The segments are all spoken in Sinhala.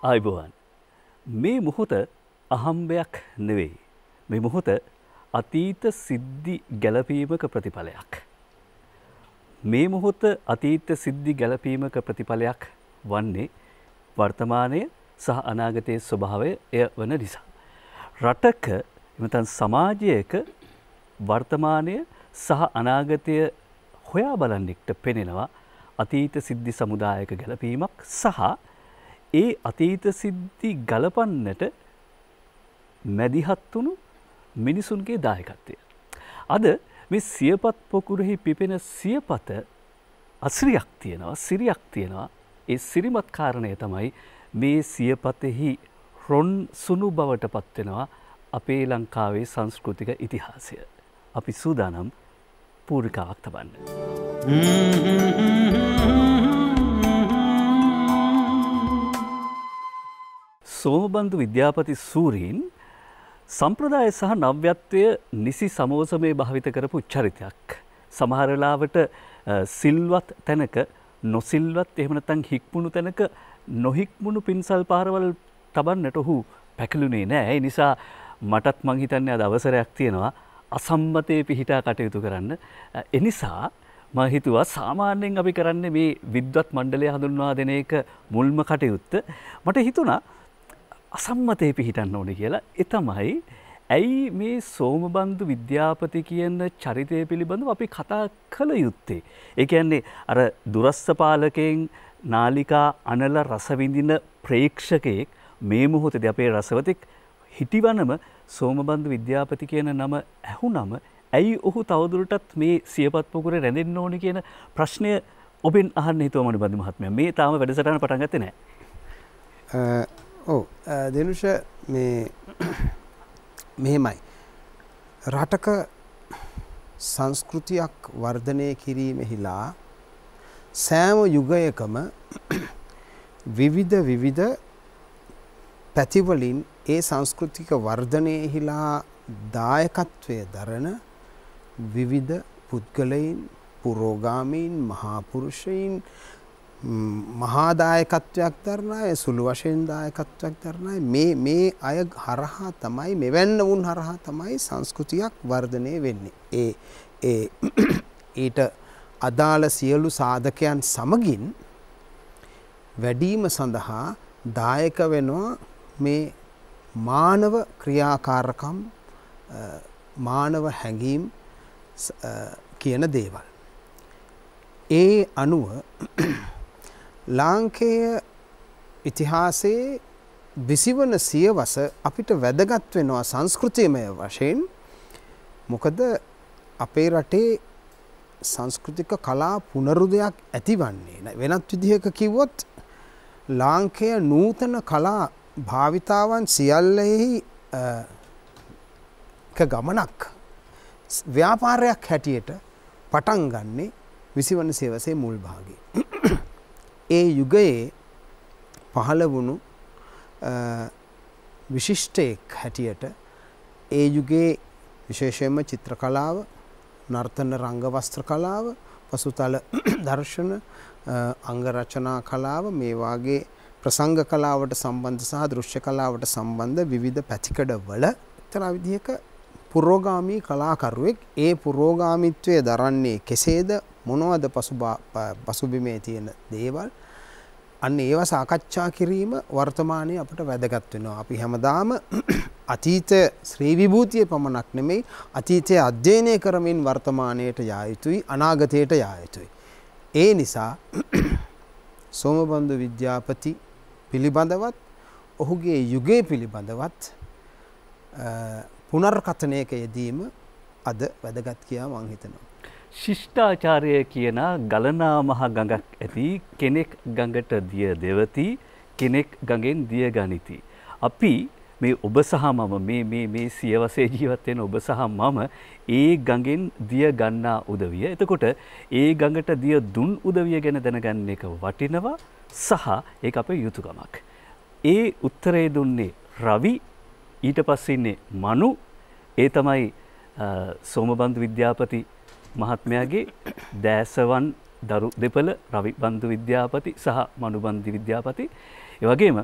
ආයුබෝවන්. මේ මොහොත අහම්බයක් නෙවෙයි. මේ මොහොත අතීත සිද්ධි ගැලපීමක ප්‍රතිඵලයක්. මේ මොහොත අතීත සිද්ධි ගැලපීමක ප්‍රතිඵලයක් වන්නේ වර්තමානයේ සහ අනාගතයේ ස්වභාවය එය වන නිසා. රටක එමෙතන සමාජයක වර්තමානය සහ අනාගතය හොයා බලන්නෙක්ට පෙනෙනවා අතීත සිද්ධි සමුදායක ගැලපීමක් සහ ඒ අතීත සිද්ධි ගලපන්නට මැදිහත් වුණු මිනිසුන්ගේ දායකත්වය. අද මේ සියපත් පොකුරෙහි පිපෙන සියපත අසිරියක් තියෙනවා, සිරියක් තියෙනවා. ඒ සිරිමත් කාරණය තමයි මේ සියපතෙහි රොන් සුණු බවට පත් වෙනවා අපේ ලංකාවේ සංස්කෘතික ඉතිහාසය. අපි සූදානම් පූරිකාවක් තබන්න. සෝමබන්දු විද්‍යාපති සූරීන් සම්ප්‍රදාය සහ නව්‍යත්වය නිසි සමෝසමේ භාවිත කරපු චරිතයක්. සමහර වෙලාවට සිල්වත් තැනක නොසිල්වත් එහෙම නැත්නම් හික්මුණු තැනක නොහික්මුණු පින්සල් පාරවල් තබන්නට ඔහු පැකිලුනේ නැහැ. ඒ නිසා මටත් මං හිතන්නේ අද අවසරයක් තියෙනවා අසම්මතයේ පිහිටා කටයුතු කරන්න. ඒ නිසා මම හිතුවා සාමාන්‍යයෙන් අපි කරන්නේ මේ විද්වත් මණ්ඩලය හඳුන්වා දෙන එක මුල්ම කටයුත්ත. මට හිතුණා අසම්මතයේ පිහිටන්න ඕනේ කියලා. ඒ තමයි ඇයි මේ සෝමබන්දු විද්‍යාපති කියන චරිතය පිළිබඳව අපි කතා කළ යුත්තේ. ඒ කියන්නේ අර දුරස්ස පාලකයෙන් නාලිකා අනල රස විඳින ප්‍රේක්ෂකයෙක් මේ මොහොතේදී අපේ රසවතෙක් හිටිවනම සෝමබන්දු විද්‍යාපති කියන නම ඇහුනම ඇයි ඔහු තවදුරටත් මේ සියපත් පොකුරේ රැඳෙන්න ඕනේ කියන ප්‍රශ්නය ඔබෙන් අහන්න හිතුවා මණිබන්දු මහත්මයා. මේ තාම වැඩසටහන පටන් ගත්තේ නැහැ. ඔව් දෙනුෂ මේ මෙහෙමයි. රටක සංස්කෘතියක් වර්ධනය කිරීමෙහිලා සෑම යුගයකම විවිධ පැතිවලින් ඒ සංස්කෘතික වර්ධනයෙහිලා දායකත්වය දරන විවිධ පුද්ගලයින්, පුරෝගාමීන්, මහා පුරුෂයින්, මහා දායකත්වයක් දරන අය, සුළු වශයෙන් දායකත්වයක් දරන අය, මේ අය හරහා තමයි, මෙවැන්න වුන් හරහා තමයි සංස්කෘතියක් වර්ධනය වෙන්නේ. ඊට අදාළ සියලු සාධකයන් සමගින් වැඩිම සඳහා දායක වෙනවා මේ මානව ක්‍රියාකාරකම්, මානව හැඟීම් කියන දේවල්. ඒ අනුව ලාංකේය ඉතිහාසයේ 20 වන සියවස අපිට වැදගත් වෙනවා සංස්කෘතියමය වශයෙන්. මොකද අපේ රටේ සංස්කෘතික කලා පුනරුදයක් ඇතිවන්නේ. වෙනත් විදිහක කිව්වොත් ලාංකේය නූතන කලා භාවිතාවන් සියල්ලෙහි ගමනක් ව්‍යාපාරයක් හැටියට පටන් ගන්නේ 20 වන සියවසේ මුල් භාගයේ. ඒ යුගයේ පහළ වුණු විශිෂ්ටයෙක් හැටියට ඒ යුගයේ විශේෂයෙන්ම චිත්‍ර කලාව, නර්තන රංග වස්ත්‍ර කලාව, පසුතල දර්ශන, අංග රචනා කලාව, මේ වාගේ ප්‍රසංග කලාවට සම්බන්ධ සහ දෘශ්‍ය කලාවට සම්බන්ධ විවිධ පැතිකඩවල එක්තරා විදිහක පුරෝගාමී කලාකරුවෙක්. ඒ පුරෝගාමීත්වය දරන්නේ කෙසේද, මොනවද පසුබිමේ තියෙන දේවල්, අන්න ඒවා සාකච්ඡා කිරීම වර්තමානයේ අපට වැදගත් වෙනවා. අපි හැමදාම අතීත ශ්‍රී විභූතිය පමණක් නෙමෙයි, අතීතය අධ්‍යයනය කරමින් වර්තමානයට යා යුතුයි, අනාගතයට යා යුතුයි. ඒ නිසා සෝමබන්දු විද්‍යාපති පිළිබඳවත් ඔහුගේ යුගය පිළිබඳවත් පුනර්කථනයක යෙදීම අද වැදගත් කියලා මම හිතනවා. ශිෂ්ටාචාරය කියන ගලනා මහ ගඟක් ඇති, කෙනෙක් ගඟට දිය දෙවති, කෙනෙක් ගඟෙන් දිය ගනිති. අපි මේ ඔබ සහ මම මේ සියවසේ ජීවත් වෙන ඔබ සහ මම ඒ ගඟෙන් දිය ගන්නා උදවිය. එතකොට ඒ ගඟට දිය දුන් උදවිය ගැන දැනගන්න එක වටිනවා සහ ඒක අපේ යුතුයකමක්. ඒ උත්තරේ දුන්නේ රවි, ඊට පස්සේ ඉන්නේ මනු. ඒ තමයි සෝමබන්දු විද්‍යාපති මහත්මයාගේ දෑසවන් දරු දෙපළ රවි බන්දු විද්‍යාපති සහ මනුබන්දි විද්‍යාපති. ඒ වගේම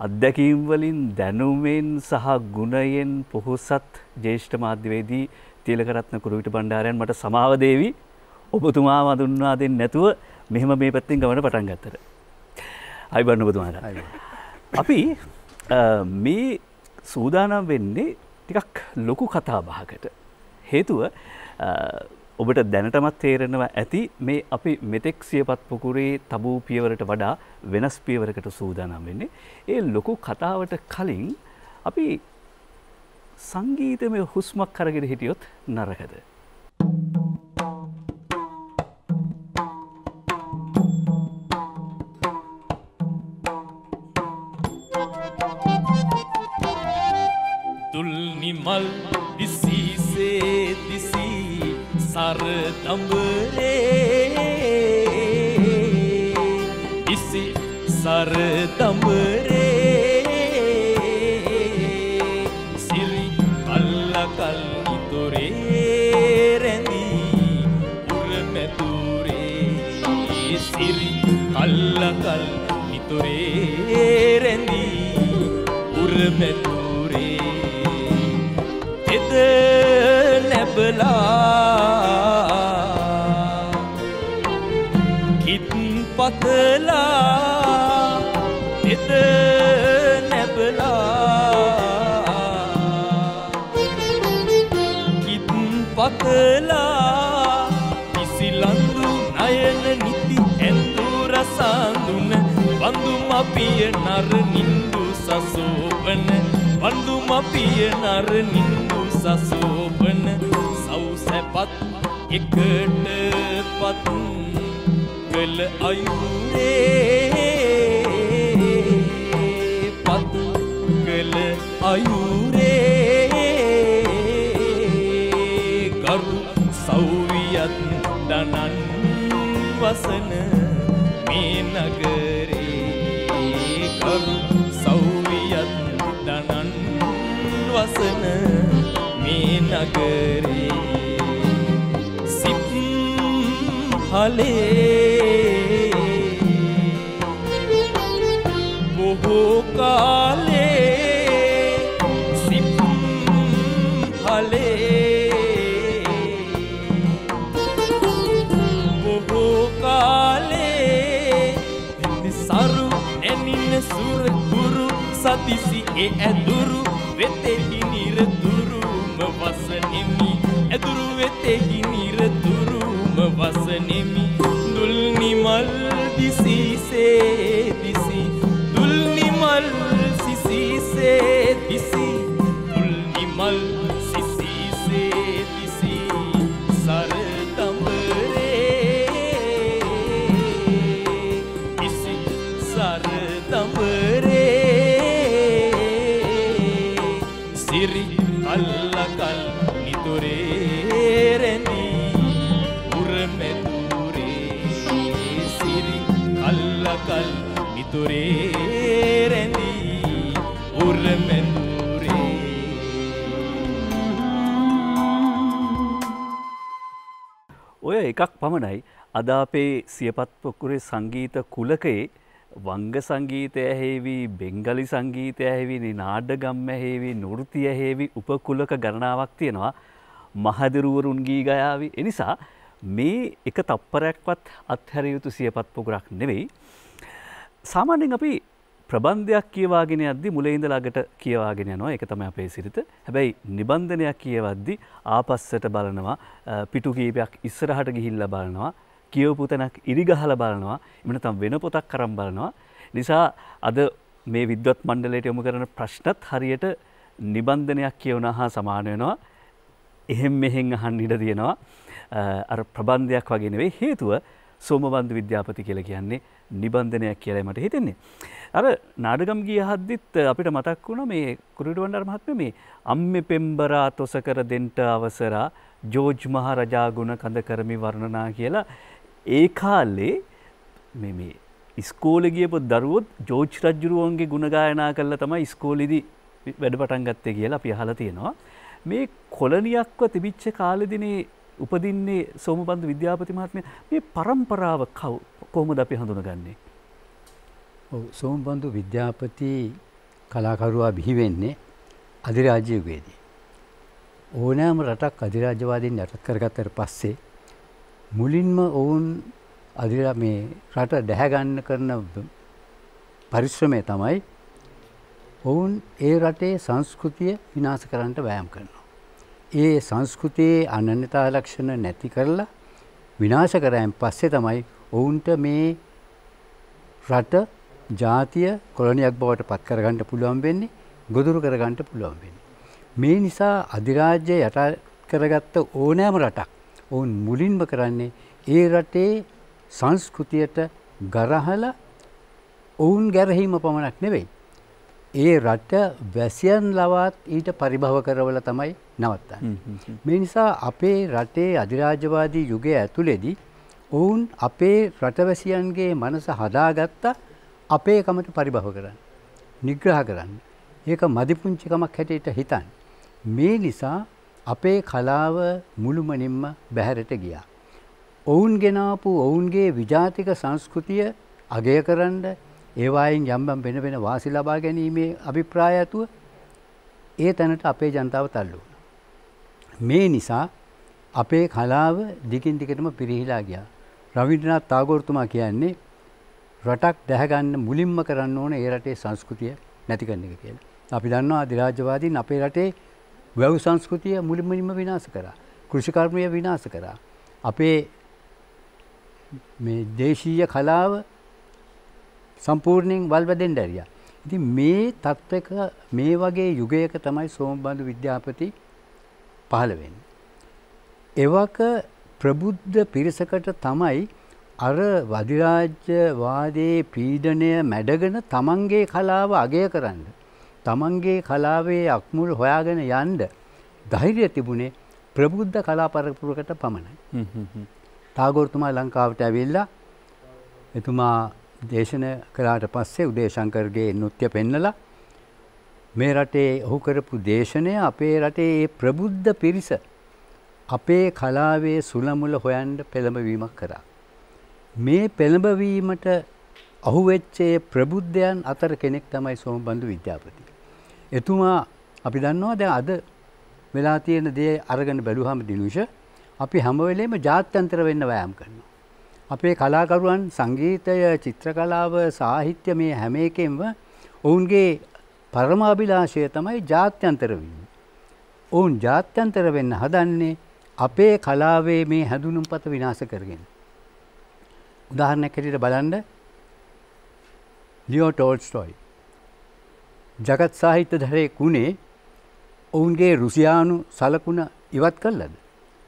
අත්දැකීම් වලින් දැනුමෙන් සහ ගුණයෙන් පොහොසත් ජ්‍යෙෂ්ඨ මාධ්‍යවේදී තිලකරත්න කුරුවිට බණ්ඩාරයන් මට සමාව දේවි ඔබතුමාව හඳුන්වා දෙන්නේ නැතුව මෙහෙම මේ පැත්තෙන් ගමන පටන් ගත්තට. අයිබෝන් ඔබතුමාට. අපි මේ සූදානම් වෙන්නේ ටිකක් ලොකු කතා බහකට. හේතුව ඔබට දැනටමත් තේරෙනවා ඇති මේ අපි මෙතෙක් සියපත් පුකුරේ තබූ පියවරට වඩා වෙනස් පියවරකට සූදානම් වෙන්නේ. ඒ ලොකු කතාවට කලින් අපි සංගීතමය හුස්මක් අරගෙන හිටියොත් නරකද? दुल्निमल दिसी से दिसी सर दंबरे दिसी सर दंबरे सिरी कल्ला कल्ली तोरे रेंदी उर में तूरे सिरी कल्ला कल्ली तोरे रेंदी उर में तूरे nebla kit patla id nebla kit patla isilandu nayan niti endura sandun bandu mapiya nar nindu sasoban bandu mapiya nar nindu සසෝපන සෞසැපත් එකට පත් කළ අයුරේ පත් කළ අයුරේ කරු සෞවියත් දනන් වසන මේ නගරේ කරු සෞවියත් දනන් වසන नगरे सिप हले वो काले सिप हले वो काले सारू एनिन सुर गुरु सतिसी ए एदुरु वेते हिनिर दुरु वसनेमी एदुरु वेतेहि निरदुरुम वसनेमी दुल्निमल दिसी से दिसी दुल्निमल सिसी से दिसी दुल्निमल सिसी से दिसी सर दंबरे दिसी सर दंबरे सिरी कल नितुरे रेंदी उर में तूरे सिरी कल नितुरे रेंदी उर में तूरे ඔය එකක් පමණයි අද අපේ සියපත් පොකුරේ සංගීත කුලකයේ වංග සංගීතය ඇහෙවි, බෙන්ගලි සංගීතය ඇහෙවි, නාඩගම් ඇහෙවි, නෘත්‍ය ඇහෙවි උපකුලක ගණනාවක් තියෙනවා. මහදිරුවරුන් ගී ගයාවි. ඒ නිසා මේ එක තප්පරයක්වත් අත්හැරිය යුතු සියපත් පොකුරක් නෙවෙයි. සාමාන්‍යයෙන් අපි ප්‍රබන්ධයක් කියවාගෙන යද්දි මුලින් ඉඳලා අගට කියවාගෙන යනවා. ඒක තමයි අපේ සිරිත. හැබැයි නිබන්ධනයක් කියවද්දි ආපස්සට බලනවා, පිටු කීපයක් ඉස්සරහට ගිහිල්ලා බලනවා. කියවපු තැනක් ඉරිගහලා බලනවා. එහෙම නැත්නම් වෙන පොතක් අරන් බලනවා. නිසා අද මේ විද්වත් මණ්ඩලයට යොමු කරන ප්‍රශ්නත් හරියට නිබන්ධනයක් කියවනා හා සමාන වෙනවා. එහෙම් මෙහෙන් අහන්න ඉඩ තියෙනවා. අර ප්‍රබන්ධයක් වගේ නෙවෙයි. හේතුව සෝමබන්දු විද්‍යාපති කියලා කියන්නේ නිබන්ධනයක් කියලායි මට හිතෙන්නේ. අර නාඩගම් ගිය හද්දිත් අපිට මතක් වුණා මේ කුරුවිට බණ්ඩාර මහත්මයා මේ අම්මේ පෙම්බරා තොසකර දෙන්ට අවසරා ජෝර්ජ් මහරජා ගුණ කඳ කරමි වර්ණනා කියලා ඒ කාලේ මේ ඉස්කෝලේ ගියපු දරුවොත් ජෝර්ජ් රජුරුවන්ගේ ගුණ ගායනා කරලා තමයි ඉස්කෝලේදී වැඩ පටන් ගත්තේ කියලා අපි අහලා තියෙනවා. මේ කොලනියක්ව තිබිච්ච කාලෙදිනේ උපදින්නේ සෝමබන්දු විද්‍යාපති මහත්මයා මේ පරම්පරාව කොහොමද අපි හඳුනගන්නේ? ඔව් සෝමබන්දු විද්‍යාපති කලාකරුවා බිහි වෙන්නේ අධිරාජ්‍ය යුගයේදී. ඕනෑම රටක් අධිරාජ්‍යවාදීන් යටත් කරගත්තට පස්සේ මුලින්ම ඔවුන් මේ රට දැහැ ගන්න කරන පරිශ්‍රමය තමයි ඔවුන් ඒ රටේ සංස්කෘතිය විනාශ කරන්න වෑයම් කරනවා. ඒ සංස්කෘතියේ අනන්‍යතා ලක්ෂණ නැති කරලා විනාශ කරායින් පස්සේ තමයි ඔවුන්ට මේ රට ජාතිය කොලොනියක් බවට පත් කරගන්න පුළුවන් වෙන්නේ, ගොදුරු කරගන්න පුළුවන් වෙන්නේ. මේ නිසා අධිරාජ්‍ය යට කරගත්ත ඕනෑම රටක් ඔවුන් මුලින්ම කරන්නේ ඒ රටේ සංස්කෘතියට ගරහලා ඔවුන් ගැරහීම පමණක් නෙවෙයි. ඒ රට වැසියන් ලවත් ඊට පරිභව කරවල තමයි නවත්තන්නේ. මේ නිසා අපේ රටේ අධිරාජ්‍යවාදී යුගය ඇතුළේදී ඔවුන් අපේ රටවැසියන්ගේ මනස හදාගත්ත අපේ කමට පරිභව කරන්න, නිග්‍රහ කරන්න. ඒක මදිපුංචිකමක් හැටියට හිතන්න. මේ නිසා අපේ කලාව මුළුමනින්ම බැහැරට ගියා. ඔවුන් ගෙනාපු ඔවුන්ගේ විජාතික සංස්කෘතිය අගය කරන්න, ඒවායින් යම් වෙන වෙන වාසි ලබා ගැනීමේ අභිප්‍රාය ඇතුව ඒ තැනට අපේ ජනතාව තල්ලු වුණා. මේ නිසා අපේ කලාව දිගින් දිගටම පිරිහිලා ගියා. රවීන්ද්‍රනාත් tagore කියන්නේ රටක් දැහැගන්න මුලින්ම කරන්න ඕන ඒ රටේ සංස්කෘතිය නැති කරන එක කියලා. අපි දන්නවා අධිරාජ්‍යවාදීන් අපේ රටේ වැව් සංස්කෘතිය මුලින්ම විනාශ කරා. කෘෂිකර්මය විනාශ කරා. අපේ මේ දේශීය කලාව සම්පූර්ණයෙන් වල්වැදෙන්න ඇරියා. ඉතින් මේ තත්ත්වක මේ වගේ යුගයක තමයි සෝමබන්දු විද්‍යාපති පහළ වෙන්නේ. එවක ප්‍රබුද්ධ පිරිසකට තමයි අර අධිරාජ්‍යවාදයේ පීඩනය මැඩගෙන තමන්ගේ කලාව අගය කරන්න, තමන්ගේ කලාවේ අක්මුල් හොයාගෙන යන්න ධෛර්යය තිබුණේ ප්‍රබුද්ධ කලා පරපුරකට පමණයි. tagore ලංකාවට ඇවිල්ලා එතුමා දේශන කළාට පස්සේ උදේශංකර්ගේ නෘත්‍ය පෙන්නලා මේ රටේ ඔහු කරපු දේශනය අපේ රටේ ඒ ප්‍රබුද්ධ පිරිස අපේ කලාවේ සුළමුල හොයන්න පෙළඹවීමක් කරා. මේ පෙළඹවීමට අහුවෙච්ච ප්‍රබුද්ධයන් අතර කෙනෙක් තමයි සෝමබන්දු විද්‍යාපති. එතුමා අපි දන්නවා දැන් අද වෙලා තියෙන දේ අරගෙන බැලුවාම දිනුෂ අපි හැම වෙලේම ජාත්‍යන්තර වෙන්න වෑයම් කරනවා. අපේ කලාකරුවන් සංගීතය, චිත්‍රකලාව, සාහිත්‍ය මේ හැම එකෙම ඔවුන්ගේ පරමාභිලාෂය තමයි ජාත්‍යන්තර වීම. ඔවුන් ජාත්‍යන්තර වෙන්න හදන්නේ අපේ කලාවේ මේ හැඳුනුම්පත විනාශ කරගෙන. උදාහරණයක් හැටියට බලන්න ලියෝ ටෝල්ස්ටෝයි ජගත් සාහිත්‍යධරයෙක් වුණේ ඔවුන්ගේ රුසියානු සලකුණ ඉවත් කළාද?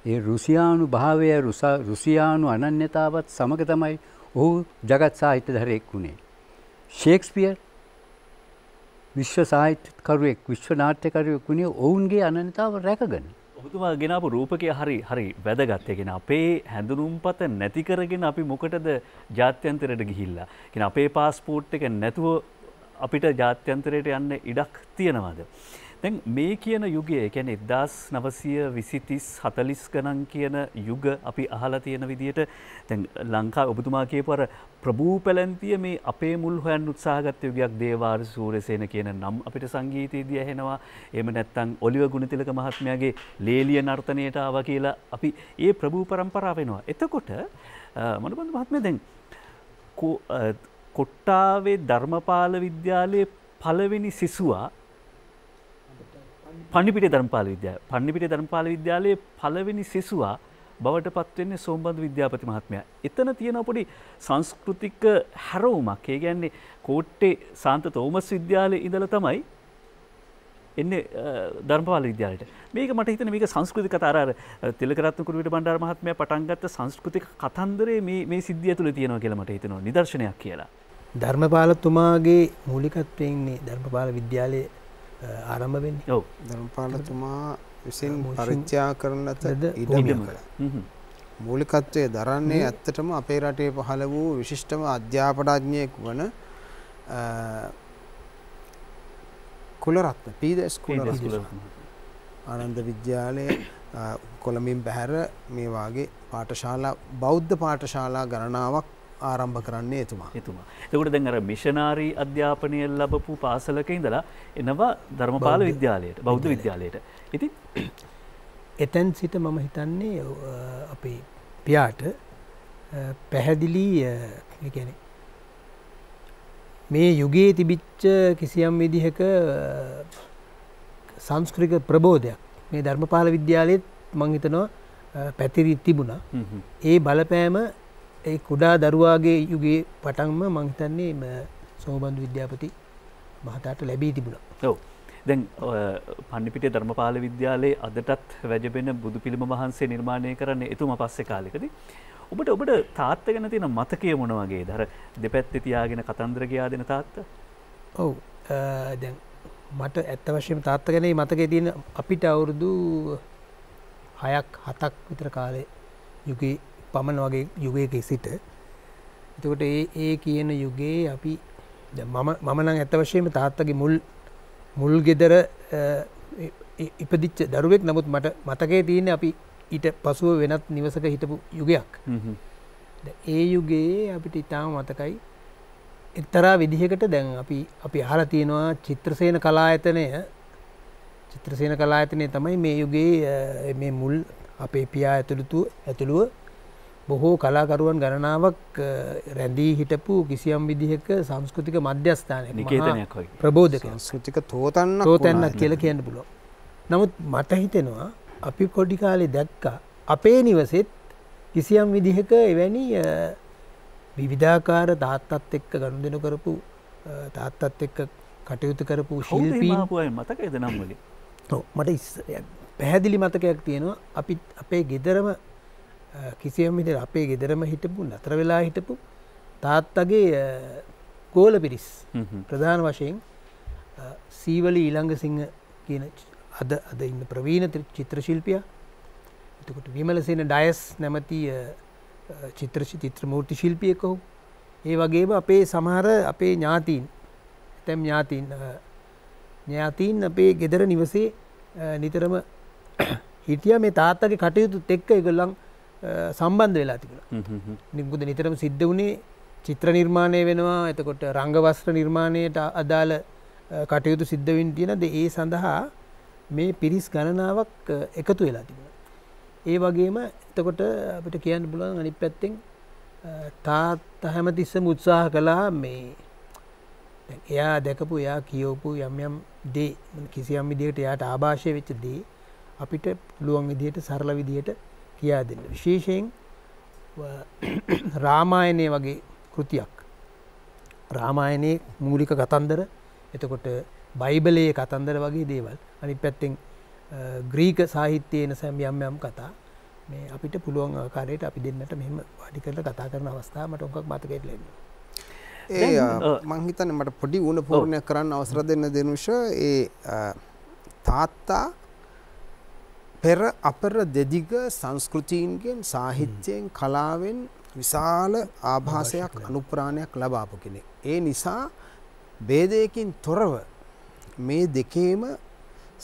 ඒ රුසියානු භාවය, රුසියානු අනන්‍යතාවත් සමග තමයි ඔහු ජගත් සාහිත්‍යධරයෙක් වුණේ. ෂේක්ස්පියර් විශ්ව සාහිත්‍යකරුවෙක්, විශ්ව නාට්‍යකරුවෙක් වුණේ ඔවුන්ගේ අනන්‍යතාව රැකගෙන. ඔබතුමා ගෙනාපු රූපකය හරි වැදගත්. ඒ කියන්නේ අපේ හැඳුනුම්පත නැති කරගෙන අපි මොකටද ජාත්‍යන්තරයට ගිහිල්ලා? කියන්නේ අපේ පාස්පෝර්ට් එක නැතුව අපිට ජාත්‍යන්තරයට යන්න ඉඩක් තියනවාද? දැන් මේ කියන යුගය, ඒ කියන්නේ 1920 ගණන් කියන යුග අපි අහලා තියෙන විදිහට දැන් ලංකාව ඔබතුමා කියපු අර ප්‍රභූ පැලැන්තිය මේ අපේ මුල් හොයන්න උත්සාහගත් යුගයක්. දේවාර සූරසේන කියන නම් අපිට සංගීතයේදී ඇහෙනවා. එහෙම නැත්නම් ඔලිව ගුණතිලක මහත්මයාගේ ලේලිය නර්තනයට ආවා කියලා අපි ඒ ප්‍රභූ පරම්පරාව වෙනවා. එතකොට මනෝබන්දු මහත්මයා දැන් කොට්ටාවේ ධර්මපාල විද්‍යාලයේ පළවෙනි සිසුවා පන්නිපිටිය ධර්මපාල විද්‍යාලයේ පළවෙනි සිසුවා බවට පත් වෙන්නේ සෝමබන්දු විද්‍යාපති මහත්මයා. එතන තියෙන පොඩි සංස්කෘතික හැරවුමක්. ඒ කියන්නේ කෝට්ටේ සාන්ත තෝමස් විද්‍යාලයේ ඉඳලා තමයි එන්නේ ධර්මපාල විද්‍යාලයට. මේක මට හිතෙන මේක සංස්කෘතික කතා අර තිලකරත්න කුරුවිට බණ්ඩාර මහත්මයා පටන් ගත්ත සංස්කෘතික කතන්දරේ මේ සිද්ධිය තුළ තියෙනවා කියලා මට හිතෙනවා. නිදර්ශනයක් කියලා. ධර්මපාලතුමාගේ මූලිකත්වයෙන් මේ ධර්මපාල විද්‍යාලයේ ආරම්භ වෙන්නේ. ඔව්. ධර්මපාලතුමා විසින් පරිත්‍යාග කරන ලද ඉඩම මූලිකත්වයේ දරන්නේ ඇත්තටම අපේ රටේ පහළ වූ විශිෂ්ටම අධ්‍යාපනඥයෙක් වන කුලරත්න පීදස් කුලරත්න ආනන්ද විද්‍යාලයේ කොළඹින් බැහැර මේ වාගේ පාඨශාලා බෞද්ධ පාඨශාලා ගණනාවක් ආරම්භ කරන්නේ එතුමා. එතකොට දැන් අර මිෂනාරි අධ්‍යාපනය ලැබපු පාසලක ඉඳලා එනවා ධර්මපාල විද්‍යාලයට, බෞද්ධ විද්‍යාලයට. ඉතින් එතෙන් සිට මම හිතන්නේ අපේ පියාට පැහැදිලි ඒ කියන්නේ මේ යුගයේ තිබිච්ච කිසියම් විදිහක සංස්කෘතික ප්‍රබෝධයක් මේ ධර්මපාල විද්‍යාලයේත් මම හිතනවා පැතිරී තිබුණා. ඒ බලපෑම ඒ කුඩා දරුවාගේ යුගයේ පටන්ම මම හිතන්නේ සෝමබන්දු විද්‍යාපති මහතාට ලැබී තිබුණා. ඔව්. දැන් පන්නිපිටිය ධර්මපාල විද්‍යාලයේ අදටත් වැජබෙන බුදු පිළිම වහන්සේ නිර්මාණය කරන්නේ එතුමා පස්සේ කාලෙකදී. ඔබට තාත්තා ගැන තියෙන මතකය මොන වගේද? අර දෙපැත්තේ තියාගෙන කතන්දර ගියා දෙන තාත්තා? ඔව්. දැන් මට ඇත්ත වශයෙන්ම තාත්තා ගැන මතකයේ තියෙන අපිට අවුරුදු 6ක් 7ක් විතර කාලේ යුගයේ පමණ වගේ යුගයක සිට. එතකොට ඒ කියන යුගයේ අපි දැන් මම නම් ඇත්ත වශයෙන්ම තාත්තගේ මුල් ගෙදර ඉපදිච්ච දරුවෙක්. නමුත් මට මතකයේ තියෙන්නේ අපි ඊට පසුව වෙනත් නිවසක හිටපු යුගයක්. ඒ යුගයේ අපිට ඉතාම මතකයි එක්තරා විදිහකට දැන් අපි අහලා තියෙනවා චිත්‍රසේන කලායතනය තමයි මේ යුගයේ මේ මුල් අපේ පියා ඇතුළුව බොහෝ කලාකරුවන් ගණනාවක් රැඳී හිටපු කිසියම් විදිහක සංස්කෘතික මධ්‍යස්ථානයක්, නිකේතනයක් වගේ ප්‍රබෝධක සංස්කෘතික තෝතන්නක් කියලා කියන්න පුළුවන්. නමුත් මට හිතෙනවා අපි පොඩි කාලේ දැක්කා අපේ නිවසෙත් කිසියම් විදිහක එවැනි විවිධාකාර තාත්තත් එක්ක ගනුදෙනු කරපු තාත්තත් එක්ක කටයුතු කරපු ශිල්පීන් මතකයිද නම් වලින්? ඔව් මට පැහැදිලි මතකයක් තියෙනවා. අපි අපේ ගෙදරම කිසියම් විදිහට අපේ ගෙදරම හිටපු නතර වෙලා හිටපු තාත්තගේ ගෝල පිරිස් ප්‍රධාන වශයෙන් සීවලි ඊළඟසිංහ කියන අද ඉන්න ප්‍රවීණ චිත්‍ර ශිල්පියා. එතකොට විමලසේන ඩයස් නැමැති චිත්‍ර මූර්ති ශිල්පියෙක් ඔහු. ඒ වගේම අපේ සමහර අපේ ඥාතීන් අපේ ගෙදර නිවසේ නිතරම හිටියා. මේ තාත්තගේ කටයුතුත් එක්ක ඒගොල්ලන් සම්බන්ධ වෙලා තිබුණා. නිතරම සිද්ධ වුණේ චිත්‍ර නිර්මාණය වෙනවා. එතකොට රංග වස්ත්‍ර නිර්මාණයට අදාළ කටයුතු සිද්ධ වෙන්න තියෙනද ඒ සඳහා මේ පිරිස් ගණනාවක් එකතු වෙලා තිබුණා. ඒ වගේම එතකොට අපිට කියන්න පුළුවන් අනිත් පැත්තෙන් තාත්තා හැමතිස්සෙම උත්සාහ කළා මේ දැන් එයා දැකපු එයා කියවපු යම් දේ කිසියම් විදිහකට එයාට ආభాෂය වෙච්ච දේ අපිට පුළුවන් විදිහට සරල විදිහට කියා දෙන්න. විශේෂයෙන් රාමායනය වගේ කෘතියක්. රාමායනයේ මූලික කතන්දර, එතකොට බයිබලයේ කතන්දර වගේ දේවල්. අනිත් පැත්තෙන් ග්‍රීක සාහිත්‍යයේ යම් කතා මේ අපිට පුළුවන් ආකාරයට අපි දෙන්නට මෙහෙම වාඩි කරලා කතා කරන අවස්ථාව මට උන්කක් මතකයට ලැබෙනවා. මං හිතන්නේ මට පොඩි වුණ පූර්ණයක් කරන්න අවසර දෙන්න දෙනුෂ. ඒ තාත්තා පෙර අපර දෙදිග සංස්කෘතීන්ගෙන් සාහිත්‍යයෙන් කලාවෙන් විශාල ආභාසයක් අනුප්‍රාණයක් ලබාපු කෙනෙක්. ඒ නිසා ભેදයකින් තොරව මේ දෙකේම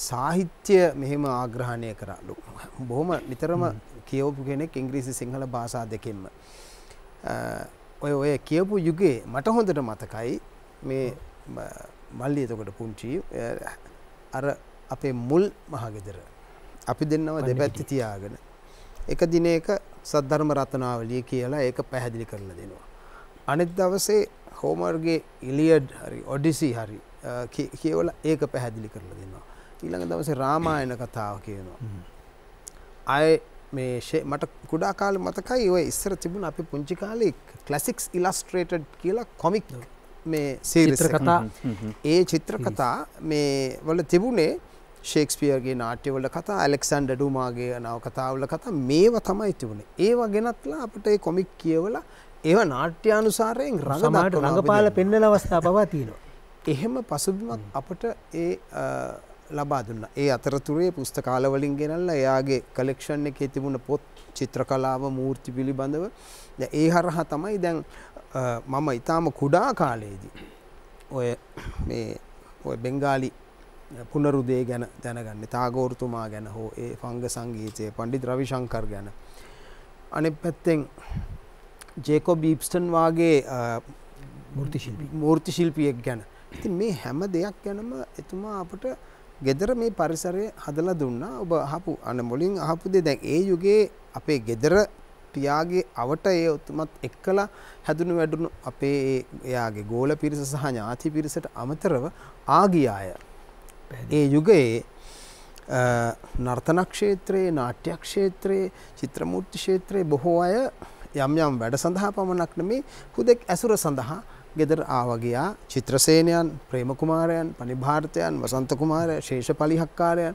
සාහිත්‍ය මෙහෙම ආග්‍රහණය කරලු. බොහොම නිතරම කියවපු කෙනෙක් ඉංග්‍රීසි සිංහල භාෂා දෙකෙන්ම. ඔය කියවපු යුගයේ මට හොඳට මතකයි මේ මල්ලි එතකොට පුංචි අර අපේ මුල් මහගෙදර අපි දෙන්නව දෙපැත්තේ තියාගෙන එක දිනයක සද්ධර්ම රත්නාවලිය කියලා ඒක පැහැදිලි කරලා දෙනවා. අනිත් දවසේ හෝමර්ගේ ඉලියඩ් හරි ඔඩිසි හරි කියවලා ඒක පැහැදිලි කරලා දෙනවා. ඊළඟ දවසේ රාමායන කතාව කියනවා. ආයේ මේ මට කුඩා කාලේ මතකයි ඔය ඉස්සර තිබුණ අපි පුංචි කාලේ ක්ලාසික්ස් ඉලස්ට්‍රේටඩ් කියලා කොමික් මේ සීරීස් කතා. ඒ චිත්‍ර කතා මේ වල තිබුණේ ෂේක්ස්පියර්ගේ නාට්‍යවල කතා, ඇලෙක්සැන්ඩර් ඩුමාගේ නවකතාවල කතා මේවා තමයි තිබුණේ. ඒවා ගෙනත්ලා අපිට ඒ කොමික් කියවලා ඒවා නාට්‍යානුසාරයෙන් රංගපාල පෙන්වන අවස්ථා පවා තියෙනවා. එහෙම පසුබිමක් අපට ඒ ලබා දුන්නා. ඒ අතරතුරේ පුස්තකාල වලින් ගෙනල්ලා එයාගේ කලෙක්ෂන් එකේ තිබුණ පොත්, චිත්‍රකලාව, මූර්ති පිළිබඳව දැන් ඒ හරහා තමයි දැන් මම ඊටාම කුඩා කාලේදී ඔය බෙන්ගාලි පුනරුදේ ගැන දැනගන්නේ තාගෝරතුමා ගැන හෝ ඒ ෆංග සංගීතයේ පණ්ඩිත රවිශංකර් ගැන. අනෙක් පැත්තෙන් ජේකොබ් ඊප්ස්ටන් වාගේ මූර්ති ශිල්පියෙක් ගැන. ඉතින් මේ හැම දෙයක් ගැනම එතුමා අපට ගෙදර මේ පරිසරය හදලා දුන්නා. ඔබ අහපු මුලින් අහපු දේ දැන් ඒ යුගයේ අපේ ගෙදර පියාගේ අවට ඒ උතුමත් එක්කලා හැදුණු වැඩුණු අපේ එයාගේ ගෝල පිරිස සහ ඥාති පිරිසට අමතරව ආගිය අය ඒ යුගයේ නර්තන ක්ෂේත්‍රයේ නාට්‍ය ක්ෂේත්‍රයේ චිත්‍රමූර්ති ක්ෂේත්‍රයේ බොහෝ අය යම් යම් වැඩ සඳහා පමණක් නෙමේ හුදෙක් ඇසුර සඳහා ගෙදර ආවා ගියා. චිත්‍රසේනයන්, ප්‍රේම කුමාරයන්, පනිභාරතයන්, වසන්ත කුමාරයන්, ශේෂ පලිහක්කාරයන්,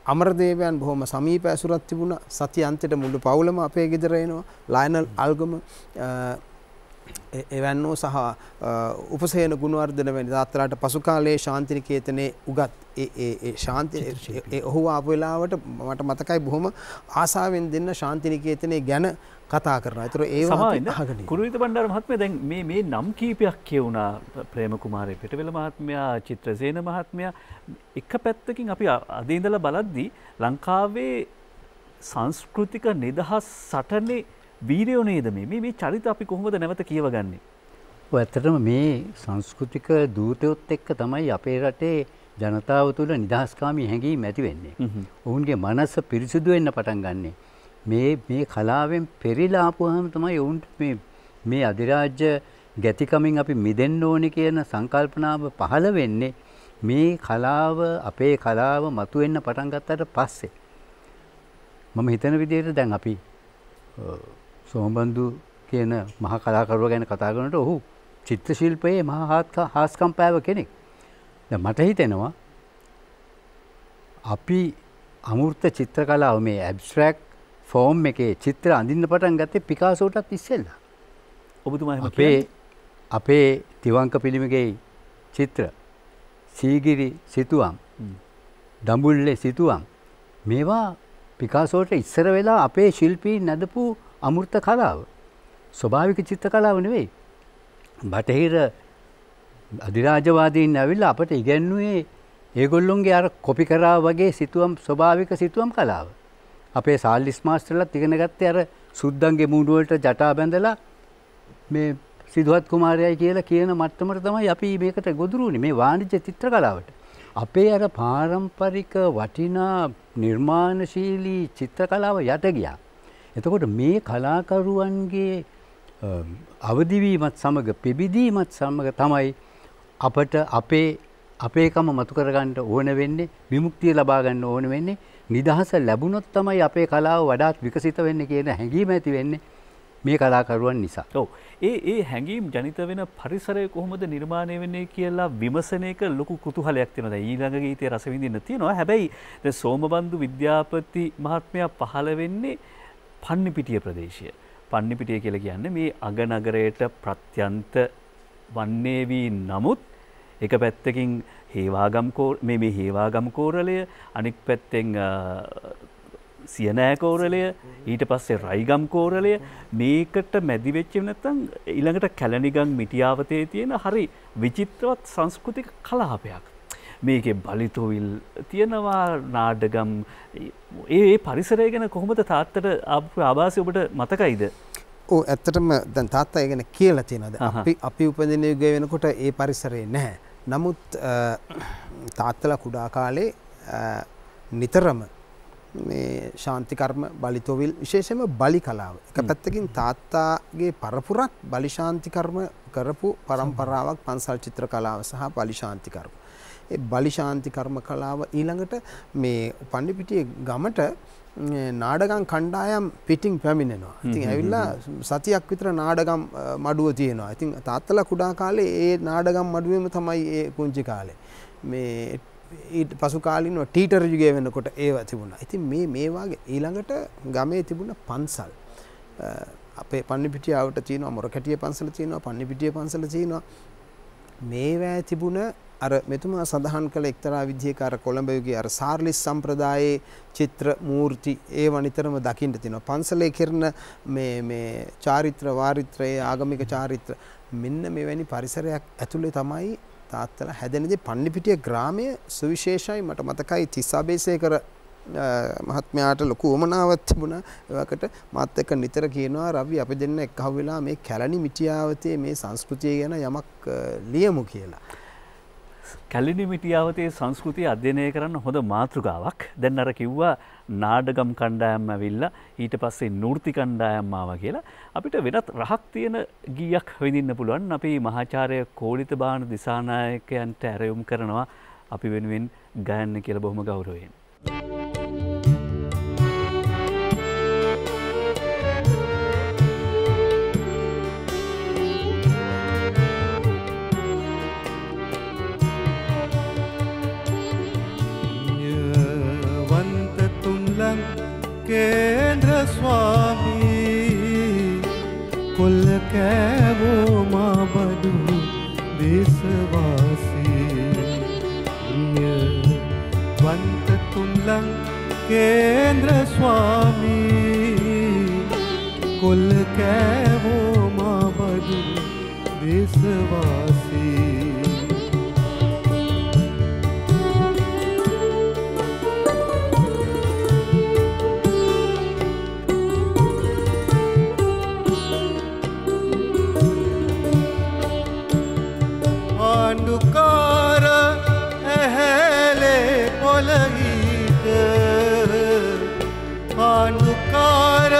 අමරදේවයන් බොහොම සමීප ඇසුරක් තිබුණා. සති අන්තයට මුළු පවුලම අපේ ගෙදර එනවා. ලයනල් අල්ගම එවැන්නෝ සහ උපසේන ගුණවර්ධන වැනි තාත්තලාට පසු කාලයේ ශාන්තිනිකේතනයේ උගත් ඒ ශාන්ති ඔහු ආපු වෙලාවට මට මතකයි බොහොම ආසාවෙන් දෙන්න ශාන්තිනිකේතනයේ ගැන කතා කරනවා. ඒතර ඒවා අහගෙන කුරුවිත බණ්ඩාර මහත්මයා දැන් මේ නම් කීපයක් කියුණා. ප්‍රේම කුමාරේ පිටවෙල මහත්මයා, චිත්‍රසේන මහත්මයා. එක පැත්තකින් අපි අද ඉඳලා බලද්දී ලංකාවේ සංස්කෘතික නිදහස් සටනේ වීරයෝ නේද මේ චරිත අපි කොහොමද නැවත කියවගන්නේ? ඔය ඇත්තටම මේ සංස්කෘතික දූතයොත් එක්ක තමයි අපේ රටේ ජනතාව තුළ නිදහස්කාමී හැඟීම් ඇති වෙන්නේ. ඔවුන්ගේ මනස පිරිසිදු වෙන්න පටන් ගන්නෙ. මේ කලාවෙන් පෙරිලා ආපුවාම තමයි ඔවුන්ට මේ අධිරාජ්‍ය ගැතිකමින් අපි මිදෙන්න ඕනේ කියන සංකල්පනාව පහළ වෙන්නේ මේ කලාව අපේ කලාව මතුවෙන්න පටන් ගත්තට පස්සේ. මම හිතන විදිහට දැන් අපි සෝමබන්දු කියන මහා කලාකරුවා ගැන කතා කරනකොට ඔහු චිත්‍ර ශිල්පයේ මහා හාස්කම් පෑව කෙනෙක්. දැන් මට හිතෙනවා අපි අමූර්ත චිත්‍ර කලාව මේ ඇබ්ස්ට්‍රැක්ට් ෆෝම් එකේ චිත්‍ර අඳින්න පටන් ගත්තේ පිකාසෝටත් ඉස්සෙල්ලා. ඔබතුමා එහෙම කියන්නේ? අපේ තිවංක පිළිමගේ චිත්‍ර, සීගිරි සිතුවම්, දඹුල්ලේ සිතුවම් මේවා පිකාසෝට ඉස්සර වෙලා අපේ ශිල්පීන් නැදපු අමූර්ත කලාව. ස්වභාවික චිත්‍ර කලාව නෙවෙයි. බටහිර අධිරාජවාදීන් ඇවිල්ලා අපට ඉගැන්වුවේ ඒගොල්ලොන්ගේ අර කොපි කරා වගේ සිතුවම් ස්වභාවික සිතුවම් කලාව. අපේ සාල්ලිස් මාස්ටර්ලත් ඉගෙන ගත්තේ අර සුද්දන්ගේ මූණු වලට ජටා බැඳලා මේ සිදුවත් කුමාරයයි කියලා කියන මට්ටමට තමයි අපි මේකට ගොදුරු වුනේ මේ වාණිජ්‍ය චිත්‍ර කලාවට. අපේ අර පාරම්පරික වටිනා නිර්මාණශීලී චිත්‍ර කලාව යට ගියා. එතකොට මේ කලාකරුවන්ගේ අවදිවීමත් සමග පිබිදීමත් සමග තමයි අපට අපේකම මතු කරගන්න ඕන වෙන්නේ, විමුක්තිය ලබා ගන්න ඕන වෙන්නේ. නිදහස ලැබුණොත් තමයි අපේ කලාව වඩාත් විකසිත වෙන්නේ කියන හැඟීම ඇති වෙන්නේ මේ කලාකරුවන් නිසා. ඔව්. ඒ හැඟීම් ජනිත වෙන පරිසරය කොහොමද නිර්මාණය වෙන්නේ කියලා විමසන එක ලොකු කුතුහලයක් තියෙනවා. දැන් ඊළඟ ගීතයේ රස විඳින්න තියෙනවා. හැබැයි දැන් සෝමබන්දු විද්‍යාපති මහත්මයා පහළ වෙන්නේ පන්නිපිටිය ප්‍රදේශය. පන්නිපිටිය කියලා කියන්නේ මේ අගනගරයට ප්‍රත්‍යන්ත වන්නේ වී නමුත් එක පැත්තකින් මේ හේවාගම් කෝරළය, අනෙක් පැත්තෙන් සියනෑ කෝරළය, ඊට පස්සේ රයිගම් කෝරළය මේකට මැදි වෙච්ච නැත්නම් ඊළඟට කැලණිගම් මිටියාවතේ තියෙන හරි විචිත්‍රවත් සංස්කෘතික කලාපයක්. මේකේ බලිතොවිල් තියෙනවා, නාඩගම්. ඒ පරිසරය ගැන කොහොමද තාත්තට ආభాසය ඔබට මතකයිද? ඔව් ඇත්තටම දැන් තාත්තා ඒ ගැන කියලා තියෙනවා. අපි උපදින යුගය වෙනකොට ඒ පරිසරය නැහැ. නමුත් තාත්තලා කුඩා කාලේ නිතරම මේ ශාන්ති කර්ම, බලිතොවිල්, විශේෂයෙන්ම බලි කලාව. එක පැත්තකින් තාත්තාගේ පරපුරක් බලි ශාන්ති කර්ම කරපු පරම්පරාවක් පන්සල් චිත්‍ර කලාව සහ බලි ශාන්ති කර්ම. ඒ බලි ශාන්ති කර්ම කලාව ඊළඟට මේ පන්නිපිටියේ ගමට නාඩගම් කණ්ඩායම් පිටින් පැමිණෙනවා. ඉතින් ඇවිල්ලා සතියක් විතර නාඩගම් මඩුව තියෙනවා. ඉතින් තාත්තලා කුඩා කාලේ ඒ නාඩගම් මඩුවෙම තමයි ඒ පුංචි කාලේ මේ ඊට පසු කාලිනව ටීටර් යුගය වෙනකොට ඒව තිබුණා. ඉතින් මේ වාගේ ඊළඟට ගමේ තිබුණ පන්සල් අපේ පන්නිපිටිය ආවට තියෙනවා, මොරකැටිය පන්සල තියෙනවා, පන්නිපිටිය පන්සල තියෙනවා. මේවා තිබුණ අර මෙතුමා සඳහන් කළ එක්තරා විදිහක අර කොළඹ යුගයේ අර සාර්ලිස් සම්ප්‍රදායේ චිත්‍ර මූර්ති ඒව නිතරම දකින්න තියෙනවා. පන්සලේ කරන මේ චාරිත්‍ර වාරිත්‍රයේ ආගමික චාරිත්‍ර මෙන්න මෙවැනි පරිසරයක් ඇතුලේ තමයි තාත්තලා හැදෙනදී පන්නිපිටිය ග්‍රාමය සුවිශේෂයි. මට මතකයි තිස්සාබේසේකර මහත්මයාට ලොකු උවමනාවක් තිබුණා. ඒවකට මාත් එක්ක නිතර කියනවා රවි අපි දෙන්න එක්කහුව වෙලා මේ කැලණි මිටියාවතේ මේ සංස්කෘතිය ගැන යමක් ලියමු කියලා. කැලණි මිටියාවතේ සංස්කෘතිය අධ්‍යයනය කරන්න හොඳ මාතෘකාවක්. දැන් අර කිව්වා නාඩගම් කණ්ඩායම් ඇවිල්ලා ඊට පස්සේ නෘත්‍ය කණ්ඩායම් ආවා කියලා. අපිට වෙනත් රහක් තියෙන ගීයක් විඳින්න පුළුවන්. අපි මහාචාර්ය කෝලිත බාන දිසානායකයන්ට ඇරයුම් කරනවා අපි වෙනුවෙන් ගයන්න කියලා බොහොම ගෞරවයෙන්. केंद्र स्वामी कुल कैवो माँ बधु देशवासी वंत तुमलंग केंद्र स्वामी कुल कैवो माँ बधु देशवासी अंधकार अहले पोलहित अंधकार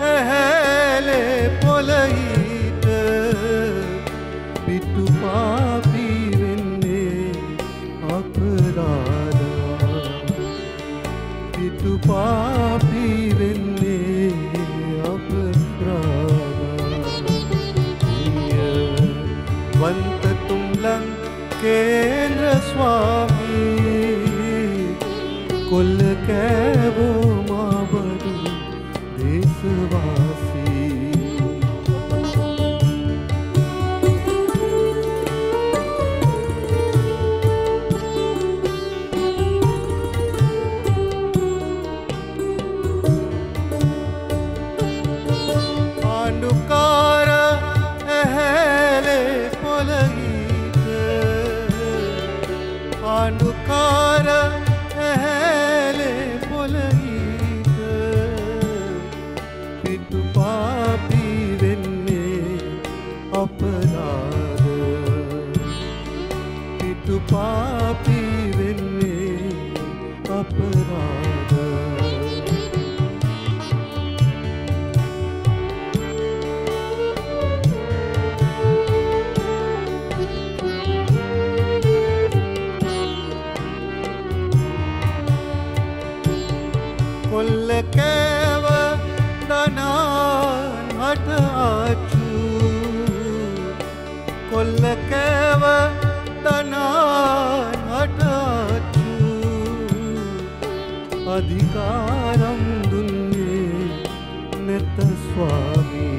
अहले पोलहित पितु पापी वेन्ने अपराधा पितु पापी वेन्ने अपराधा वंत केंद्र स्वामी कुल कैवो माँ बधु देशवासी अंधकार अहले पोलही अंधकार अहले पोलहित पितु पापी वेन्ने अपराध पितु पापी वेन्ने अपराध कुल कैव दनान हट आचू कुल कैव दनान हट आचू अधिकारम दुन्ने नेत स्वामी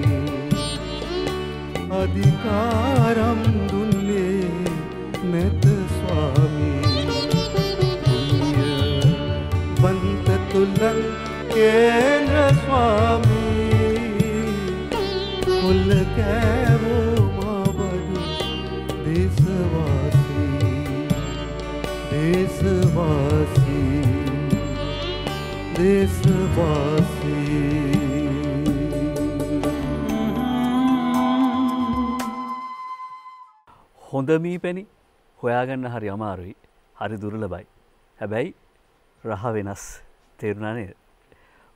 अधिकारम दुन्ने नेत स्वामी वंत तुलं केंद्र स्वामी कुल कैवो माँ बधु देशवासी देशवासी देशवासी හොඳ මීපැණි හොයාගන්න හරි අමාරුයි. හරි දුර්ලභයි. හැබැයි රහ වෙනස්. තේරුණා නේද?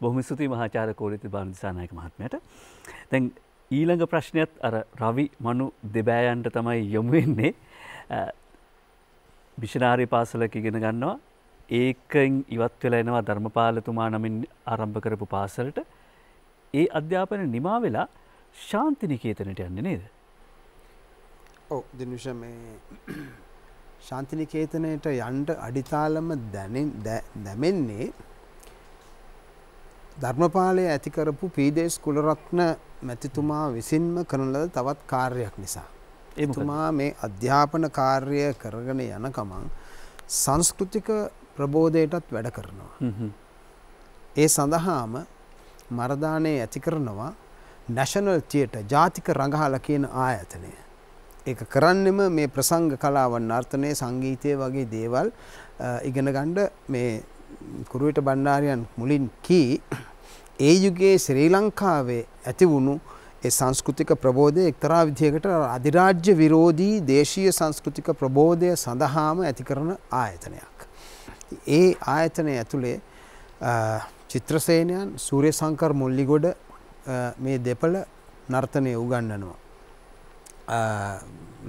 බොහොම ස්තුතියි මහාචාර්ය කෝලිත බාන දිසානායක මහත්මයාට. දැන් ඊළඟ ප්‍රශ්නයත් අර රවි මනු දෙබෑයන්ට තමයි යොමු වෙන්නේ. මිෂනාරි පාසලක ඉගෙන ගන්නවා. ඒකෙන් ඉවත් වෙලා එනවා ධර්මපාලතුමා නමින් ආරම්භ කරපු පාසලට. ඒ අධ්‍යාපනය නිමා වෙලා ශාන්ති නිකේතනට යන්නේ නේද? ඔව් දිනුෂ මේ ශාන්ති නිකේතනයට යන්න අඩිතාලම දැමෙන්නේ ධර්මපාලය ඇති කරපු පීදේශ් කුලරත්න මැතිතුමා විසින්ම කරන ලද තවත් කාර්යයක් නිසා. එතුමා මේ අධ්‍යාපන කාර්ය කරගෙන යන ගමන් සංස්කෘතික ප්‍රබෝධයටත් වැඩ කරනවා. ඒ සඳහාම මරදානේ ඇති කරනවා නැෂනල් තියටර් ජාතික රංගහල කියන ආයතනය. ඒක කරන්නෙම මේ ප්‍රසංග කලාව නර්තනයේ සංගීතය වගේ දේවල් ඉගෙන ගන්න මේ කුරුවිට බණ්ඩාරයන් මුලින් කී ඒ යුගයේ ශ්‍රී ලංකාවේ ඇති වුණු ඒ සංස්කෘතික ප්‍රබෝධය එක්තරා විදිහකට අධිරාජ්‍ය විරෝධී දේශීය සංස්කෘතික ප්‍රබෝධය සඳහාම ඇති කරන ආයතනයක්. ඒ ආයතනය ඇතුලේ චිත්‍රසේනයන් සූර්යසංකර් මුල්ලිගොඩ මේ දෙපළ නර්තනය උගන්වනවා.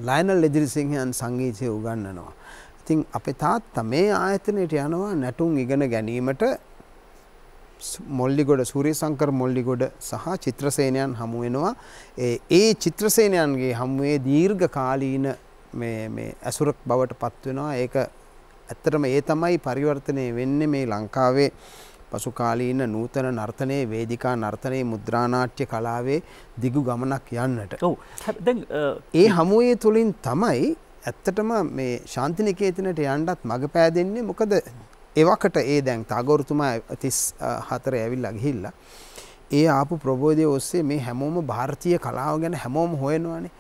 ලයනල් එදිරිසිංහයන් සංගීතය උගන්වනවා. ඉතින් අපේ තාත්තා මේ ආයතනයට යනවා නැටුම් ඉගෙන ගැනීමට. මොල්ලිගොඩ සූර්යසංකර් මොල්ලිගොඩ සහ චිත්‍රසේනයන් හමු වෙනවා. ඒ චිත්‍රසේනයන්ගේ හමුවේ දීර්ඝ කාලීන මේ ඇසුරක් බවට පත් වෙනවා. ඒක ඇත්තටම ඒ තමයි පරිවර්තනය වෙන්නේ මේ ලංකාවේ පසු කාලීන නූතන නර්තනයේ වේදිකා නර්තනයේ මුද්‍රා නාට්‍ය කලාවේ දිගු ගමනක් යන්නට. ඔව්. දැන් ඒ හමුවේ තුලින් තමයි ඇත්තටම මේ ශාන්තිනිකේතනට යන්නත් මඟ පෑදෙන්නේ. මොකද එවකට ඒ දැන් තාගෝරුතුමා 34 ඇවිල්ලා ගිහිල්ලා ඒ ආපු ප්‍රබෝධය ඔස්සේ මේ හැමෝම ಭಾರತೀಯ කලාව ගැන හැමෝම හොයනවානේ.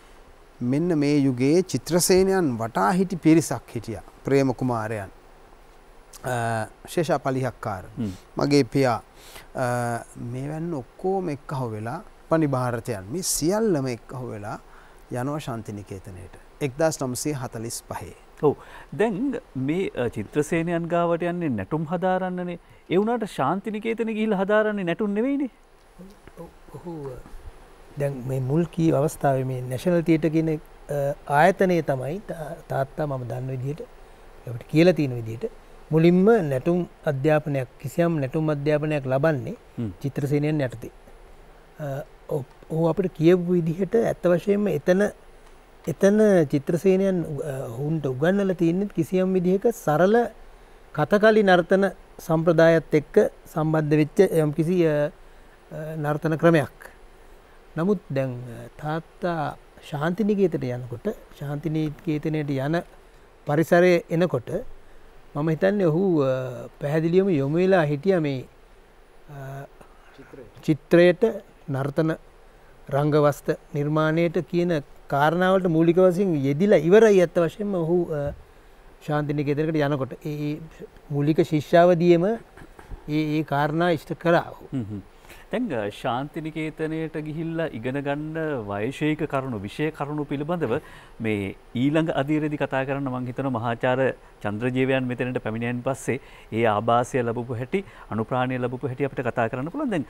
මෙන්න මේ යුගයේ චිත්‍රසේනයන් වටා හිටි පිරිසක් හිටියා. ප්‍රේම කුමාරයන්, ශේෂා පලිහක්කාර, මගේ පියා, මේවැන්න ඔක්කොම එක්කහුව වෙලා පනිභාරතයන් මේ සියල්ලම එක්කහුව වෙලා යනවා ශාන්තිනිකේතනයට 1945. ඔව්. දැන් මේ චිත්‍රසේනයන් ගාවට යන්නේ නැටුම් හදාරන්නනේ. ඒ වුණාට ශාන්තිනිකේතනෙ ගිහිල්ලා හදාරන්නේ නැටුම් නෙවෙයිනේ. ඔහු දැන් මේ මුල් කී අවස්ථාවේ මේ නැෂනල් තියටර් කියන ආයතනය තමයි තාත්තා මම දන්න විදිහට අපිට කියලා තියෙන විදිහට මුලින්ම නැටුම් අධ්‍යාපනයක් කිසියම් නැටුම් අධ්‍යාපනයක් ලබන්නේ චිත්‍රසේනයන් යටතේ. ඔහු අපිට කියපු විදිහට ඇත්ත වශයෙන්ම එතන චිත්‍රසේනයන් හුන්ට උගන්වලා තියෙන්නේ කිසියම් විදිහක සරල කතකලි නර්තන සම්ප්‍රදායත් එක්ක සම්බන්ධ වෙච්ච යම්කිසි නර්තන ක්‍රමයක්. නමුත් දැන් තාත්තා ශාන්තිනිකේතනට යනකොට ශාන්තිනිකේතනයට යන පරිසරය එනකොට මම හිතන්නේ ඔහු පැහැදිලිවම යොමු වෙලා හිටියා මේ චිත්‍රයට නර්තන රංගවස්ත නිර්මාණයට කියන කාරණාවලට මූලික වශයෙන් යෙදිලා ඉවරයි. ඇත්ත වශයෙන්ම ඔහු ශාන්තිනිකේතනකට යනකොට ඒ මූලික ශිෂ්‍යාවදියේම ඒ කාරණා ඉෂ්ට කරා. දැන් ශාන්තිනිකේතනයට ගිහිල්ලා ඉගෙන ගන්න වෛශේෂික කරුණු විෂය කරුණු පිළිබඳව මේ ඊළඟ අධීරෙදි කතා කරන්න මම හිතනවා මහාචාර්ය චන්ද්‍රජීවයන් මෙතනට පැමිණෙන පස්සේ ඒ ආభాසය ලැබපු හැටි අනුප්‍රාණය ලැබපු හැටි අපිට කතා කරන්න පුළුවන්. දැන්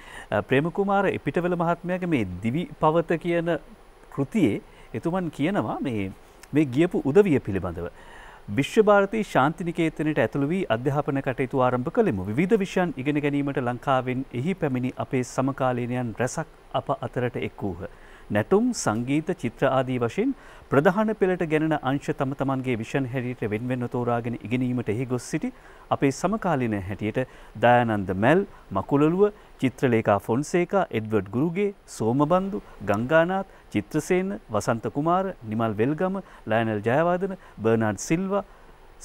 ප්‍රේමකුමාර එපිටවල මහත්මයාගේ මේ දිවි පවත කියන කෘතියේ එතුමන් කියනවා මේ ගියපු උදවිය පිළිබඳව විශ්ව භාරතී ශාන්තිනිකේතනයට ඇතුළු වී අධ්‍යාපන කටයුතු ආරම්භ කළෙමු. විවිධ විෂයන් ඉගෙන ගැනීමට ලංකාවෙන් එහි පැමිණි අපේ සමකාලීනයන් රැසක් අප අතරට එක් වූහ. නැටුම්, සංගීත, චිත්‍ර ආදී වශයෙන් ප්‍රධාන පෙළට ගැනෙන අංශ තම තමන්ගේ විෂයන් හැටියට වෙන්වෙන්ව තෝරාගෙන ඉගෙනීමට එහි ගොස් සිටි අපේ සමකාලීන හැටියට දයානන්ද මැල්, මකුලළුව, චිත්‍රලේඛා ෆොන්සේකා, එඩ්වඩ් Guruge, Somabandu, Ganganath, Chitrasena, Wasantha Kumara, Nimal Welgama, Lionel Jayawardena, Bernard Silva,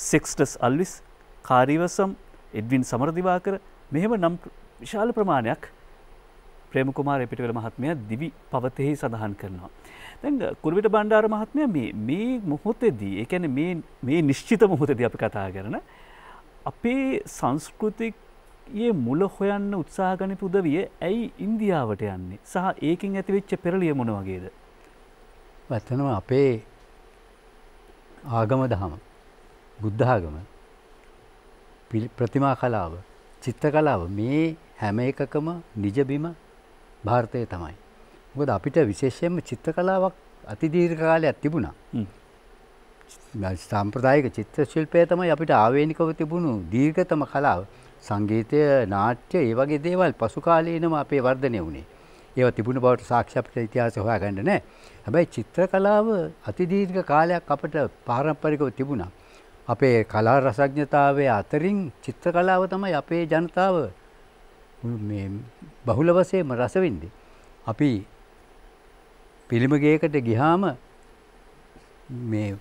Sextus Alwis, Kariyawasam, Edwin Samaradiwakara මෙහෙම නම් විශාල ප්‍රමාණයක් ප්‍රේමකුමාර එපිටවල මහත්මයා දිවි පවතෙහි සඳහන් කරනවා. දැන් කුරුවිට බණ්ඩාර මහත්මයා මේ මොහොතේදී ඒ කියන්නේ මේ නිශ්චිත මොහොතේදී අපි කතා කරන අපේ සංස්කෘතියේ මුල හොයන්න උත්සාහ ගනිපු උදවිය ඇයි ඉන්දියාවට යන්නේ සහ ඒකින් ඇතිවෙච්ච පෙරළිය මොන වගේද? වත්තනම අපේ ආගම දහම බුද්ධ ආගම ප්‍රතිමා කලාව චිත්‍ර කලාව මේ හැම එකකම නිජබිම ಭಾರತයේ තමයි. මොකද අපිට විශේෂයෙන්ම චිත්‍ර කලාවක් අති දීර්ඝ කාලයක් තිබුණා. සාම්ප්‍රදායික චිත්‍ර ශිල්පය තමයි අපිට ආවේනිකව තිබුණු දීර්ඝතම කලාව. සංගීතය, නාට්‍ය, ඒ වගේ දේවල් පසු කාලීනම අපේ වර්ධනය වුණේ. ඒවා තිබුණ බවට සාක්ෂි අපිට ඉතිහාසය හොයාගන්න නැහැ. හැබැයි චිත්‍ර කලාව අති දීර්ඝ කාලයක් අපිට පාරම්පරිකව තිබුණා. අපේ කලා රසඥතාවයේ අතරින් චිත්‍ර කලාව තමයි අපේ ජනතාව මේ බහුල වශයෙන්ම රස විඳින්නේ. අපි පිළිමගේකට ගියාම මේ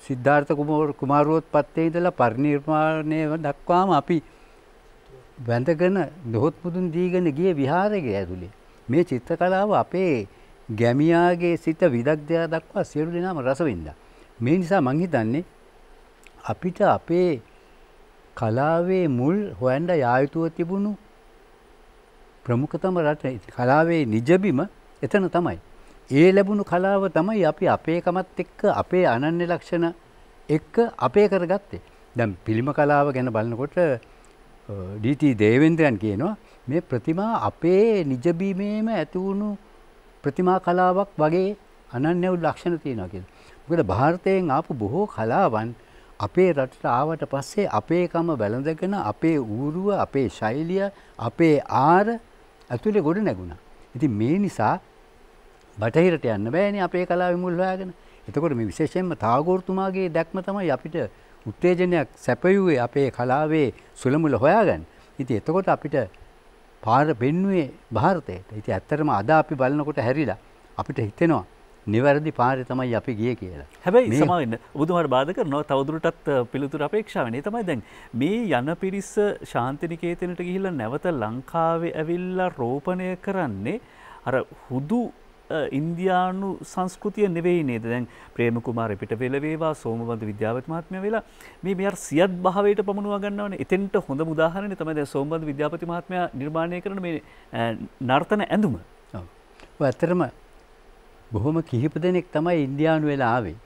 සිද්ධාර්ථ කුමාරෝත්පත්තේ ඉඳලා පරිනිර්වාණය දක්වාම අපි වැඳගෙන දොහොත් මුදුන් දීගෙන ගිය විහාරයේ ඇතුලේ මේ චිත්‍ර කලාව අපේ ගැමියාගේ සිට විදග්ධයා දක්වා සියලු දෙනාම රස වින්දා. මේ නිසා මං හිතන්නේ අපිට අපේ කලාවේ මුල් හොයන්න යා යුතුව තිබුණු ප්‍රමුඛතම රට කලාවේ නිජබිම එතන තමයි. ඒ ලැබුණු කලාව තමයි අපි අපේකමත් එක්ක අපේ අනන්‍ය ලක්ෂණ එක්ක අපේ කරගත්තේ. දැන් පිළිම කලාව ගැන බලනකොට ඩී.ටී. දේවේන්ද්‍රයන් කියනවා මේ ප්‍රතිමා අපේ නිජබිමේම ඇති වුණු ප්‍රතිමා කලාවක් වගේ අනන්‍ය වූ ලක්ෂණ තියෙනවා කියලා. මොකද ಭಾರತයෙන් ආපු බොහෝ කලාවන් අපේ රටට ආවට පස්සේ අපේකම වැළඳගෙන අපේ ඌරුව, අපේ ශෛලිය, අපේ ආර ඇතුලේ ගොඩ නැගුණා. ඉතින් මේ නිසා බටහිරට යන්න බෑනේ අපේ කලාවේ මුල් හොයාගෙන. එතකොට මේ විශේෂයෙන්ම තාගෝර්තුමාගේ දැක්ම තමයි අපිට උත්තේජනයක් සැපයුවේ අපේ කලාවේ සුලමුල හොයාගන්න. ඉතින් එතකොට අපිට පාර පෙන්වුවේ ಭಾರತයට. ඉතින් ඇත්තටම අද අපි බලනකොට හැරිලා අපිට හිතෙනවා නිවැරදි පාරේ තමයි අපි ගියේ කියලා. හැබැයි සමාවෙන්න ඔබතුමාට බාධා කරනවා තවදුරටත් පිළිතුරු අපේක්ෂාවෙන්. ඒ තමයි දැන් මේ යන පිරිස ශාන්තිනිකේතනට ගිහිල්ලා නැවත ලංකාවේ ඇවිල්ලා රෝපණය කරන්නේ අර හුදු ඉන්දියානු සංස්කෘතිය නෙවෙයි නේද? දැන් ප්‍රේම කුමාර පිට වෙල වේවා සෝමබන්දු විද්‍යාපති මහත්මයා වෙලා මේ අර සියත් භාවයට පමුණුවා ගන්නවනේ. එතෙන්ට හොඳම උදාහරණය තමයි දැන් සෝමබන්දු විද්‍යාපති මහත්මයා නිර්මාණය කරන මේ නර්තන ඇඳුම. ඔව්. ඇත්තටම බොහොම කිහිප දෙනෙක් තමයි ඉන්දියානු වෙලා ආවේ.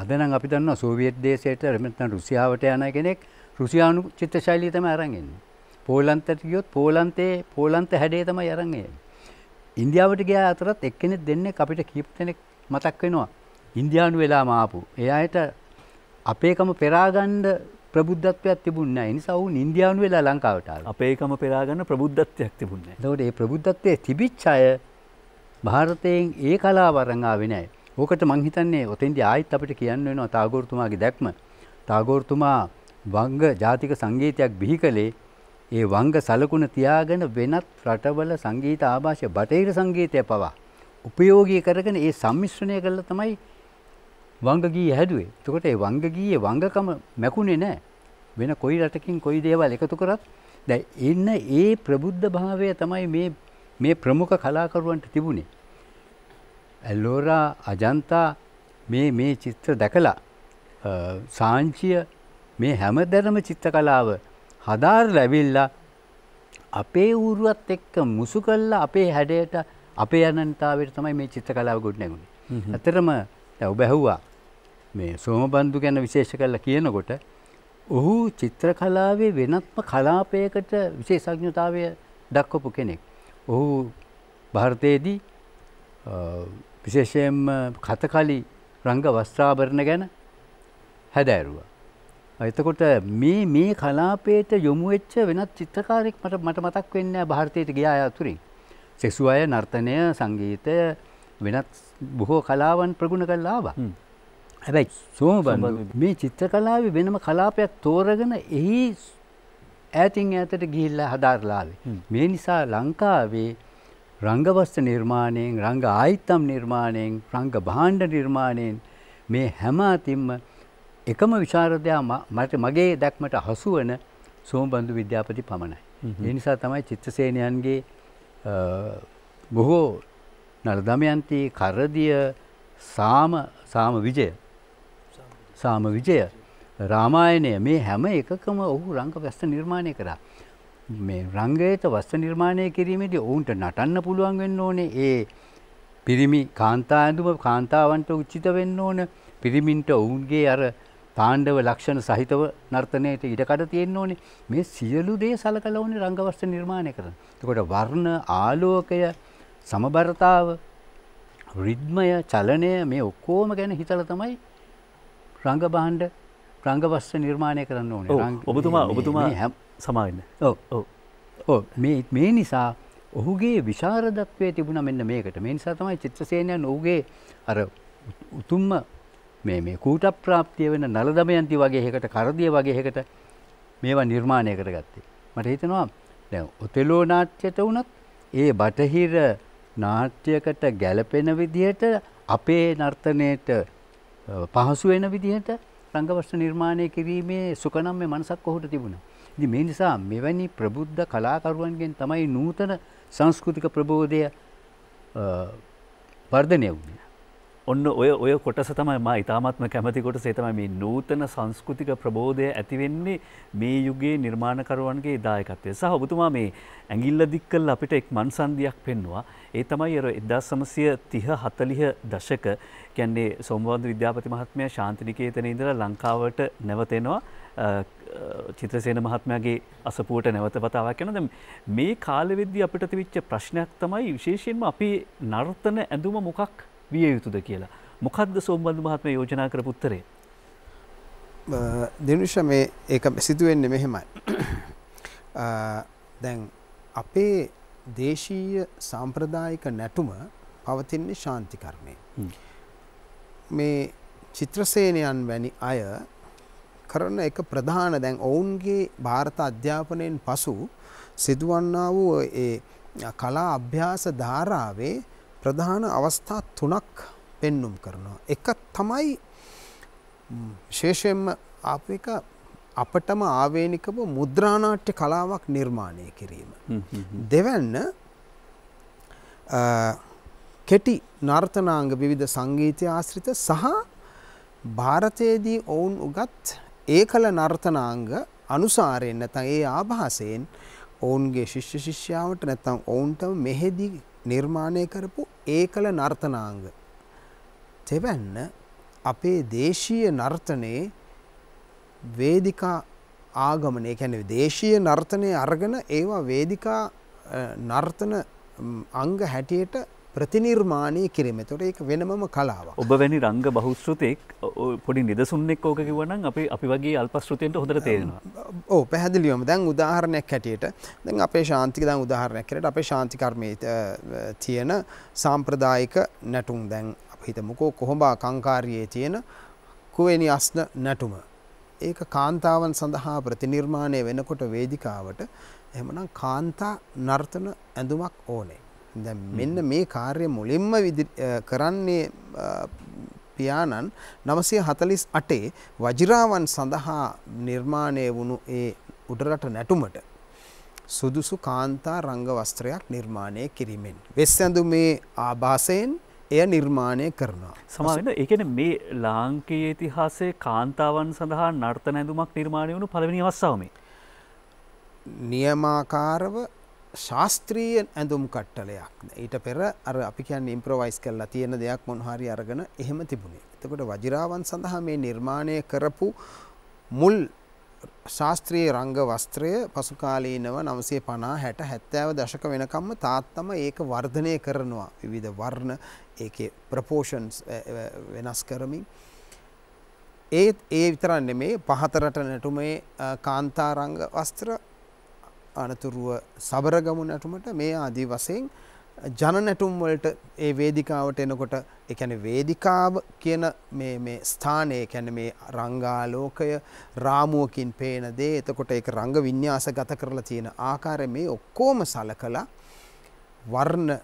අද නම් අපි දන්නවා සෝවියට් දේශයට නැත්නම් රුසියාවට යන කෙනෙක් රුසියානු චිත්‍ර ශෛලිය තමයි අරන් එන්නේ. පෝලන්තයට ගියොත් පෝලන්ත හැඩය තමයි අරන් එන්නේ. ඉන්දියාවට ගියා අතරත් එක්කෙනෙක් දෙන්නෙක් අපිට කීප දෙනෙක් මතක් වෙනවා. ඉන්දියානු වෙලාම ආපු. එයාට අපේකම පෙරාගන්න ප්‍රබුද්ධත්වයක් තිබුණේ නැහැ. ඒ නිසා වුන් ඉන්දියානු වෙලා ලංකාවට ආවා. අපේකම පෙරාගන්න ප්‍රබුද්ධත්වයක් තිබුණේ නැහැ. එතකොට මේ ප්‍රබුද්ධත්වයේ තිබිච්ච අය ಭಾರತයෙන් ඒ කලාව අරන් ආවේ නැහැ. ඕකට මං හිතන්නේ ඔතෙන්දී ආයිත් අපිට කියන්න වෙනවා තාගෝර්තුමාගේ දැක්ම. තාගෝර්තුමා වංග ජාතික සංගීතයක් බිහි කළේ ඒ වංග සලකුණ තියාගෙන වෙනත් රටවල සංගීත ආభాෂය බටහිර සංගීතය පවා උපයෝගී කරගෙන ඒ සම්මිශ්‍රණය කළා තමයි වංග ගීය හැදුවේ. එතකොට ඒ වංග ගීයේ වංගකම මැකුණේ නැහැ. වෙන කොයි රටකින් කොයි දේවල් එකතු කරත් දැන් එන්න ඒ ප්‍රබුද්ධ භාවය තමයි මේ ප්‍රමුඛ කලාකරුවන්ට තිබුණේ. ඇල්ලෝරා අජන්තා මේ චිත්‍ර දැකලා සාංචිය මේ හැමදැනම චිත්‍ර කලාව හදාරලා ඇවිල්ලා අපේ ඌරුවත් එක්ක මුසු කළා අපේ හැඩයට අපේ අනන්‍යතාවයට තමයි මේ චිත්‍ර කලාව ගොඩ නැගුණේ. ඇත්තටම දැන් ඔබ ඇහුවා මේ සෝමබන්දු ගැන විශේෂ කරලා කියනකොට ඔහු චිත්‍ර කලාවේ වෙනත්ම කලාපයකට විශේෂඥතාවය දක්වපු කෙනෙක්. ඔහු ಭಾರತයේදී විශේෂයෙන්ම කතකලි රංග වස්ත්‍රාභරණ ගැන හැදෑරුවා. එතකොට මේ කලාපයට යොමු වෙච්ච වෙනත් චිත්‍රකාරයෙක් මට මතක් වෙන්නේ නැහැ ಭಾರತයට ගිය අය අතුරින්. සෙසුවය, නර්තනය, සංගීතය වෙනත් බොහෝ කලාවන් ප්‍රගුණ කරලා ආවා. හැබැයි සෝමබන්දු මේ චිත්‍ර කලාවේ වෙනම කලාපයක් තෝරගෙන එහි ඈතින් ඈතට ගිහිල්ලා හදාරලා ආවේ. මේ නිසා ලංකාවේ රංගවස්ත්‍ර නිර්මාණයෙන්, රංග ආයිත්තම් නිර්මාණයෙන්, රංග භාණ්ඩ නිර්මාණයෙන් මේ හැම අතින්ම එකම විශාරදයා මගේ දැක්මට හසු වන සෝමබන්දු විද්‍යාපති පමණයි. ඒ නිසා තමයි චිත්තසේනයන්ගේ බොහෝ නල දමයන්ති, කරදිය, සාම විජය, රාමායනය මේ හැම එකකම ඔහු රංග වස්ත්‍ර නිර්මාණය කරා. මේ රංගයට වස්ත්‍ර නිර්මාණය කිරීමේදී ඔවුන්ට නටන්න පුළුවන් වෙන්න ඕනේ. ඒ පිරිමි කාන්තා ඇඳුම කාන්තාවන්ට උචිත වෙන්න ඕන. පිරිමින්ට ඔවුන්ගේ අර තාණ්ඩව ලක්ෂණ සහිතව නර්තනයට ඉඩකඩ තියෙන්න ඕනේ. මේ සියලු දේ සලකලා ඕනේ රංග වස්ත්‍ර නිර්මාණය කරන්න. එතකොට වර්ණ, ආලෝකය, සමබරතාව, රිද්මය, චලනය මේ ඔක්කොම ගැන හිතලා තමයි රංග භාණ්ඩ, රංග වස්ත්‍ර නිර්මාණය කරන්න ඕනේ. ඔබතුමා සමාවෙන්න. ඔව් මේ නිසා ඔහුගේ විශාරදත්වයේ තිබුණා මෙන්න මේකට. මේ නිසා තමයි චිත්‍රසේනයන් ඔහුගේ අර උතුම්ම මේ කූට ප්‍රාප්තිය වෙන නල දමයන්ති වගේ එකකට, කරදිය වගේ එකකට මේවා නිර්මාණය කරගත්තේ. මට හිතෙනවා දැන් ඔතෙලෝ නාට්‍යයට වුණත් ඒ බටහිර නාට්‍යයකට ගැළපෙන විදිහට අපේ නර්තනයට පහසු වෙන විදිහට රංගවස්ත්‍ර නිර්මාණය කිරීමේ සුකනම්මේ මනසක් ඔහුට තිබුණා. ඉතින් මේ නිසා මෙවැනි ප්‍රබුද්ධ කලාකරුවන්ගෙන් තමයි නූතන සංස්කෘතික ප්‍රබෝධය වර්ධනය වුණේ. ඔන්න ඔය කොටස තමයි මා ඉතාමත්ම කැමති කොටස. ඒ තමයි මේ නූතන සංස්කෘතික ප්‍රබෝධය ඇති වෙන්නේ මේ යුගයේ නිර්මාණකරුවන්ගේ දායකත්වය. සහ ඔබතුමා මේ ඇඟිල්ල දික් කළා අපිට එක් මන්සන්දියක් පෙන්වුවා. ඒ තමයි අර 1930 40 දශක කියන්නේ සෝමවන්ත විද්‍යාපති මහත්මයා ශාන්තිනිකේතනයේ ඉඳලා ලංකාවට නැවතෙනවා. චිත්‍රසේන මහත්මයාගේ අසපුවට නැවත වතාවක් යනවා. දැන් මේ කාලෙවෙද්දී අපිට තිබිච්ච ප්‍රශ්නයක් තමයි විශේෂයෙන්ම අපි නර්තන ඇඳුම මොකක් විය යුතුද කියලා. මොකද්ද සෝමවන්ත මහත්මයා යෝජනා කරපු උත්තරේ? දිනුෂ මේ ඒක සිදුවෙන්නේ මෙහෙමයි. දැන් අපේ දේශීය සාම්ප්‍රදායික නැටුම පවතින්නේ ශාන්ති කර්මයේ. මේ චිත්‍රසේනයන් වැනි අය කරන එක ප්‍රධාන දැන් ඔවුන්ගේ ಭಾರತ අධ්‍යාපනයෙන් පසු සිදුවන්නා වූ ඒ කලා අභ්‍යාස ධාරාවේ ප්‍රධාන අවස්ථා 3ක් පෙන්눔 කරනවා. එක තමයි විශේෂයෙන්ම අපේක අපටම ආවේනිකව මුද්‍රානාට්‍ය කලාවක් නිර්මාණය කිරීම. දෙවැන්න කෙටි නර්තනාංග විවිධ සංගීතය ආශ්‍රිත සහ ಭಾರತයේදී ඔවුන් උගත් ඒකල නර්තනාංග අනුසාරයෙන් නැත්නම් ඒ ආభాසයෙන් ඔවුන්ගේ ශිෂ්‍ය ශිෂ්‍යාවට නැත්නම් ඔවුන්ටම මෙහෙදී නිර්මාණය කරපු ඒකල නර්තනාංග. තෙවන්න අපේ දේශීය නර්තනයේ වේදිකා ආගමනය කියන්නේ දේශීය නර්තනයේ අරගෙන ඒවා වේදිකා නර්තන අංග හැටියට ප්‍රතිනිර්මාණය කිරීම. ඒතකොට ඒක වෙනමම කලාවක්. ඔබ වැනි රංග බහුශ්‍රුතෙක් පොඩි නිදසුන්නෙක් ඕක කිව්වනම් අපි වගේ අල්පශ්‍රුතෙන්ට හොඳට තේරෙනවා. ඔව් පැහැදිලිවම දැන් උදාහරණයක් හැටියට දැන් අපේ ශාන්තික දැන් උදාහරණයක් හැටියට අපේ ශාන්ති කර්මයේ තියෙන සාම්ප්‍රදායික නැටුම් දැන් අපි හිතමුකෝ කොහොඹා කංකාරියේ තියෙන කුවේණි අස්න නැටුම. ඒක කාන්තාවන් සඳහා ප්‍රතිනිර්මාණය වෙනකොට වේදිකාවට එහෙමනම් කාන්තා නර්තන ඇඳුමක් ඕනේ. දැන් මෙන්න මේ කාර්ය මුලින්ම කරන්නේ පියාණන් 948 වජිරාවන් සඳහා නිර්මාණය වුණු ඒ උඩරට නැටුමට සුදුසු කාන්තා රංග වස්ත්‍රයක් නිර්මාණය කිරීමෙන් වෙස් ඇඳුමේ ආభాසයෙන් එය නිර්මාණය කරනවා. සමාවෙන්න ඒ කියන්නේ මේ ලාංකීය ඉතිහාසයේ කාන්තාවන් සඳහා නර්තන ඇඳුමක් නිර්මාණය වුණු පළවෙනි අවස්ථාව මේ. නියමාකාරව ශාස්ත්‍රීය ඇඳුම් කට්ටලයක්. ඊට පෙර අර අපි කියන්නේ ඉම්ප්‍රොවයිස් කරලා තියෙන දෙයක් මොන හරි අරගෙන එහෙම තිබුණේ. එතකොට වජිරාවන් සඳහා මේ නිර්මාණය කරපු මුල් ශාස්ත්‍රීය රංග වස්ත්‍රය පසු කාලීනව 950 60 70 දශක වෙනකම්ම තාත්තම ඒක වර්ධනය කරනවා. විවිධ වර්ණ ඒකේ ප්‍රොපෝෂන්ස් වෙනස් කරමින් ඒ විතරක් නෙමේ පහතරට නැටුමේ කාන්තා රංග වස්ත්‍ර අනතුරුව සබරගමු නැටුමට මේ ආදී වශයෙන් ජන නැටුම් වලට ඒ වේදිකාවට එනකොට ඒ කියන්නේ වේදිකාව කියන මේ ස්ථානයේ කියන්නේ මේ රංගාලෝකය රාමුවකින් පේන දේ එතකොට ඒක රංග වින්‍යාසගත කරලා තියෙන ආකාරය මේ ඔක්කොම සලකලා වර්ණ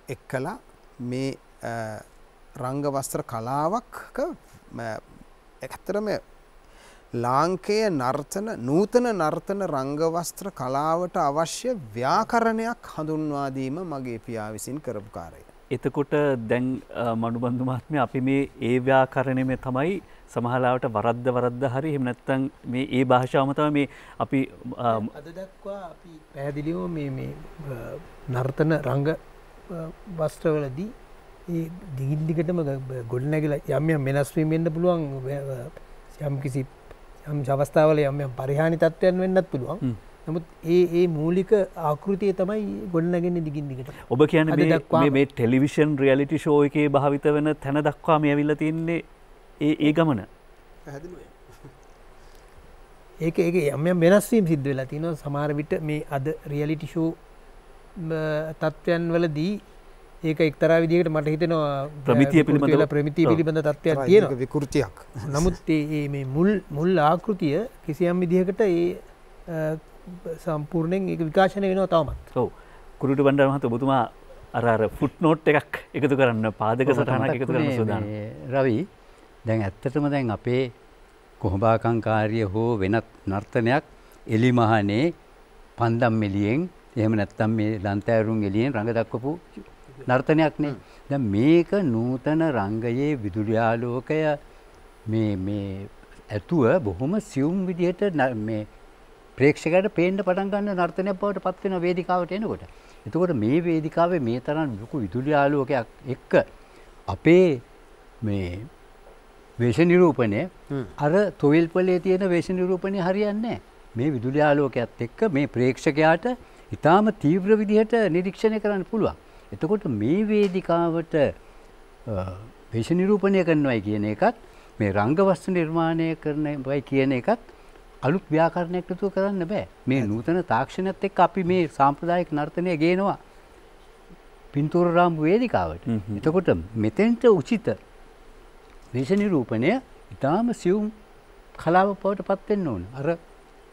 එක්කලා මේ රංග වස්ත්‍ර කලාවක ඇත්තටම ලාංකේය නර්තන නූතන නර්තන රංගවස්ත්‍ර කලාවට අවශ්‍ය ව්‍යාකරණයක් හඳුන්වා දීම මගේ පියා විසින් කරපු කාර්යය. එතකොට දැන් මනුබන්දු මහත්මයා අපි මේ ඒ ව්‍යාකරණයම තමයි සමහරවට වරද්ද හරි එහෙම නැත්නම් මේ ඒ භාෂාවම තමයි මේ අපි අද දක්වා අපි පැහැදිලිවම මේ නර්තන රංග වස්ත්‍රවලදී ඒ දිගින් දිගටම ගොඩනැගිලා යම් වෙනස් වීම වෙන්න පුළුවන් යම් කිසි යම් අවස්ථාවල යම් පරිහානි තත්ත්වයන් වෙන්නත් පුළුවන්. නමුත් ඒ මූලික ආකෘතිය තමයි ගොඩනැගෙන්නේ දිගින් දිගට. ඔබ කියන්නේ මේ ටෙලිවිෂන් රියැලිටි ෂෝ එකේ භාවිත වෙන තැන දක්වා මේ ඇවිල්ලා තින්නේ ඒ ගමන. පැහැදිලිවයි. ඒක යම් වෙනස් වීම සිද්ධ වෙලා තිනවා. සමහර විට මේ අද රියැලිටි ෂෝ තත්ත්වයන් වලදී ඒක එක්තරා විදිහකට මට හිතෙනවා ප්‍රමිතිය පිළිබඳ තත්ත්වයක් තියෙනවා. විකෘතියක්. නමුත් මේ මුල් ආකෘතිය කිසියම් විදිහකට ඒ සම්පූර්ණයෙන් ඒක විකාශනය වෙනවා තවමත්. ඔව්. කුරුටු බණ්ඩාර මහතා ඔබතුමා අර ෆුට් නෝට් එකක් එකතු කරන්න පාදක සටහනක් එකතු කරන්න සූදානම්. රවි දැන් ඇත්තටම දැන් අපේ කොහොඹාකංකාරිය හෝ වෙනත් නර්තනයක් එලිමහනේ පන්දම් එළියෙන් එහෙම නැත්නම් මේ ලන්තෑරුම් එළියෙන් රඟ දක්වපු නර්තනයක්නේ. දැන් මේක නූතන රංගයේ විදුලි ආලෝකය මේ ඇතුව බොහොම සියුම් විදිහට මේ ප්‍රේක්ෂකයාට පේන්න පටන් ගන්න නර්තනයක් බවට පත් වෙන වේදිකාවට එනකොට. එතකොට මේ වේදිකාවේ මේ තරම් ලොකු විදුලි ආලෝකයක් එක්ක අපේ මේ වේශ නිරූපණය අර තොවිල්පලේ තියෙන වේශ නිරූපණය හරියන්නේ නැහැ. මේ විදුලි ආලෝකයත් එක්ක මේ ප්‍රේක්ෂකයාට ඊටාම තීව්‍ර විදිහට නිරීක්ෂණය කරන්න පුළුවන්. එතකොට මේ වේදිකාවට වේශ නිරූපණය කරනවයි කියන එකත් මේ රංගවස්තු නිර්මාණය කරනවයි කියන එකත් අලුත් ව්‍යාකරණයක් නතුව කරන්න බෑ. මේ නූතන තාක්ෂණයත් එක්ක අපි මේ සාම්ප්‍රදායික නර්තනය ගේනවා පින්තූර රාම්පු වේදිකාවට. එතකොට මෙතෙන්ට උචිත වේශ නිරූපණය ඊටාම සියුම් කලාව බවට පත් වෙන්න ඕන. අර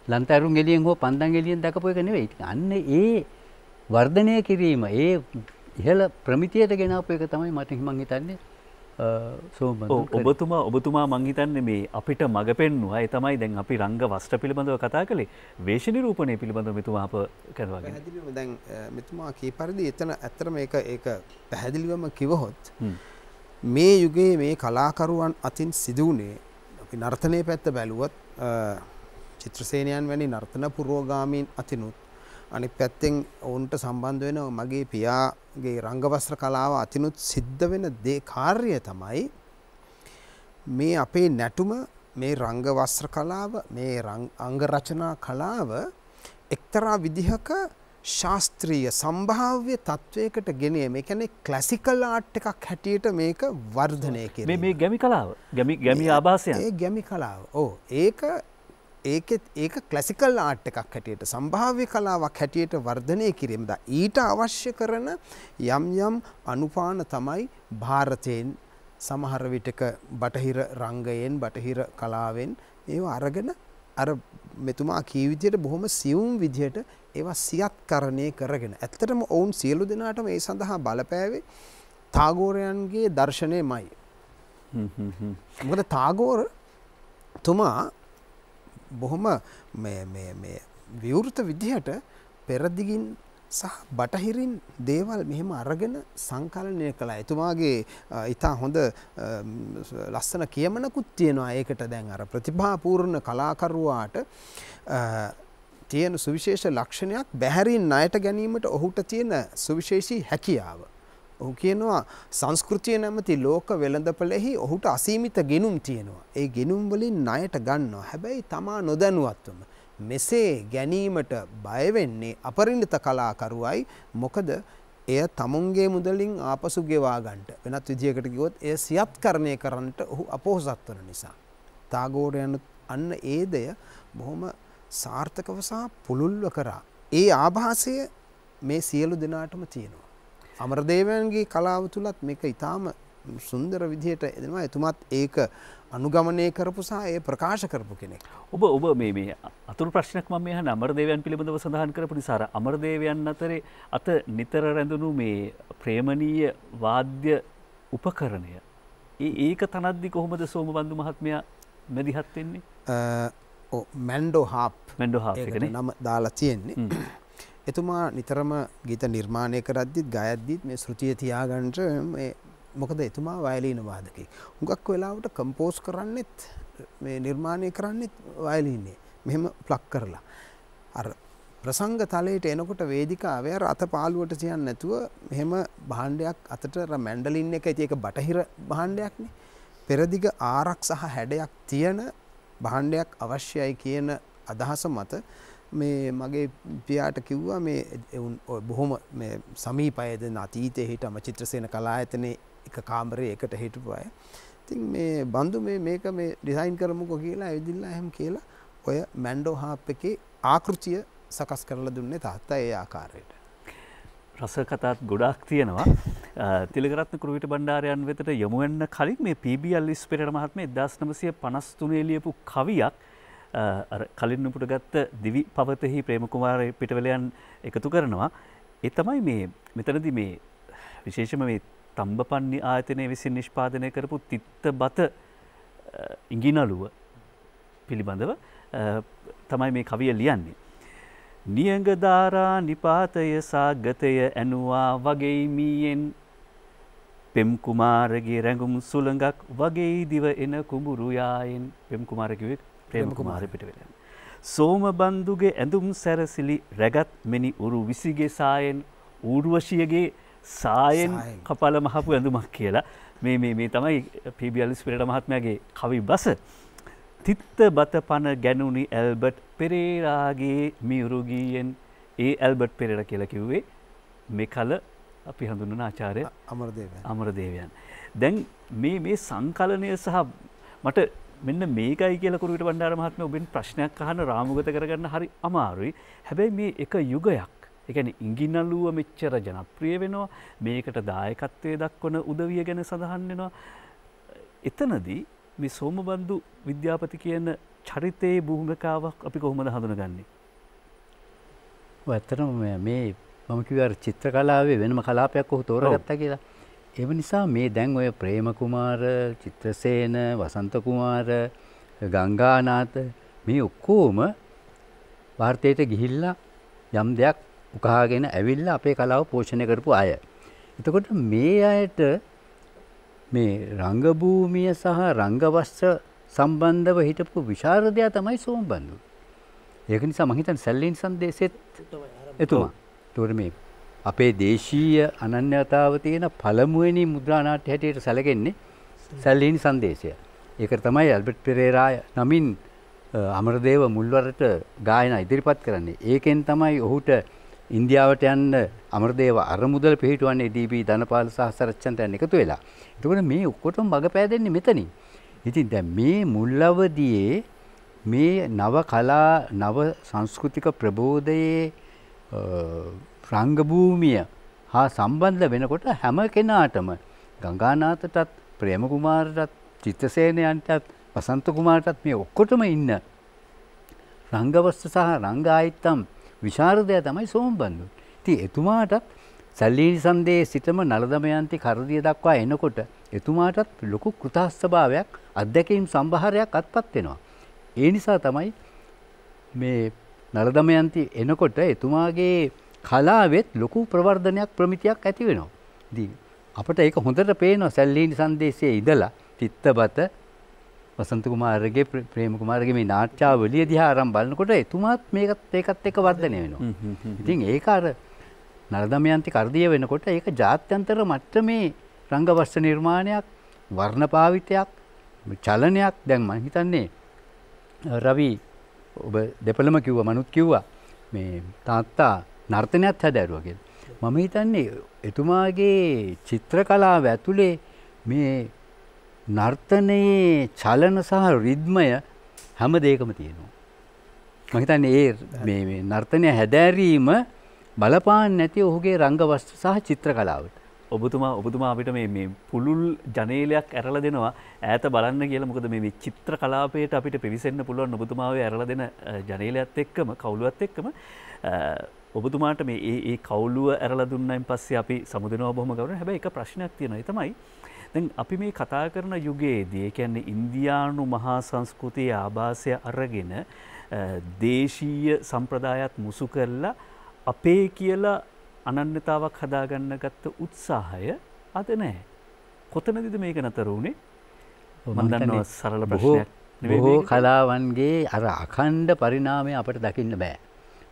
ලන්තරුන් එළියෙන් හෝ පන්දන් එළියෙන් දකපු එක නෙවෙයි. අන්න ඒ වර්ධනය කිරීම ඒ ඉහළ ප්‍රමිතියට ගෙනාපු එක තමයි මට මං හිතන්නේ ඔබතුමා මං හිතන්නේ මේ අපිට මඟ පෙන්නුවා. ඒ තමයි දැන් අපි රංග වස්ත්‍ර පිළිබඳව කතා කළේ. වේශ නිරූපණය පිළිබඳව මෙතුමා අප කරනවා. පැහැදිලිවම දැන් මෙතුමා කී පරිදි එතන ඇත්තටම ඒක පැහැදිලිවම කිවහොත් මේ යුගයේ මේ කලාකරුවන් අතින් සිදු වුණේ අපි නර්තනයේ පැත්ත බැලුවොත් චිත්‍රසේනයන් වැනි නර්තන පුරෝගාමීන් අතිනුත් අනිත් පැත්තෙන් ඔවුන්ට සම්බන්ධ වෙන මගේ පියාගේ රංගවස්ත්‍ර කලාව අතිනුත් සිද්ධ වෙන දේ කාර්යය තමයි මේ අපේ නැටුම මේ රංගවස්ත්‍ර කලාව මේ අංග රචනා කලාව එක්තරා විදිහක ශාස්ත්‍රීය සම්භාව්‍ය තත්වයකට ගෙනීම. ඒ කියන්නේ ක්ලාසිකල් ආර්ට් එකක් හැටියට මේක වර්ධනය කිරීම. මේ ගැමි කලාව ගැමි ආభాසයන්. ඒ ගැමි කලාව. ඔව් ඒක ක්ලාසිකල් ආර්ට් එකක් හැටියට සම්භාව්‍ය කලාවක් හැටියට වර්ධනය කිරීම. ඊට අවශ්‍ය කරන යම් අනුපාන තමයි ಭಾರತයෙන් සමහර විටක බටහිර රංගයෙන් බටහිර කලාවෙන් ඒව අරගෙන අර මෙතුමා කී විදියට බොහොම සියුම් විදියට ඒවා සියත්කරණය කරගෙන ඇත්තටම ඔවුන් සියලු දෙනාටම ඒ සඳහා බලපෑවේ ටාගෝරයන්ගේ දර්ශනයමයි. මොකද ටාගෝර තුමා බොහොම මේ විවෘත විදිහට පෙරදිගින් සහ බටහිරින් දේවල් මෙහෙම අරගෙන සංකලනය කළා. එතුමාගේ ඉතා හොඳ ලස්සන කියමනකුත් තියෙනවා. ඒකට දැන් අර ප්‍රතිභාපූර්ණ කලාකරුවාට තියෙන සුවිශේෂ ලක්ෂණයක් බැහැරින් ණයට ගැනීමට ඔහුට තියෙන සුවිශේෂී හැකියාව. ඔහු කියනවා සංස්කෘතිය නැමැති ලෝක වෙළඳපළෙහි ඔහුට අසීමිත ගෙනුම් තියෙනවා. ඒ ගෙනුම් වලින් ණයට ගන්නවා. හැබැයි තමා නොදැනුවත්වම මෙසේ ගැනීමට බය වෙන්නේ අපරිණත කලාකරුවයි. මොකද එය තමුන්ගේ මුදලින් ආපසු ගෙවා ගන්නට වෙනත් විදියකට කිව්වොත් එය සියත්කරණය කරන්නට ඔහු අපොහසත් වන නිසා. ටාගෝරයන් අන්න ඒ දෙය බොහොම සාර්ථකව සහ පුළුල්ව කරා. ඒ ආభాසය මේ සියලු දෙනාටම තියෙනවා. අමරදේවයන්ගේ කලාව තුලත් මේක ඊටාම සුන්දර විදිහට එනවා. එතුමත් ඒක අනුගමනය කරපු සහ ඒ ප්‍රකාශ කරපු කෙනෙක්. ඔබ මේ අතුරු ප්‍රශ්නයක් මම මේ අහන අමරදේවයන් පිළිබඳව සඳහන් කරපු නිසා අමරදේවයන් අතරේ අත නිතර රැඳුණු මේ ප්‍රේමණීය වාද්‍ය උපකරණය ඒක තනද්දි කොහොමද සෝමබන්දු මහත්මයා මැදිහත් වෙන්නේ? මැන්ඩෝ හාප් එකනේ නම දාලා තියෙන්නේ. එතුමා නිතරම ගීත නිර්මාණය කරද්දිත් ගයද්දිත් මේ ශ්‍රුතිය තියාගන්නට මේ මොකද එතුමා වයලීන වාදකයෙක්. හුඟක් වෙලාවට කම්පෝස් කරන්නෙත් මේ නිර්මාණය කරන්නෙත් වයලීනේ. මෙහෙම ප්ලග් කරලා. අර ප්‍රසංග තලයට එනකොට වේදිකාවේ අර අත පාළුවට තියන්නේ නැතුව මෙහෙම භාණ්ඩයක් අතට අර මැන්ඩලින් එක ඉතින් ඒක බටහිර භාණ්ඩයක්නේ. පෙරදිග ආරක් සහ හැඩයක් තියෙන භාණ්ඩයක් අවශ්‍යයි කියන අදහස මත මේ මගේ පියාට කිව්වා මේ බොහොම මේ සමීපයේ දෙන අතීතයේ හිටම චිත්‍රසේන කලායතනයේ එක කාමරේ එකට හිටපු අය. ඉතින් මේ බඳු මේක මේ ඩිසයින් කරමුකෝ කියලා ඇවිදින්න එහෙම කියලා ඔය මැන්ඩෝ හාප් එකේ ආකෘතිය සකස් කරලා දුන්නේ තාත්තා ඒ ආකාරයට. රස කතාත් ගොඩාක් තියෙනවා. තිලකරත්න කුරුවිට බණ්ඩාරයන් වෙතට යමු වෙන්න කලින් මේ පීබී පෙරේරා මහත්මයා 1953 ලියපු කවියක් අර කලින් උපුට ගත්ත දිවි පවතෙහි ප්‍රේමකුමාර පිටවලයන් එකතු කරනවා. ඒ තමයි මේ මෙතනදී මේ විශේෂම මේ තම්බපන්නි ආයතනයේ විසින් නිෂ්පාදනය කරපු තිත්ත බත ඉඟිනලුව පිළිබඳව තමයි මේ කවිය ලියන්නේ. නියඟදාරා නිපාතය සාගතය ඇනුවා වගේ මීයෙන් පෙම් කුමාරගේ රැඟුම් සුළඟක් වගේ දිව එන කුඹුරු යායෙන් පෙම් කුමාරගේ ප්‍රේම කුමාරය පිට වෙලා. සෝමබන්දුගේ ඇඳුම් සැරසිලි රැගත් මෙනි උරු විසිගේ සායෙන් ඌර්වශියගේ සායෙන් කපල මහපු ඇඳුමක් කියලා මේ තමයි පී.බී. අලිස් පෙරේරා මහත්මයාගේ කවි බස. තිත්ත බත පන ගැනුනි ඇල්බර්ට් පෙරේරාගේ මියුරු ගීයෙන් ඒ ඇල්බර්ට් පෙරේරා කියලා කිව්වේ මේ කල අපි හඳුන්වන ආචාර්ය අමරදේවයන්. දැන් මේ සංකලනය සහ මට මෙන්න මේකයි කියලා කුරුවිට බණ්ඩාර මහත්මයා ඔබෙන් ප්‍රශ්නයක් අහන්න රාමුගත කරගන්න හරි අමාරුයි. හැබැයි මේ එක යුගයක්. ඒ කියන්නේ ඉංගිනලුව මෙච්චර ජනප්‍රිය වෙනවා. මේකට දායකත්වයේ දක්වන උදවිය ගැන සඳහන් වෙනවා. එතනදී මේ සෝමබන්දු විද්‍යාපති කියන චරිතයේ භූමිකාවක් අපි කොහොමද හඳුනගන්නේ? ඔය ඇත්තටම මේ මම කිව්වා චිත්‍ර කලාවේ වෙනම කලාපයක් ඔහු තෝරගත්තා කියලා. ඒ නිසා මේ දැන් ඔය ප්‍රේම කුමාර, චිත්‍රසේන, වසන්ත කුමාර, ගංගානාථ මේ ඔක්කොම ಭಾರತයට ගිහිල්ලා යම් දෙයක් උකහාගෙන ඇවිල්ලා අපේ කලාව පෝෂණය කරපු අය. එතකොට මේ අයට මේ රංගභූමිය සහ රංගවස්ත්‍ර සම්බන්ධව හිටපු විශාරදයා තමයි සෝමබන්දු. ඒක නිසා මම හිතන්නේ සැලීන් සංදේශෙත් එතුමා. ඒතකොට මේ අපේ දේශීය අනන්‍යතාව තියෙන පළමුවෙනි මුද්‍රා නාට්‍ය හැටියට සැලකෙන්නේ සැලීන් සංදේශය. ඒකට තමයි ඇල්බර්ට් පෙරේරා නමින් අමරදේව මුල්වරට ගායනා ඉදිරිපත් කරන්නේ. ඒකෙන් තමයි ඔහුට ඉන්දියාවට යන්න අමරදේව අරමුදල පිහිටුවන්නේ ඩී.බී. ධනපාල සහ සරච්චන්ද්‍රයන් එකතු වෙලා. එතකොට මේ ඔක්කොටම මඟ පෑදෙන්නේ මෙතනින්. ඉතින් දැන් මේ මුල් අවදියේ මේ නව කලා නව සංස්කෘතික ප්‍රබෝධයේ රංගභූමිය හා සම්බන්ධ වෙනකොට හැම කෙනාටම ගංගානාථටත් ප්‍රේම කුමාරටත් චිත්‍රසේනයන්ටත් වසන්ත කුමාරටත් මේ ඔක්කොටම ඉන්න රංගවස්ත්‍ර සහ රංගායත්තම් විශාරදයා තමයි සෝමබන්දු. ඉතින් එතුමාටත් සැලීන් සංදේ සිටම නල දමයන්ති කරදිය දක්වා එනකොට එතුමාටත් ලොකු කෘතහස්තභාවයක් අත්දැකීම් සම්භාරයක් අත්පත් වෙනවා. ඒ නිසා තමයි මේ නල දමයන්ති එනකොට එතුමාගේ කලාවෙත් ලොකු ප්‍රවර්ධනයක් ප්‍රමිතියක් ඇති වෙනවා. ඉතින් අපිට ඒක හොඳට පේනවා සැලීන් සංදේශයේ ඉඳලා තිත්තබත වසන්ත කුමාරගේ ප්‍රේම කුමාරගේ මේ නාට්‍යාවලිය දිහා ආරම්භ බලනකොට එතුමාත් මේකත් එක්ක වර්ධනය වෙනවා. ඉතින් ඒක අර නල දමයන්ති කරදිය වෙනකොට ඒක ජාත්‍යන්තර මට්ටමේ රංගවස්ත්‍ර නිර්මාණයක්, වර්ණ භාවිතයක්, චලනයක්. දැන් මම හිතන්නේ රවි ඔබ දෙපළම කිව්වා මනුත් කිව්වා මේ තාත්තා නර්තනයත් හැදෑරුවා කියලා. මම හිතන්නේ එතුමාගේ චිත්‍ර කලාව ඇතුලේ මේ නර්තනයේ චලන සහ රිද්මය හැම දෙයකම තියෙනවා. මම හිතන්නේ මේ නර්තනය හැදෑරීම බලපාන්නේ නැති ඔහුගේ රංගවස්ත්‍ර සහ චිත්‍ර කලාවට. ඔබතුමා අපිට මේ පුළුල් ජනේලයක් ඇරලා දෙනවා ඈත බලන්න කියලා. මොකද මේ චිත්‍ර කලාපයට අපිට පිවිසෙන්න පුළුවන් ඔබතුමාවේ ඇරලා දෙන ජනේලයත් එක්කම කවුළුවත් එක්කම ඔබතුමාට මේ කවුළුව ඇරලා දුන්නායින් පස්සේ අපි සමුදෙනවා බොහොම ගෞරවයෙන්. හැබැයි එක ප්‍රශ්නයක් තියෙනවා. ඒ තමයි දැන් අපි මේ කතා කරන යුගයේදී ඒ කියන්නේ ඉන්දියානු මහා සංස්කෘතියේ ආభాසය අරගෙන දේශීය සම්ප්‍රදායත් මුසු කරලා අපේ කියලා අනන්‍යතාවක් හදාගන්න ගත්ත උත්සාහය අද නැහැ. කොතනදද මේක නතර වුනේ? මම දන්නවා සරල ප්‍රශ්නයක් නෙවෙයි. බොහෝ කලාවන්ගේ අර අඛණ්ඩ පරිණාමය අපිට දකින්න බෑ.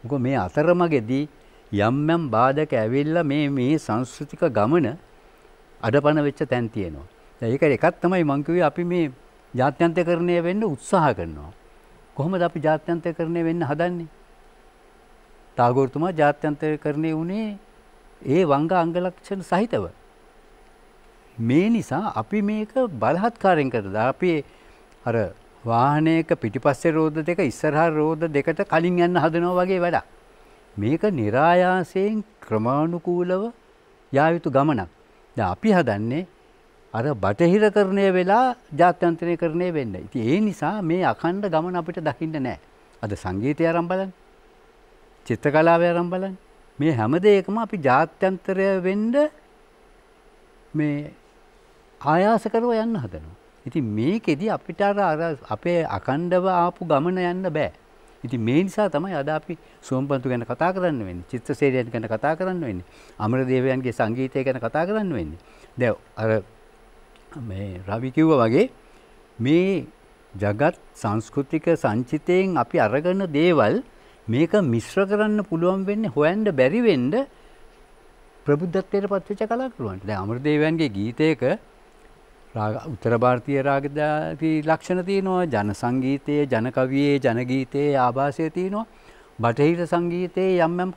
මොකද මේ අතරමඟදී යම් බාධක ඇවිල්ලා මේ සංස්කෘතික ගමන අඩපණ වෙච්ච තැන් තියෙනවා. ඒක එකක් තමයි මම කිව්වේ අපි මේ ජාත්‍යන්තීකරණය වෙන්න උත්සාහ කරනවා. කොහොමද අපි ජාත්‍යන්තීකරණය වෙන්න හදන්නේ? ටාගෝර්තුමා ජාත්‍යන්තීකරණය වුණේ ඒ වංග අංග ලක්ෂණ සහිතව. මේ නිසා අපි මේක බලහත්කාරයෙන් කරලා අපි අර වාහනයක පිටිපස්සේ රෝද දෙක ඉස්සරහා රෝද දෙකට කලින් යන්න හදනවා වගේ වැඩක්. මේක નિરાයාසයෙන් ක්‍රමානුකූලව යා යුතු ගමනක්. දැන් අපි හදන්නේ අර බටහිරකරණය වෙලා ජාත්‍යන්තරීකරණය වෙන්න. ඉතින් ඒ නිසා මේ අඛණ්ඩ ගමන අපිට දකින්න නැහැ. අද සංගීතය ආරම්භ බලන්න. චිත්‍ර කලාව ආරම්භ බලන්න. මේ හැම දෙයකම අපි ජාත්‍යන්තරය වෙන්න මේ ආයාස කරව යන්න හදනවා. ඉතින් මේකෙදි අපිට අර අපේ අඛණ්ඩව ආපු ගමන යන්න බෑ. ඉතින් මේ නිසා තමයි අද අපි සෝමබන්දු ගැන කතා කරන්න වෙන්නේ. චිත්‍රසේනයන් ගැන කතා කරන්න වෙන්නේ. අමරදේවයන්ගේ සංගීතය ගැන කතා කරන්න වෙන්නේ. දැන් අර මේ රවි කිව්වා වගේ මේ ජගත් සංස්කෘතික සංචිතයෙන් අපි අරගෙන දේවල් මේක මිශ්‍ර කරන්න පුළුවන් වෙන්නේ හොයන්න බැරි වෙන්න ප්‍රබුද්ධත්වයට පත්වෙච්ච කලාකරුවන්ට. දැන් අමරදේවයන්ගේ ගීතයක උත්තර භාරතීය රාගදාති ලක්ෂණ තියෙනවා, ජන සංගීතයේ, ජන කවියේ, ජන ගීතයේ ආభాසය තියෙනවා, බටහිර සංගීතයේ යම් යම්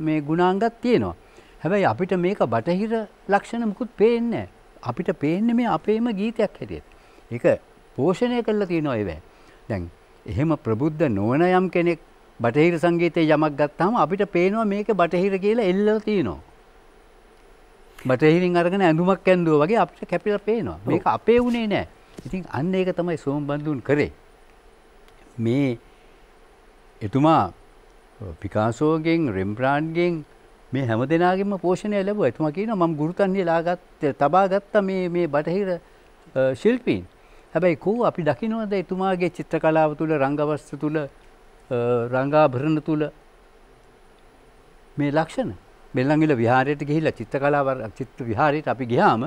මේ ගුණාංගත් තියෙනවා. හැබැයි අපිට මේක බටහිර ලක්ෂණ මුකුත් පේන්නේ නැහැ. අපිට පේන්නේ මේ අපේම ගීතයක් හැටියට. ඒක පෝෂණය කරලා තියෙනවා ඒවැ. දැන් එහෙම ප්‍රබුද්ධ නොවන යම් කෙනෙක් බටහිර සංගීතයේ යමක් ගත්තාම අපිට පේනවා මේක බටහිර කියලා එල්ලලා තියෙනවා. බටහිරින් අරගෙන ඇඳුමක් ඇඳුවා වගේ අපිට කැපිලා පේනවා. මේක අපේ උනේ නෑ. ඉතින් අන්න ඒක තමයි සෝමබන්දුන් කරේ. මේ එතුමා පිකාසෝගෙන්, රෙම්බ්‍රාන්ට්ගෙන් මේ හැම දෙනාගෙම පෝෂණය ලැබුවා. එතුමා කියනවා මම ගුරුතන්හි තබා ගත්ත මේ බටහිර ශිල්පීන්. හැබැයි කෝ අපි දකින්නවද එතුමාගේ චිත්‍ර කලාව තුල, රංගවස්ත්‍ර තුල, රංගාභරණ තුල මේ ලක්ෂණ? බෙල්ලන්විල විහාරයට ගිහිල්ලා චිත්‍ර විහාරයට අපි ගියාම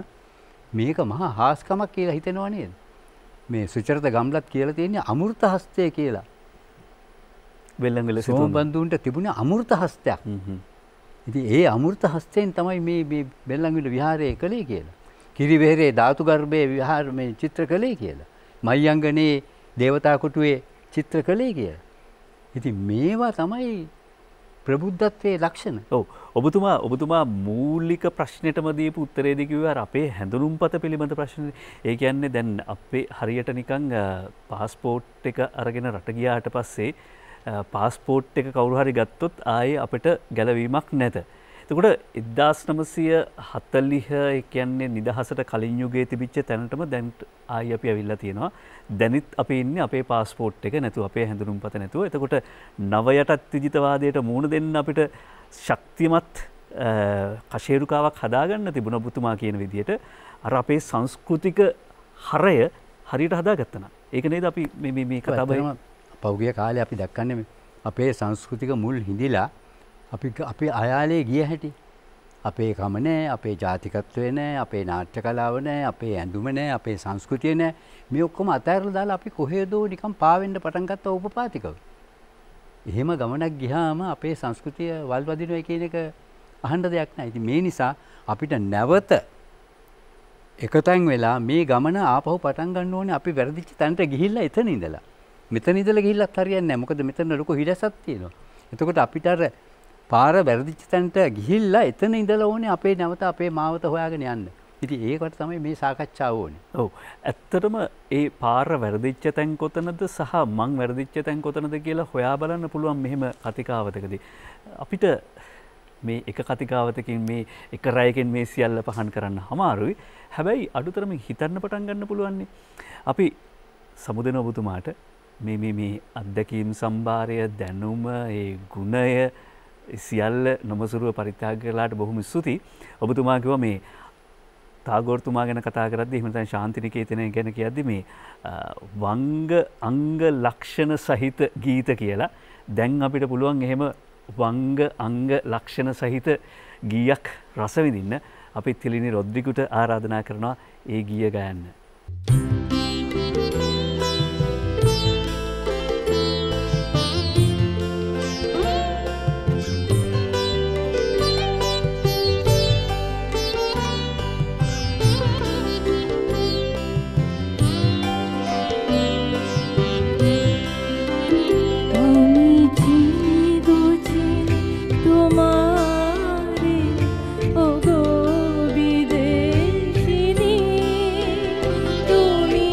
මේක මහා හාස්කමක් කියලා හිතෙනවා නේද? මේ සුචරිත ගම්ලත් කියලා තියෙන්නේ අමෘත හස්තය කියලා. බෙල්ලන්විල සෝමබන්දුන්ට තිබුණේ අමෘත හස්තයක්. ඉතින් ඒ අමෘත හස්තයෙන් තමයි මේ බෙල්ලන්විල විහාරය කළේ කියලා. කිරිවෙහෙරේ ධාතු ගර්භයේ විහාර මේ චිත්‍ර කළේ කියලා. මයංගනේ දේවතා කොටුවේ චිත්‍ර කළේ කියලා. ඉතින් මේවා තමයි ප්‍රබුද්ධත්වයේ ලක්ෂණ. ඔව්. ඔබතුමා මූලික ප්‍රශ්නෙටම දීපු උත්තරේදී කිව්වා අපේ හැඳුනුම්පත පිළිබඳ ප්‍රශ්නේ. ඒ කියන්නේ දැන් අපේ හරියට නිකන් પાස්පෝර්ට් එක අරගෙන රට ගියාට පස්සේ පාස්පෝර්ට් එක කවුරු හරි ගත්තොත් ආයේ අපිට ගැලවීමක් නැත. එතකොට 1940 ඒ කියන්නේ නිදහසට කලින් යුගයේ තිබිච්ච තැනටම දැන් ආයි අපි ඇවිල්ලා තියෙනවා. දැනිත් අපි ඉන්නේ අපේ પાස්පෝර්ට් එක නැතුව, අපේ හැඳුනුම්පත නැතුව. එතකොට නව යටත් විජිතවාදයට මුහුණ දෙන්න අපිට ශක්තිමත් කශේරුකාවක් හදාගන්න තිබුණ ඔබතුමා කියන විදිහට අර අපේ සංස්කෘතික හරය හරියට හදාගත්තා නම්. ඒක නේද අපි මේ කතා බහේ පෞගිය කාලේ අපි දැක්කන්නේ අපේ සංස්කෘතික මුල් හිඳිලා අපි අයාලේ ගිය හැටි. අපේ කම නැහැ, අපේ ජාතිකත්වය නැහැ, අපේ නාට්‍ය කලාව නැහැ, අපේ ඇඳුම නැහැ, අපේ සංස්කෘතිය නැහැ. මේ ඔක්කොම අතහැරලා දාලා අපි කොහෙදෝ නිකන් පාවෙන්න පටන් ගත්ත උපපාතිකව. එහෙම ගමනක් ගියාම අපේ සංස්කෘතිය වල්වදිනවා කියන එක අහන්න දෙයක් නැහැ. ඉතින් මේ නිසා අපිට නැවත එකතෙන් වෙලා මේ ගමන ආපහු පටන් ගන්න ඕනේ. අපි වැරදිච්ච තැනට ගිහිල්ලා එතන ඉඳලා. මෙතන ඉඳලා ගිහිල්ලත් හරියන්නේ නැහැ. මොකද මෙතන ලොකු හිඩැසක් තියෙනවා. එතකොට අපිට අර පාර වැරදිච්ච තැනට ගිහිල්ලා එතන ඉඳලා ඕනේ අපේ නැවත අපේ මාවත හොයාගෙන යන්න. ඉතින් ඒකට තමයි මේ සාකච්ඡාව ඕනේ. ඔව්. ඇත්තටම ඒ පාර වැරදිච්ච තැන් කොතනද සහ මං වැරදිච්ච තැන් කොතනද කියලා හොයා බලන්න පුළුවන් මෙහෙම කතිකාවතකදී. අපිට මේ එක කතිකාවතකින් මේ එක රැයකින් මේ සියල්ල පහන් කරන්න අමාරුයි. හැබැයි අඩුතරමින් හිතන්න පටන් ගන්න පුළුවන්. අපි සමුදෙන ඔබතුමාට මේ අත්දැකීම් සම්භාරය, දැනුම, ඒ ගුණය සියල්ල නොමසුරුව පරිත්‍යාග කළාට බොහොම ස්තුතියි. ඔබතුමා කිව්වා මේ තාගෝර්තුමා ගැන කතා කරද්දී එහෙම නැත්නම් ශාන්තිනිකේතනය ගැන කියද්දී මේ වංග අංග ලක්ෂණ සහිත ගීත කියලා. දැන් අපිට පුළුවන් එහෙම වංග අංග ලක්ෂණ සහිත ගීයක් රස විඳින්න. අපි තිලිනි රොද්රිගුට ආරාධනා කරනවා ඒ ගීය ගයන්න. তুমি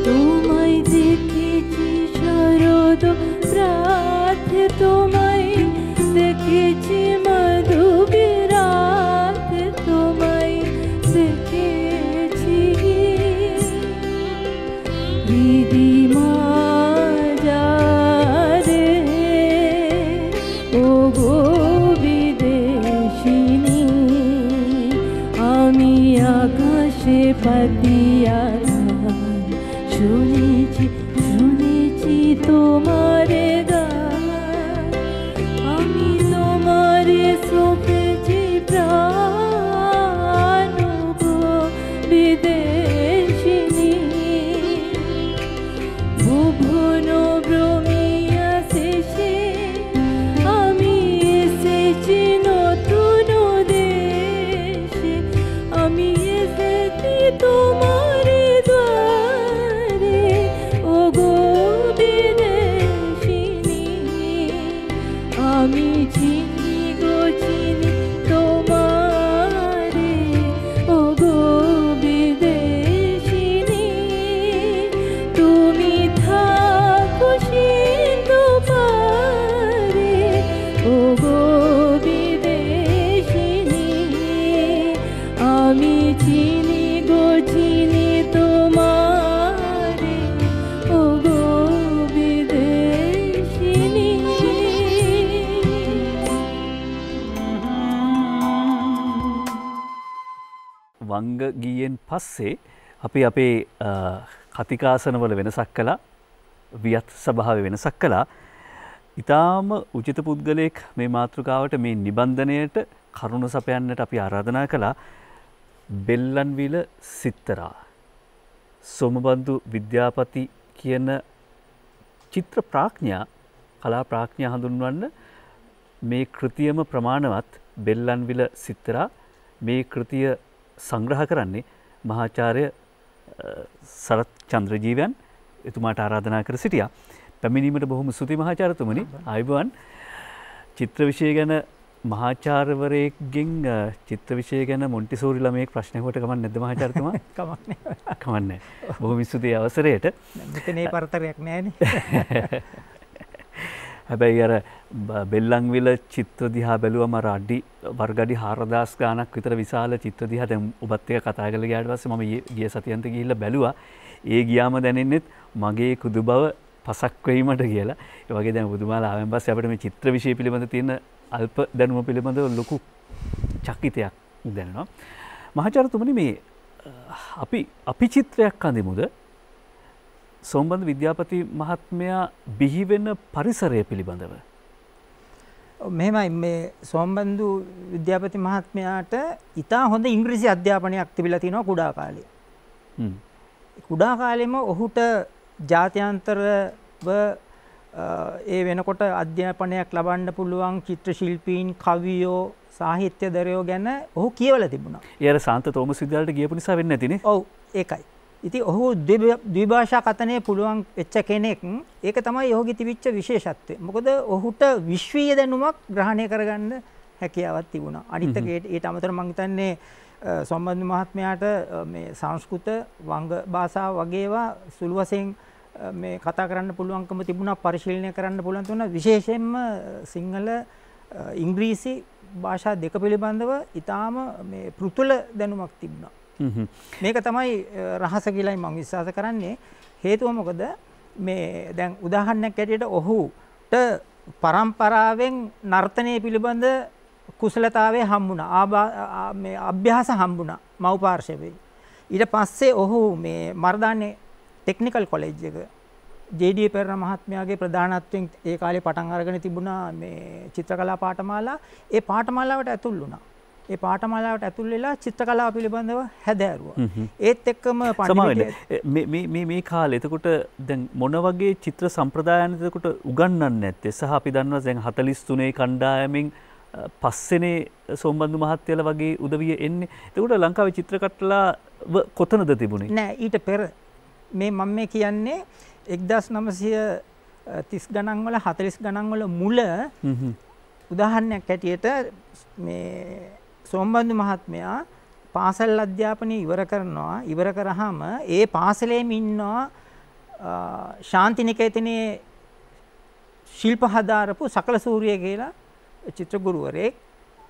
তোমায় দেখেছি শরদ প্রাতে, তোমায় দেখেছি মধুবিরাতে, তোমায় দেখেছি দিদিমা যারে ও গো বিদেশিনী, আমি আকাশে পাতিয়া গান শুনেছি, শুনেছি তোমারে গান, আমি তোমারে সপেছি প্রাণ গো বিদেশিনী, ভুবন ভ্রমিয়া শেষে আমি এসেছি নতুন দেশে, আমি এসেছি তোমার দ্বারে ও গো বিদেশিনী, আমি চিনি গো চিনি তোমারে ও গো বিদেশিনী, তুমি থাকো সিন্ধু পারে ও গো বিদেশিনী, আমি চিনি গো চিনি তোমারে ও গো বিদেশিনী। වංග ගීයෙන් පස්සේ අපි අපේ කතිකාසනවල වෙනසක් කළා, වියත් ස්වභාවය වෙනසක් කළා. ඊටාම උචිත පුද්ගලයෙක් මේ මාතෘකාවට මේ නිබන්ධනයට කරුණ සපයන්නට අපි ආරාධනා කළා. බෙල්ලන්විල සිත්තරා සෝමබන්දු විද්‍යාපති කියන චිත්‍ර ප්‍රඥා, කලා ප්‍රඥා හඳුන්වන්න මේ කෘතියම ප්‍රමාණවත්. බෙල්ලන්විල සිත්තරා මේ කෘතිය සංග්‍රහ කරන්නේ මහාචාර්ය සරත් චන්ද්‍රජීවයන්. එතුමාට ආරාධනා කර සිටියා. පැමිණීමට බොහොම ස්තුතියි මහාචාර්යතුමනි. ආයුබෝවන්. චිත්‍ර විෂය ගැන මහාචාර්යවරයෙක්ගෙන් චිත්‍ර විෂය ගැන මොන්ටිසෝරි ළමයෙක් ප්‍රශ්නයකට කමක් නැද්ද මහාචාර්යතුමා? කමක් නැහැ. බොහොම ස්තුතියි අවසරයට. මෙතනේ පරතරයක් නැහැනේ. හැබැයි අර බෙල්ලන්විල චිත්‍ර දිහා බැලුවම අර අඩි වර්ග අඩි 4000 ගාණක් විතර විශාල චිත්‍ර දිහා දැන් ඔබත් එක්ක කතා කරලා ගියාට පස්සේ මම ගිය සතියන්ත ගිහිල්ලා බැලුවා. ඒ ගියාම දැනෙන්නෙත් මගේ කුදු බව පසක් වෙීමට කියලා. ඒ වගේ දැන් බුදුමාලා ආවෙන් පස්සේ අපිට මේ චිත්‍ර විෂය පිළිබඳ තියෙන අල්ප දැනුම පිළිබඳව ලොකු චකිතයක් දැනෙනවා. මහාචාර්යතුමනි, මේ අපි චිත්‍රයක් අඳිමුද? සෝමබන්දු විද්‍යාපති මහත්මයා බිහි වෙන පරිසරය පිළිබඳව. මෙහෙමයි, මේ සෝමබන්දු විද්‍යාපති මහත්මයාට ඉතා හොඳ ඉංග්‍රීසි අධ්‍යාපනයක් තිබිලා තිනවා කුඩා කාලේ. කුඩා කාලෙම ඔහුට ජාත්‍යන්තරව ඒ වෙනකොට අධ්‍යාපනයක් ලබන්න පුළුවන් චිත්‍ර ශිල්පීන්, කවියෝ, සාහිත්‍යදරයෝ ගැන ඔහු කියවලා තිබුණා. ඒ අර සාන්ත තෝමස් විද්‍යාලයට ගියපු නිසා වෙන්නේ නැතිනේ. ඔව්, ඒකයි. ඉතින් ඔහු ද්විභාෂා කතනය පුළුවන් වෙච්ච කෙනෙක්. ඒක තමයි ඔහුගේ තිබිච්ච විශේෂත්වය. මොකද ඔහුට විශ්වීය දැනුමක් ග්‍රහණය කරගන්න හැකියාවක් තිබුණා. අනිත් එක ඊට අමතරව මම හිතන්නේ සෝමබන්දු මහත්මයාට මේ සංස්කෘත, වංග භාෂාව වගේ ඒවා සුළු වශයෙන් මේ කතා කරන්න පුළුවන්කම තිබුණා, පරිශීලනය කරන්න පුළුවන් තුන. විශේෂයෙන්ම සිංහල, ඉංග්‍රීසි භාෂා දෙක පිළිබඳව ඊටාම මේ පෘතුල දැනුමක් තිබුණා. මේක තමයි රහස කියලායි මම විශ්වාස කරන්නේ. හේතුව මොකද, මේ දැන් උදාහරණයක් ඇටියට ඔහුට පරම්පරාවෙන් නර්තනය පිළිබඳ කුසලතාවය හම්බුණා, මේ අභ්‍යාස හම්බුණා මව් පාර්ශවයේ. ඊට පස්සේ ඔහු මේ මර්දානේ ටෙක්නිකල් කොලෙජ් එක ජේ.ඩී. පෙරේරා මහත්මයාගේ ප්‍රධානත්වයෙන් ඒ කාලේ පටන් අරගෙන තිබුණා මේ චිත්‍රකලා පාඨමාලා. ඒ පාඨමාලාවට ඇතුල් වුණා. ඒ පාඨමාලාවට ඇතුල් වෙලා චිත්‍රකලාව පිළිබඳව හැදෑරුවා. ඒත් එක්කම මේ කාලේ එතකොට දැන් මොන වගේ චිත්‍ර සම්ප්‍රදායන් එතකොට උගන්වන්නේ නැත්තේ? සහ අපි දන්නවා දැන් 43 කණ්ඩායමෙන් පස්සේනේ සෝමබන්දු මහත්තයලා වගේ උදවිය එන්නේ. එතකොට ලංකාවේ චිත්‍රකලාව කොතනද තිබුණේ? නෑ, ඊට පෙර මේ මම මේ කියන්නේ 1930 ගණන් වල 40 ගණන් වල මුල උදාහරණයක් ඇටියට මේ සෝමබන්දු මහත්මයා පාසල් අධ්‍යාපනය ඉවර කරනවා. ඉවර කරාම ඒ පාසලේම ඉන්නවා ශාන්තිනිකේතනයේ ශිල්ප හදාරපු සකල සූරිය කියලා චිත්‍ර ගුරුවරයෙක්.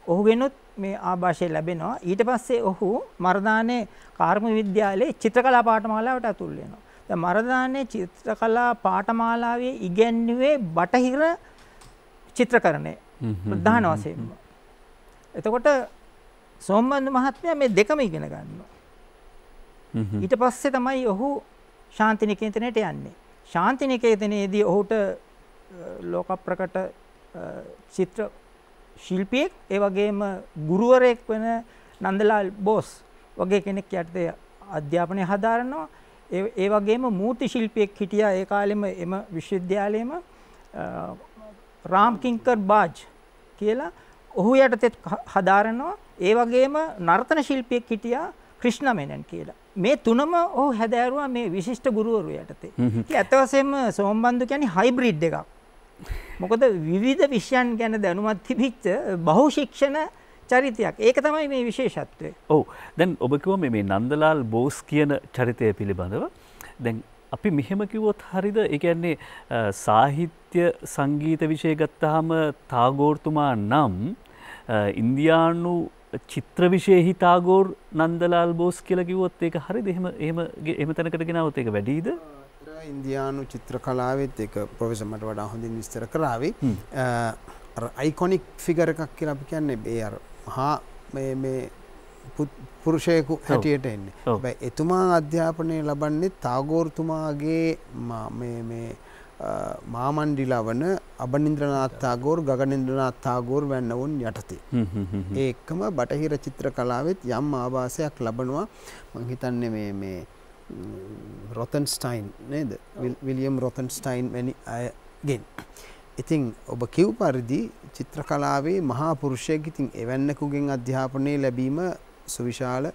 ඔහුගෙනුත් මේ ආభాෂය ලැබෙනවා. ඊට පස්සේ ඔහු මරදානේ කාර්ම විද්‍යාලයේ චිත්‍රකලා පාඨමාලාවට ඇතුල් වෙනවා. දැන් මරදානේ චිත්‍රකලා පාඨමාලාවේ ඉගැන්වුවේ බටහිර චිත්‍රකරණය ප්‍රධාන වශයෙන්ම. එතකොට සෝමබන්දු මහත්මයා මේ දෙකම ඉගෙන ගන්නවා. ඊට පස්සේ තමයි ඔහු ශාන්තිනිකේතනයට යන්නේ. ශාන්තිනිකේතනයේදී ඔහුට ලෝක ප්‍රකට චිත්‍ර ශිල්පියෙක් ඒ වගේම ගුරුවරයෙක් වෙන නන්දලාල් බෝස් වගේ කෙනෙක් යටතේ අධ්‍යාපනය හදාරනවා. ඒ වගේම මූර්ති ශිල්පියෙක් හිටියා ඒ කාලෙම එම විශ්වවිද්‍යාලයේම රාම්කින්කර් බාජ් කියලා ඔහු යටතේ හදාරනවා. ඒ වගේම නර්තන ශිල්පියෙක් හිටියා ක්‍රිෂ්ණ මෙනන් කියලා. මේ තුනම ඔහු හැදෑරුවා මේ විශිෂ්ට ගුරුවරු යටතේ. ඉතින් අත වශයෙන්ම සෝමබන්දු කියන්නේ හයිබ්‍රිඩ් එකක්. මොකද විවිධ විෂයන් ගැන දැනුමක් තිබිච්ච බහුශික්ෂණ චරිතයක්. ඒක තමයි මේ විශේෂත්වය. ඔව්. දැන් ඔබ කිව්වා මේ නන්දලාල් බෝස් කියන චරිතය පිළිබඳව. දැන් අපි මෙහෙම කිව්වොත් හරිද? ඒ කියන්නේ සාහිත්‍ය සංගීත විෂය ගත්තාම ටාගෝර්තුමා නම් ඉන්දියානු චිත්‍ර විෂයෙහි ටාගෝර් නන්දලාල් බෝස් කියලා කිව්වොත් ඒක හරිද? එහෙම තැනකට ගෙනාවොත් ඒක වැඩිද? ඉන්දියානු චිත්‍ර කලාවෙත් ඒක ප්‍රොෆෙසර් මට වඩා හොඳින් විස්තර කරાવી. අර අයිකොනික් ෆිගර් එකක් කියලා අපි කියන්නේ ඒ අර මහා මේ පුරුෂයෙකු හැටියට එන්නේ. හැබැයි එතුමා අධ්‍යාපනය ලබන්නේ ටාගෝර්තුමාගේ මේ මාමණ්ඩිලා වන අබනින්ද්‍රනාත් ටාගෝර් ගගනේන්ද්‍රනාත් ටාගෝර් වැන්නවුන් යටතේ. ඒකම බටහිර චිත්‍ර කලාවෙත් යම් ආభాසයක් ලබනවා. මම හිතන්නේ මේ රොතන්ස්ටයින් නේද? විලියම් රොතන්ස්ටයින් වැනි අයගෙන්. ඉතින් ඔබ කිව් පරිදි චිත්‍ර කලාවේ මහා පුරුෂයෙක් ඉතින් එවැන්නෙකුගෙන් අධ්‍යාපනය ලැබීම සුවිශාල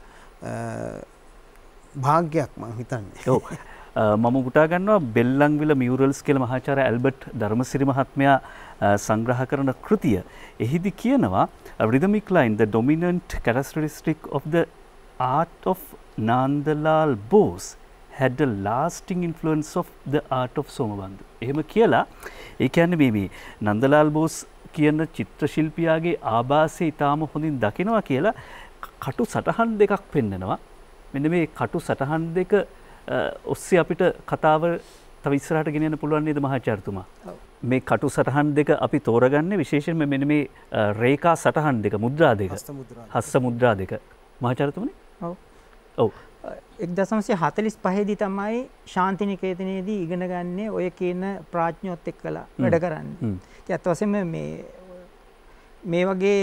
භාග්‍යයක් මම හිතන්නේ. ඔව්. මම උටා ගන්නවා බෙල්ලන්විල මියුරල්ස් කියලා මහාචාර්ය ඇල්බර්ට් ධර්මසිරි මහත්මයා සංග්‍රහ කරන කෘතිය. එහිදී කියනවා rhythmic line the dominant characteristic of the art of Nandalal Bose had a lasting influence of the art of Somabandhu. එහෙම කියලා ඒ කියන්නේ මේ නන්දලාල් බෝස් කියන චිත්‍ර ශිල්පියාගේ ආభాසය ඊටාම හොඳින් දකිනවා කියලා කටු සටහන් දෙකක් පෙන්නනවා. මෙන්න මේ කටු සටහන් දෙක ඔස්සේ අපිට කතාව තව ඉස්සරහට ගෙනියන්න පුළුවන් නේද මහාචාර්යතුමා? මේ කටු සටහන් දෙක අපි තෝරගන්නේ විශේෂයෙන්ම මෙන්න මේ රේඛා සටහන් දෙක, මුද්‍රා දෙක, හස්ත මුද්‍රා දෙක. මහාචාර්යතුමනි? ඔව්. ඔව්. 1945 දී තමයි ශාන්තිනිකේතනයේදී ඉගෙන ගන්නේ ඔය කියන ප්‍රඥාවත් එක්කලා වැඩ කරන්නේ. ඉතින් අත් වශයෙන්ම මේ වගේ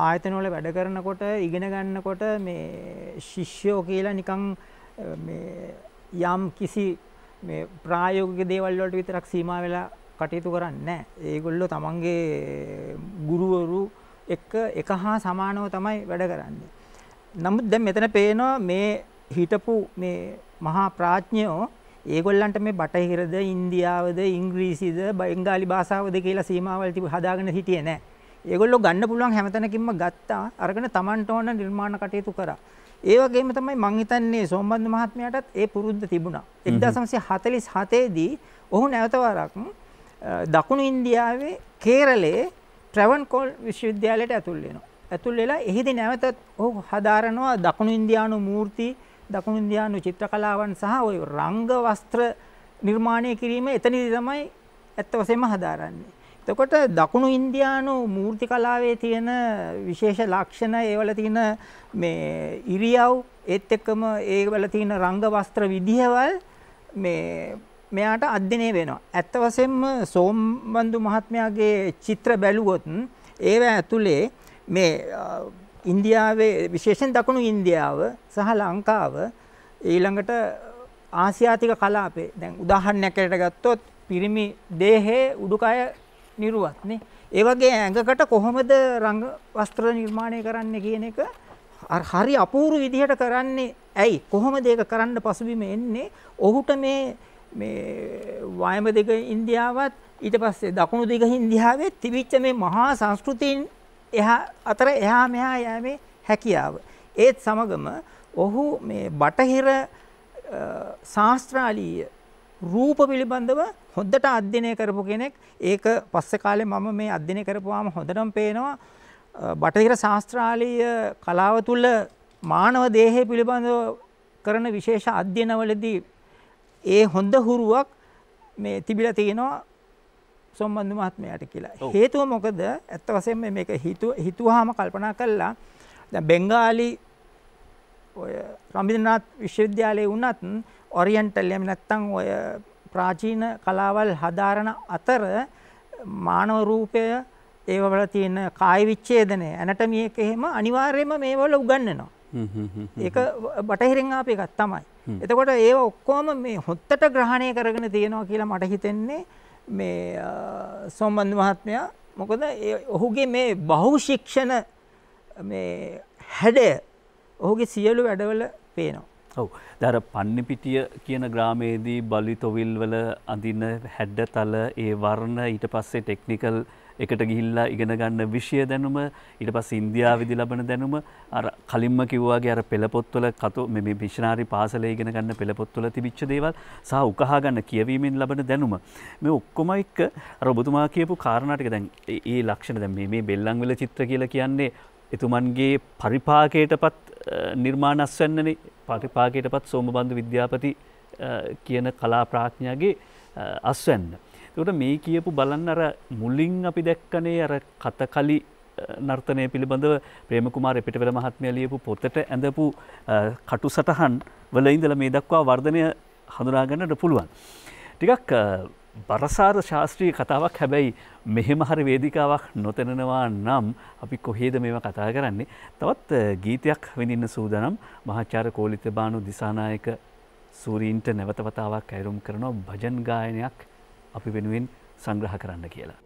ආයතනවල වැඩ කරනකොට ඉගෙන ගන්නකොට මේ ශිෂ්‍යෝ කියලා නිකන් මේ යම් කිසි මේ ප්‍රායෝගික දේවල් වලට විතරක් සීමා වෙලා කටයුතු කරන්නේ නැහැ. ඒගොල්ලෝ තමන්ගේ ගුරුවරු එක්ක එක හා සමානව තමයි වැඩ කරන්නේ. නමුත් දැන් මෙතන පේනවා මේ හිටපු මේ මහා ප්‍රඥයෝ ඒගොල්ලන්ට මේ බටහිරද ඉන්දියාවද ඉංග්‍රීසිද බෙන්ගාලි භාෂාවද කියලා සීමාවල් තිබු හදාගෙන හිටියේ නැහැ. ඒගොල්ලෝ ගන්න පුළුවන් හැමතැනකින්ම ගත්තා. අරගෙන Tamanට ඕන නිර්මාණ කටයුතු කරා. ඒ වගේම තමයි මං හිතන්නේ සෝමබන්දු මහත්මයාටත් ඒ පුරුද්ද තිබුණා. 1947 දී ඔහු නැවත වරක් දකුණු ඉන්දියාවේ කේරළයේ ට්‍රැවන්කෝල් විශ්වවිද්‍යාලයට ඇතුල් වෙනවා. ඇතුල් වෙලා එහිදී නැවතත් ඔහු හදාරනවා දකුණු ඉන්දියානු මූර්ති, දකුණු ඉන්දියානු චිත්‍රකලාවන් සහ ওই රංග වස්ත්‍ර නිර්මාණය කිරීම එතනදී තමයි ඇත්ත වශයෙන්ම හදාරන්නේ. එතකොට දකුණු ඉන්දියානු මූර්ති කලාවේ තියෙන විශේෂ ලක්ෂණ, ඒවල තියෙන මේ ඉරියව්, ඒත් එක්කම ඒවල තියෙන රංග වස්ත්‍ර විදිහවල් මේ මෙයාට අධ්‍යයනය වෙනවා. ඇත්ත වශයෙන්ම සෝමබන්දු මහත්මයාගේ චිත්‍ර බැලුවොත් ඒව ඇතුලේ මේ ඉන්දියාවේ විශේෂයෙන් දකුණු ඉන්දියාව සහ ලංකාව ඊළඟට ආසියාතික කලාපේ දැන් උදාහරණයක් ගත්තොත් පිරිමි දේහයේ උඩුකය නිරුවත් නේ. ඒ වගේ ඇඟකට කොහොමද රංග වස්ත්‍ර නිර්මාණය කරන්නේ කියන එක හරි අපූර්ව විදිහට කරන්නේ. ඇයි කොහොමද ඒක කරන්න පසුබිම එන්නේ? ඔහුට මේ වයඹ දිග ඉන්දියාවත් ඊට පස්සේ දකුණු දිග ඉන්දියාවේ තිබිච්ච මේ මහා සංස්කෘතීන් එහා මෙහා යෑමේ හැකියාව. ඒත් සමගම ඔහු මේ බටහිර ශාස්ත්‍රාලීය රූප පිළිබඳව හොඳට අධ්‍යයනය කරපු කෙනෙක්. ඒක පස්සේ කාලේ මම මේ අධ්‍යයනය කරපුවාම හොඳටම පේනවා බටහිර ශාස්ත්‍රාලීය කලාව තුළ මානව දේහය පිළිබඳව කරන විශේෂ අධ්‍යයනවලදී ඒ හොඳ හුරුවක් මේ තිබිලා තියෙනවා සෝමබන්දු මහත්මයාට කියලා. හේතුව මොකද? ඇත්ත වශයෙන්ම මේක හිතුවාම කල්පනා කළා දැන් බෙන්ගාලි ඔය රබින්ද්‍රනාත් විශ්වවිද්‍යාලයේ වුණත් ඔරියන්ටල් එහෙම නැත්නම් ඔය ප්‍රාචීන කලාවල් හදාරන අතර මානව රූපය ඒවවල තියෙන කාය විච්ඡේදනය ඇනටමි එක එහෙම අනිවාර්යයෙන්ම මේවල උගන්වනවා. ඒක බටහිරින් ආපු එකක් තමයි. එතකොට ඒව ඔක්කොම මේ හොත්තට ග්‍රහණය කරගෙන තියෙනවා කියලා මට හිතෙන්නේ මේ සෝමබන්දු මහත්මයා. මොකද ඔහුගේ මේ බහුශික්ෂණ මේ හැඩය ඔහුගේ සියලු වැඩවල පේනවා. ඔව්. දැන් අර පන්නිපිටිය කියන ග්‍රාමයේදී බලි තොවිල් වල අඳින හැඩතල ඒ වර්ණ ඊට පස්සේ ටෙක්නිකල් එකට ගිහිල්ලා ඉගෙන ගන්න විෂය දැනුම ඊට පස්සේ ඉන්දියාවේදී ලබන දැනුම අර කලින්ම කිව්වාගේ අර පෙළපොත්වල මේ මිෂනාරි පාසලේ ඉගෙන ගන්න පෙළපොත්වල තිබිච්ච දේවල් සහ උකහා ගන්න කියවීමෙන් ලබන දැනුම මේ ඔක්කොම එක්ක අර ඔබතුමා කියපු කාරණා ටික දැන් ඒ ලක්ෂණ දැන් මේ බෙල්ලන්විල චිත්‍ර කියලා කියන්නේ එතුමන්ගේ පරිපාකයටපත් නිර්මාණ අස්වැන්නනේ පරිපාකයටපත් සෝමබන්දු විද්‍යාපති කියන කලා ප්‍රඥාගේ අස්වැන්න. ඒකට මේ කියපු බලන්න අර මුලින් අපි දැක්කනේ අර කතකලි නර්තනය පිළිබඳව ප්‍රේමකුමාර පිටවෙල මහත්මයා ලියපු පොතට ඇඳපු කටුසටහන් වල ඉඳලා මේ දක්වා වර්ධනය හඳුනා ගන්නට පුළුවන්. ටිකක් බරසාර ශාස්ත්‍රීය කතාවක්. හැබැයි මෙහෙම හරි වේදිකාවක් නොතැනෙනවා නම් අපි කොහේද මේවා කතා කරන්නේ? තවත් ගීතයක් විඳින්න සූදානම් මහාචාර්ය කෝලිත බානු දිසානායක සූරීන්ට නැවත වතාවක් ඇයුම් කරනවා භජන් ගායනයක් අපි වෙනුවෙන් සංග්‍රහ කරන්න කියලා.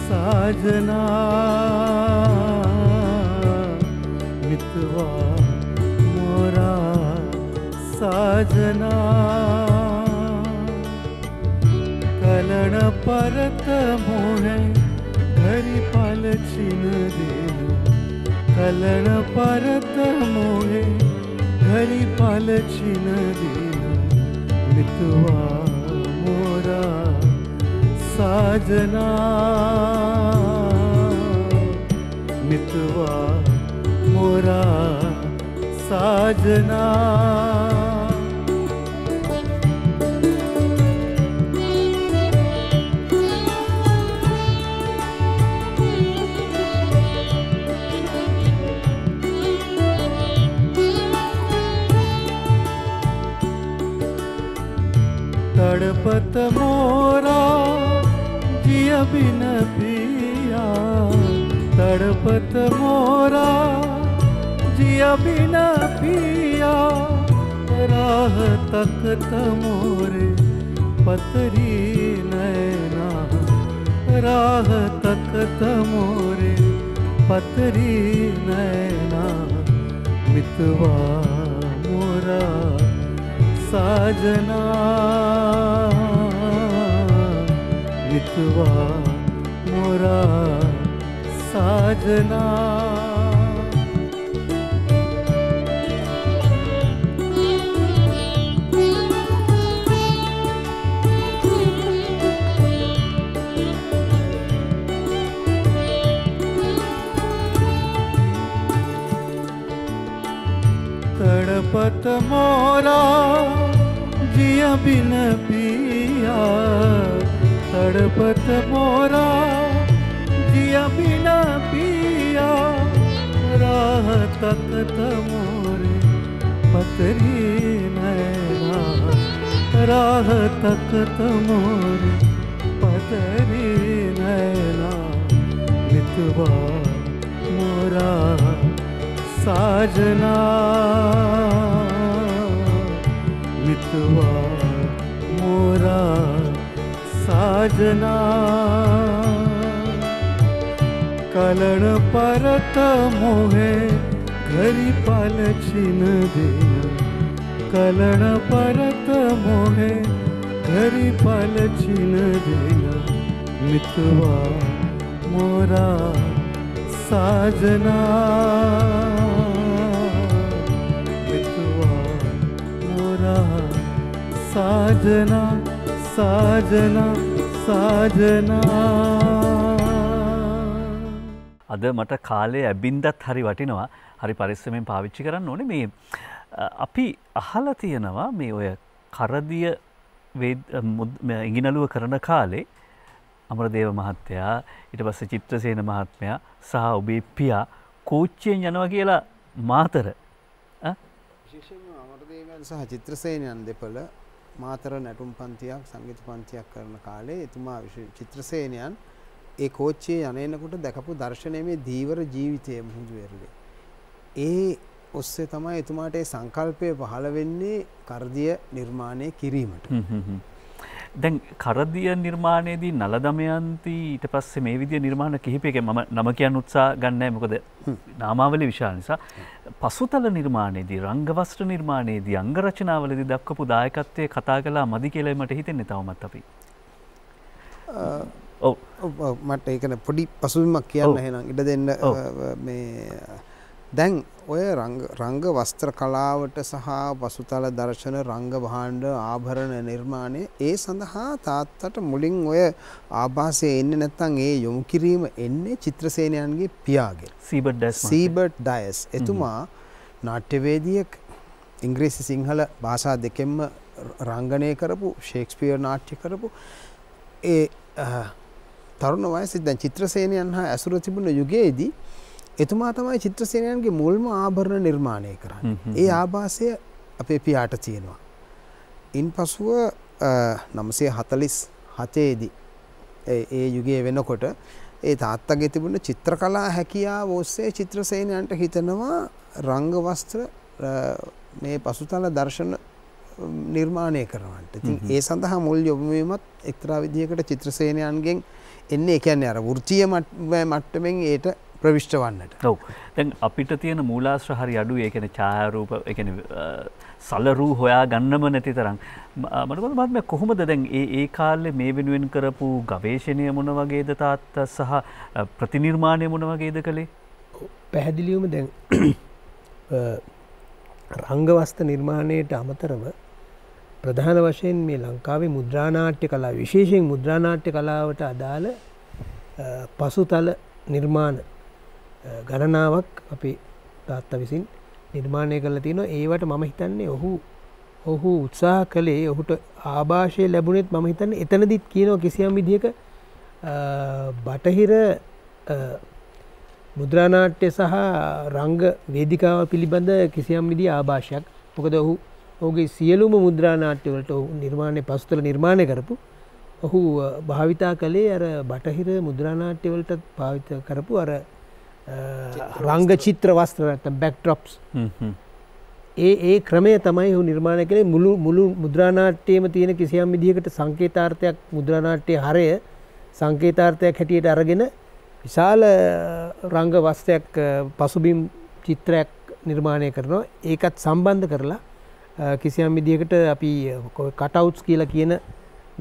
साजना मितवा मोरा साजना कलण परत मोहे घरी पाल छिन देनु कलण परत मोहे घरी पाल छिन देनु मितवा मोरा साजना मितवा मोरा साजना तड़पत मोरा जिया बिन पिया तड़पत मोरा जिया बिन पिया राह तकत मोरे पतरी नैना राह तकत मोरे पतरी नैना मितवा मोरा साजना मितवा मोरा साजना तड़पत मोरा जिया बिन पिया तड़पत मोरा जिया बिन पिया राह तकत मोरे पतरी नैना राह तकत मोरे पतरी नैना मितवा मोरा साजना मितवा मोरा साजना कलण परत मोहे घरी पाल छिन देना कलण परत मोहे घरी पल छिन देना मितवा मोरा साजना मितवा मोरा साजना साजना साजना. අද මට කාලේ ඇබින්දත් හරි වටිනවා. හරි පරිස්සමෙන් පාවිච්චි කරන්න ඕනේ. මේ අපි අහලා තියෙනවා මේ ඔය කරදිය ඉඟිනලුව කරන කාලේ අමරදේව මහත්තයා ඊට පස්සේ චිත්‍රසේන මහත්මයා සහ ඔබේ පියා කෝච්චියෙන් යනවා කියලා මාතර විශේෂයෙන්ම අමරදේවයන් සහ චිත්‍රසේනයන් දෙපළ මාතර නැටුම් පන්තියක් සංගීත පන්තියක් කරන කාලේ එතුමා චිත්‍රසේනයන් ඒ කෝච්චියේ යන්නේනකොට දැකපු දර්ශනයේ මේ දීවර ජීවිතයේ මුහුදු වෙරළේ. ඒ ඔස්සේ තමයි එතුමාට ඒ සංකල්පය පහළ වෙන්නේ කරදිය නිර්මාණය කිරීමට. දැන් කරදිය නිර්මාණයේදී නල දමයන්ති ඊට පස්සේ මේ විදිය නිර්මාණ කිහිපයක මම නම කියන්න උත්සාහ ගන්නෑ මොකද නාමාවලිය විශාල නිසා. පසුතල නිර්මාණයේදී රංග වස්ත්‍ර නිර්මාණයේදී අංග රචනාවලදී දක්වපු දායකත්වයේ කතා කළා මදි කියලා මට හිතෙන්නේ තවමත් අපි. මට ඒකන පොඩි පසුබිමක් කියන්න එහෙනම් ඉඩ දෙන්න. මේ දැන් ඔය රංග වස්ත්‍ර කලාවට සහ පසුතල දර්ශන රංග භාණ්ඩ ආභරණ නිර්මාණය ඒ සඳහා තාත්තට මුලින් ඔය ආభాසයේ එන්නේ නැත්නම් ඒ යොමු කිරීම එන්නේ චිත්‍රසේනයන්ගේ පියාගෙන්. සීබර්ට් ඩයස් එතුමා නාට්‍යවේදියෙක් ඉංග්‍රීසි සිංහල භාෂා දෙකෙන්ම රංගනය කරපු ෂේක්ස්පියර් නාට්‍ය කරපු ඒ තරුණ වයසේ දැන් චිත්‍රසේනයන් හා ඇසුර තිබුණ යුගයේදී එතුමා තමයි චිත්‍රසේනයන්ගේ මුල්ම ආභරණ නිර්මාණය කරන්නේ. ඒ ආభాසය අපේ පියාට තියෙනවා. ඉන්පසුව 947 දී ඒ යුගයේ වෙනකොට ඒ තාත්තගේ තිබුණ චිත්‍රකලා හැකියාව ඔස්සේ චිත්‍රසේනයන්ට හිතනවා රංග වස්ත්‍ර මේ පසුතල දර්ශන නිර්මාණය කරනවට. ඉතින් ඒ සඳහා මුල් යොමුවීමත් එක්තරා විදිහකට චිත්‍රසේනයන්ගෙන් එන්නේ. ඒ කියන්නේ අර වෘත්තීය මට්ටමින් ඒට ප්‍රවිෂ්ඨ වන්නට. ඔව්. දැන් අපිට තියෙන මූලාශ්‍ර හරි අඩුයි. ඒ කියන්නේ ඡායාරූප, ඒ කියන්නේ සලරු හොයා ගන්නම නැති තරම්. මට මහත්මයා කොහොමද දැන් ඒ කාලේ මේ වෙනුවෙන් කරපු ගවේෂණය මොන වගේද තාත්තා සහ ප්‍රතිනිර්මාණය මොන වගේද කළේ? පැහැදිලිවම දැන් රංග වස්ත්‍ර නිර්මාණයට අමතරව ප්‍රධාන වශයෙන් මේ ලංකාවේ මුද්‍රානාට්‍ය කලාව විශේෂයෙන් මුද්‍රානාට්‍ය කලාවට අදාළ පසුතල නිර්මාණ ගණනාවක් අපේ තාත්තා විසින් නිර්මාණය කරලා තිනවා. ඒවට මම හිතන්නේ ඔහු උත්සාහ කළේ ඔහුට ආభాෂය ලැබුණෙත් මම හිතන්නේ එතනදිත් කියනවා කිසියම් විදිහක බටහිර මුද්‍රානාට්‍ය සහ රංග වේදිකාව පිළිබඳ කිසියම් විදිහේ ආభాෂයක්. මොකද ඔහුගේ සියලුම මුද්‍රානාට්‍ය වලට ඔහු නිර්මාණය පසුතල නිර්මාණය කරපු ඔහු භාවිතා කළේ අර බටහිර මුද්‍රානාට්‍ය වලට භාවිත කරපු අර රංග චිත්‍ර වස්ත්‍ර නැත්නම් බෑක්ඩ්‍රොප්ස්. ඒ ක්‍රමය තමයි ඔහු නිර්මාණය කළේ. මුළු මුද්‍රානාට්‍යයේම තියෙන කිසියම් විදිහකට සංකේතාර්ථයක් මුද්‍රානාට්‍යයේ හරය සංකේතාර්ථයක් හැටියට අරගෙන විශාල රංග වස්ත්‍රයක් පසුබිම් චිත්‍රයක් නිර්මාණය කරනවා. ඒකත් සම්බන්ධ කරලා කිසියම් විදිහකට අපි කටවුට්ස් කියලා කියන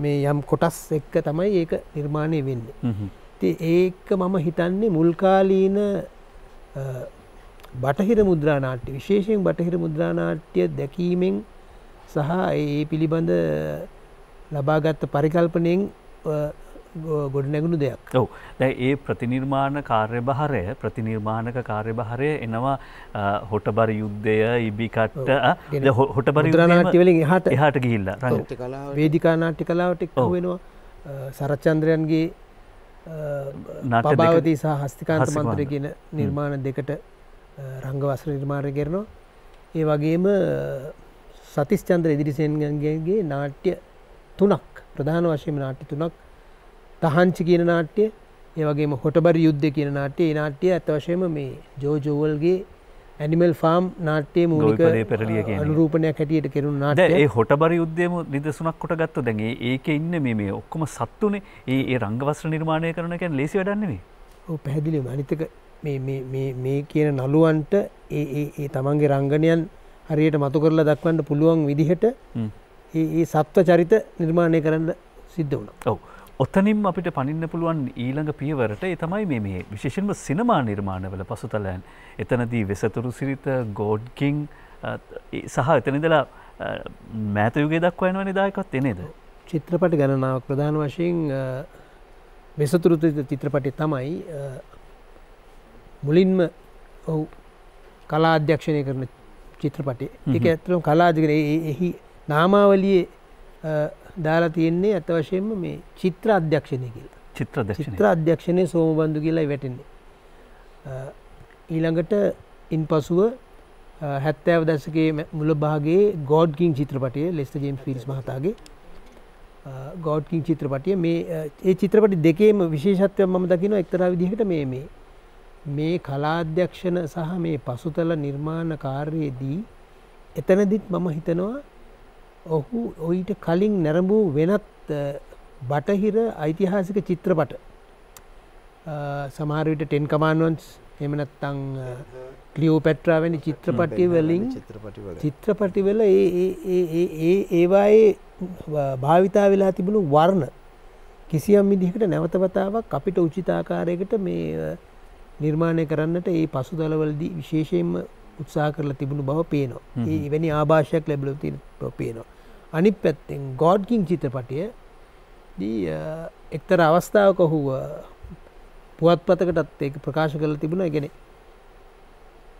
මේ යම් කොටස් එක්ක තමයි ඒක නිර්මාණය වෙන්නේ. ඉතින් ඒක මම හිතන්නේ මුල් කාලීන බටහිර මුද්‍රා නාට්‍ය විශේෂයෙන් බටහිර මුද්‍රා නාට්‍ය දැකීමෙන් සහ ඒ පිළිබඳ ලබාගත් පරිකල්පනයෙන් ගොඩනැගුණු දෙයක්. ඔව්. දැන් ඒ ප්‍රතිනිර්මාණ කාර්යභාරය ප්‍රතිනිර්මාණක කාර්යභාරය එනවා හොටබර යුද්ධය ඉබිකට්ට හොටබර නාට්‍ය වලින් එහාට ගිහිල්ලා වේදිකා නාට්‍ය කලාවට එක්ක වෙනවා. සරච්චන්ද්‍රයන්ගේ පබාවතී සහ හස්තිකාන්ත මන්ත්‍රය කියන නිර්මාණ දෙකට රංග වස්ත්‍ර නිර්මාණය කරනවා. ඒ වගේම සතිස්චන්ද්‍ර ඉදිරිසේනගේ නාට්‍ය 3ක් ප්‍රධාන වශයෙන් නාට්‍ය 3ක් තහංචි කියන නාට්‍ය, ඒ වගේම හොටබරි යුද්ධය කියන නාට්‍ය. ඒ නාට්‍ය අත් වශයෙන්ම මේ ජෝර්ජ් ඕවල්ගේ ඇනිමල් ෆාම් නාට්‍යයේ මූලික අනුරූපණයක් හැටියට කෙරුණු නාට්‍යය. ඒ හොටබරි යුද්ධයේම නිදසුනක් කොට ගත්තොත් දැන් ඒකේ ඉන්නේ මේ ඔක්කොම සත්තුනේ. ඒ රංග වස්ත්‍ර නිර්මාණය කරන කියන්නේ ලේසි වැඩක් නෙමෙයි. ඔව් පැහැදිලිවම. අනිත් එක මේ කියන නළුවන්ට ඒ තමන්ගේ රංගනයන් හරියට මතු කරලා දක්වන්න පුළුවන් විදිහට ඒ සත්ව චරිත නිර්මාණය කරන්න සිද්ධ වුණා. ඔව්. ඔතනින්ම අපිට පනින්න පුළුවන් ඊළඟ පියවරට ඒ තමයි මේ විශේෂයෙන්ම සිනමා නිර්මාණවල පසුතලයන්. එතනදී වෙසතුරු සිරිත, ගෝඩ් කිං සහ එතන ඉඳලා මෑත යුගයේ දක්වා යනවනේ දායකත්වය නේද? චිත්‍රපට ගණනාවක් ප්‍රධාන වශයෙන් වෙසතුරු චිත්‍රපටය තමයි මුලින්ම ඔහු කලා අධ්‍යක්ෂණය කරන චිත්‍රපටය. ඒක ඇත්තටම කලා එහි නාමාවලියේ දාලා තියෙන්නේ අත වශයෙන්ම මේ චිත්‍ර අධ්‍යක්ෂණය කියලා. චිත්‍ර අධ්‍යක්ෂණය සෝමබන්දු කියලා වැටෙන්නේ. ඊළඟට ඉන්පසුව 70 දශකයේ මුල භාගයේ ගෝඩ් කිං චිත්‍රපටය ලෙස්ටර් ජේම්ස් ෆීල්ඩ්ස් මහතාගේ ගෝඩ් කිං චිත්‍රපටය ඒ චිත්‍රපටි දෙකේම විශේෂත්වයක් මම දකිනවා එක්තරා විදිහකට මේ කලාධ්‍යක්ෂණ සහ මේ පසුතල නිර්මාණ කාර්යයේදී එතනදිත් මම හිතනවා ඔහු ඔයිට කලින් නැරඹූ වෙනත් බටහිර ඓතිහාසික චිත්‍රපට සමහර විට 10 කමාන්ඩ්මන්ට්ස් එහෙම නැත්නම් ක්ලියෝපැට්‍රා වැනි චිත්‍රපටිවල ඒවායේ භාවිතා වෙලා තිබුණු වර්ණ කිසියම් විදිහකට නැවත වතාවක් අපිට උචිත ආකාරයකට මේ නිර්මාණය කරන්නට ඒ පසුතලවලදී විශේෂයෙන්ම උත්සාහ කරලා තිබුණු බව පේනවා. ඒ වෙනි ආభాෂයක් ලැබිලා තියෙන බව පේනවා. අනිත් පැත්තෙන් ගෝඩ් කිං චිත්‍රපටයේදී එක්තරා අවස්ථාවක ඔහු පුවත්පතකටත් ඒක ප්‍රකාශ කරලා තිබුණා. ඒ කියන්නේ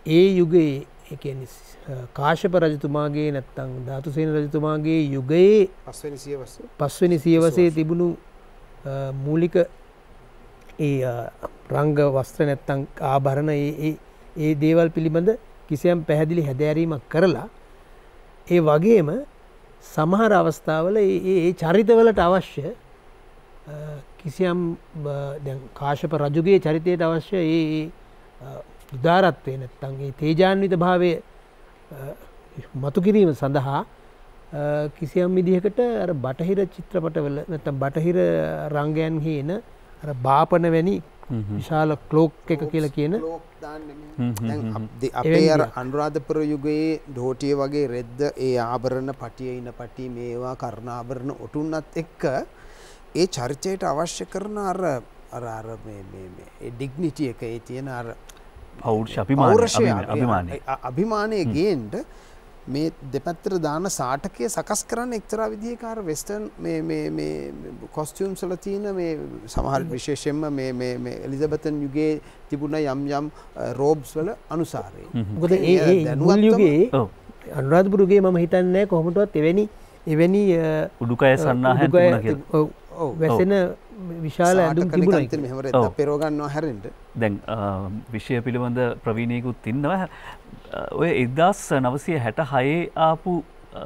ඒ යුගයේ ඒ කියන්නේ කාශ්‍යප රජතුමාගේ නැත්නම් ධාතුසේන රජතුමාගේ යුගයේ පස්වෙනි සියවසේ තිබුණු මූලික ඒ රංග වස්ත්‍ර නැත්නම් ආභරණ ඒ දේවල් පිළිබඳ කිසියම් පැහැදිලි හැදෑරීමක් කරලා ඒ වගේම සමහර අවස්ථාවල ඒ චරිතවලට අවශ්‍ය කිසියම් දැන් කාශ්‍යප රජුගේ චරිතයට අවශ්‍ය ඒ උදාරත්වය නැත්නම් ඒ තේජාන්විත භාවය මතු කිරීම සඳහා කිසියම් විදිහකට අර බටහිර චිත්‍රපටවල නැත්නම් බටහිර රංගයන්හි එන අර බාපන වැනි විශාල ක්ලෝක් එක කියලා කියන අපේ අර අනුරාධපුර යුගයේ ඩෝටිය වගේ රෙද්ද ඒ ආභරණ පටිය ඉන පටි මේවා කර්ණාභරණ ඔටුන්නත් එක්ක ඒ චරිතයට අවශ්‍ය කරන අර ඩිග්නිටි එක ඒ තියෙන අර අභිමානය ගේන්ට මේ දෙපැත්තට දාන සාටකය සකස් කරන්න එක්තරා විදිහකාර වෙස්ටර්න් මේ කොස්ටියුම්ස් වල තියෙන මේ සමහර විශේෂයෙන්ම මේ එලිසබෙතන් යුගයේ තිබුණ යම් රෝබ්ස් වල අනුසාරයෙන්. මොකද ඒ මුල් යුගයේ අනුරාධපුර යුගයේ මම හිතන්නේ කොහොමදවත් එවැනි උඩුකය සන්නාහයන් තිබුණා කියලා. ඔව් වැසෙන විශාල ඇඳුම් තිබුණා. මෙහෙම රෙද්ද පෙරව ගන්නවා හැරෙන්න. දැන් විෂය පිළිබඳ ප්‍රවීණයෙකුත් ඉන්නවා. ඔය 1966 ආපු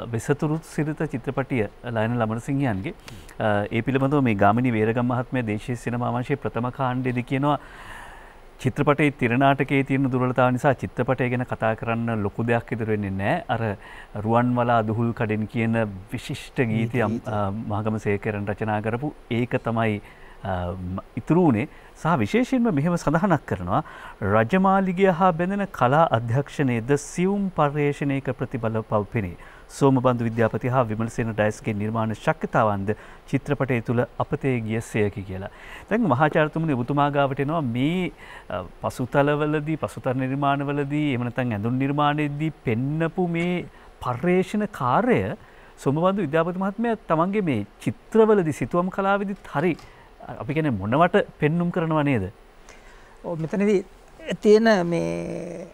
වෙසතුරු සිරිත චිත්‍රපටිය ලයනල් අමරසිංහයන්ගේ ඒ පිළිබඳව මේ ගාමිණී වේරගම් මහත්මයා දේශීය සිනමා වංශයේ ප්‍රථම කාණ්ඩයේදී කියනවා චිත්‍රපටයේ තිරනාටකයේ තියෙන දුර්වලතාව නිසා චිත්‍රපටය ගැන කතා කරන්න ලොකු දෙයක් ඉතුරු වෙන්නේ නැහැ. අර රුවන්වලා දුහුල් කඩෙන් කියන විශිෂ්ට ගීතය මහගම සේකරන් රචනා කරපු ඒක තමයි ඉතුරු වුණේ. සහ විශේෂයෙන්ම මෙහෙම සඳහනක් කරනවා රජමාලිගය හා බැඳෙන කලා අධ්‍යක්ෂණයේද සියුම් පර්යේෂණයක ප්‍රතිබල පවපිනේ. සෝමබන්දු විද්‍යාපති හා විමලසේන ඩයස්ගේ නිර්මාණ ශක්්‍යතාවන්ද චිත්‍රපටය තුළ අපතේ ගිය සයකි කියලා. දැන් මහාචාර්යතුමනි ඔබතුමා ගාවට එනවා මේ පසුතලවලදී පසුතල නිර්මාණවලදී එහෙම නැත්නම් ඇඳුම් නිර්මාණයේදී පෙන්නපු මේ පර්යේෂණ කාර්යය සෝමබන්දු විද්‍යාපති මහත්මයා තමන්ගේ මේ චිත්‍රවලදී සිතුවම් කලාවේදීත් හරි අපි කියන්නේ මොනවට පෙන්눔 කරනවා නේද? ඔව් මෙතනදී තියෙන මේ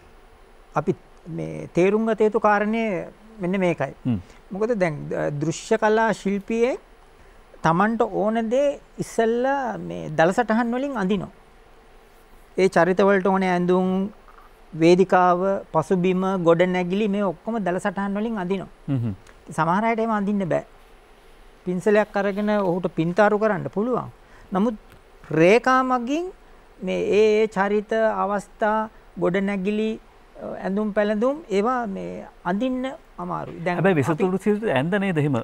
අපි මේ තේරුම් ගත යුතු කාරණේ මෙන්න මේකයි. මොකද දැන් දෘශ්‍ය කලා ශිල්පියෙක් Tamanට ඕන දේ ඉස්සෙල්ලා මේ දල සටහන් වලින් අඳිනවා. ඒ චරිත වලට ඕන ඇඳුම්, වේදිකාව, පසුබිම, ගොඩනැගිලි මේ ඔක්කොම දල සටහන් වලින් අඳිනවා. සමහර අයට එහෙම අඳින්න බෑ. පින්සලයක් අරගෙන ඔහුට පින්තාරු කරන්න පුළුවන්. නමුත් රේඛා මගින් මේ ඒ චරිත අවස්ථා ගොඩනැගිලි ඇඳුම් පැළඳුම් ඒවා මේ අඳින්න අමාරුයි. දැන් හැබැයි වෙසතුරු සිරිත ඇඳ නේද එහෙම?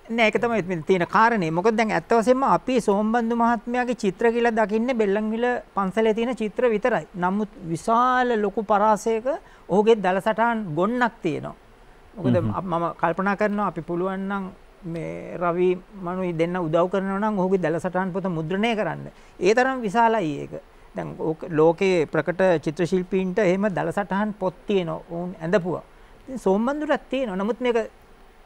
නෑ ඒක තමයි තියෙන කාරණේ. මොකද දැන් ඇත්ත වශයෙන්ම අපි සෝමබන්දු මහත්මයාගේ චිත්‍ර කියලා දකින්නේ බෙල්ලන්විල පන්සලේ තියෙන චිත්‍ර විතරයි. නමුත් විශාල ලොකු පරාසයක ඔහුගේ දල සටහන් ගොන්නක් තියෙනවා. මොකද මම කල්පනා කරනවා අපි පුළුවන් නම් මේ රවි මනුයි දෙන්න උදව් කරනවා නම් ඔහුගේ දලසටහන් පොත මුද්‍රණය කරන්න. ඒ තරම් විශාලයි ඒක. දැන් ලෝකයේ ප්‍රකට චිත්‍ර ශිල්පීන්ට එහෙම දලසටහන් පොත් තියෙනවා. උන් ඇඳපුවා. ඉතින් සෝම්බන්දුරත් තියෙනවා. නමුත් මේක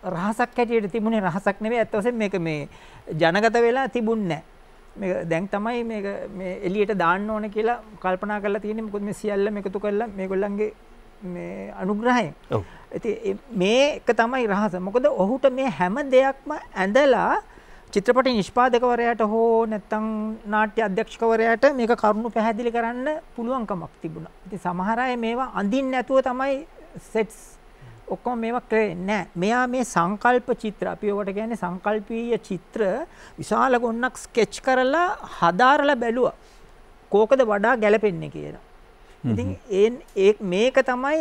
රහසක් හැටියට තිබුණේ රහසක් නෙවෙයි. ඇත්ත වශයෙන්ම මේක මේ ජනගත වෙලා තිබුණේ නැහැ. මේක දැන් තමයි මේක මේ එළියට දාන්න ඕන කියලා කල්පනා කරලා තියෙන්නේ. මොකද මේ සියල්ලම එකතු කරලා මේගොල්ලන්ගේ මේ අනුග්‍රහයෙන්. ඔව්. ඉතින් මේක තමයි රහස. මොකද ඔහුට මේ හැම දෙයක්ම ඇඳලා චිත්‍රපට නිෂ්පාදකවරයාට හෝ නැත්නම් නාට්‍ය අධ්‍යක්ෂකවරයාට මේක කරුණු පැහැදිලි කරන්න පුළුවන්කමක් තිබුණා. ඉතින් සමහර අය මේවා අඳින්න නැතුව තමයි සෙට්ස් ඔක්කොම මේවා කරේ නෑ. මෙයා මේ සංකල්ප චිත්‍ර අපි ඔකට කියන්නේ සංකල්පීය චිත්‍ර විශාල ගොන්නක් ස්කෙච් කරලා හදාරලා බැලුවා. කෝකද වඩා ගැළපෙන්නේ කියලා. ඉතින් මේක තමයි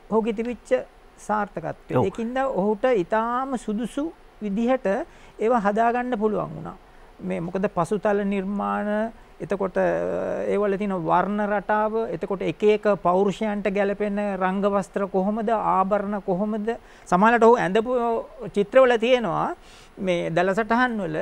ඔහුගේ තිබිච්ච සාර්ථකත්වය. ඒකින්ද ඔහුට ඊටාම සුදුසු විදිහට ඒවා හදාගන්න පුළුවන් වුණා. මේ මොකද පසුතල නිර්මාණ එතකොට ඒවල තියෙන වර්ණ රටාව එතකොට එක එක පෞරුෂයන්ට ගැලපෙන රංග වස්ත්‍ර කොහොමද ආභරණ කොහොමද සමහරවිට ඔහු ඇඳපු චිත්‍රවල තියෙනවා මේ දලසටහන් වල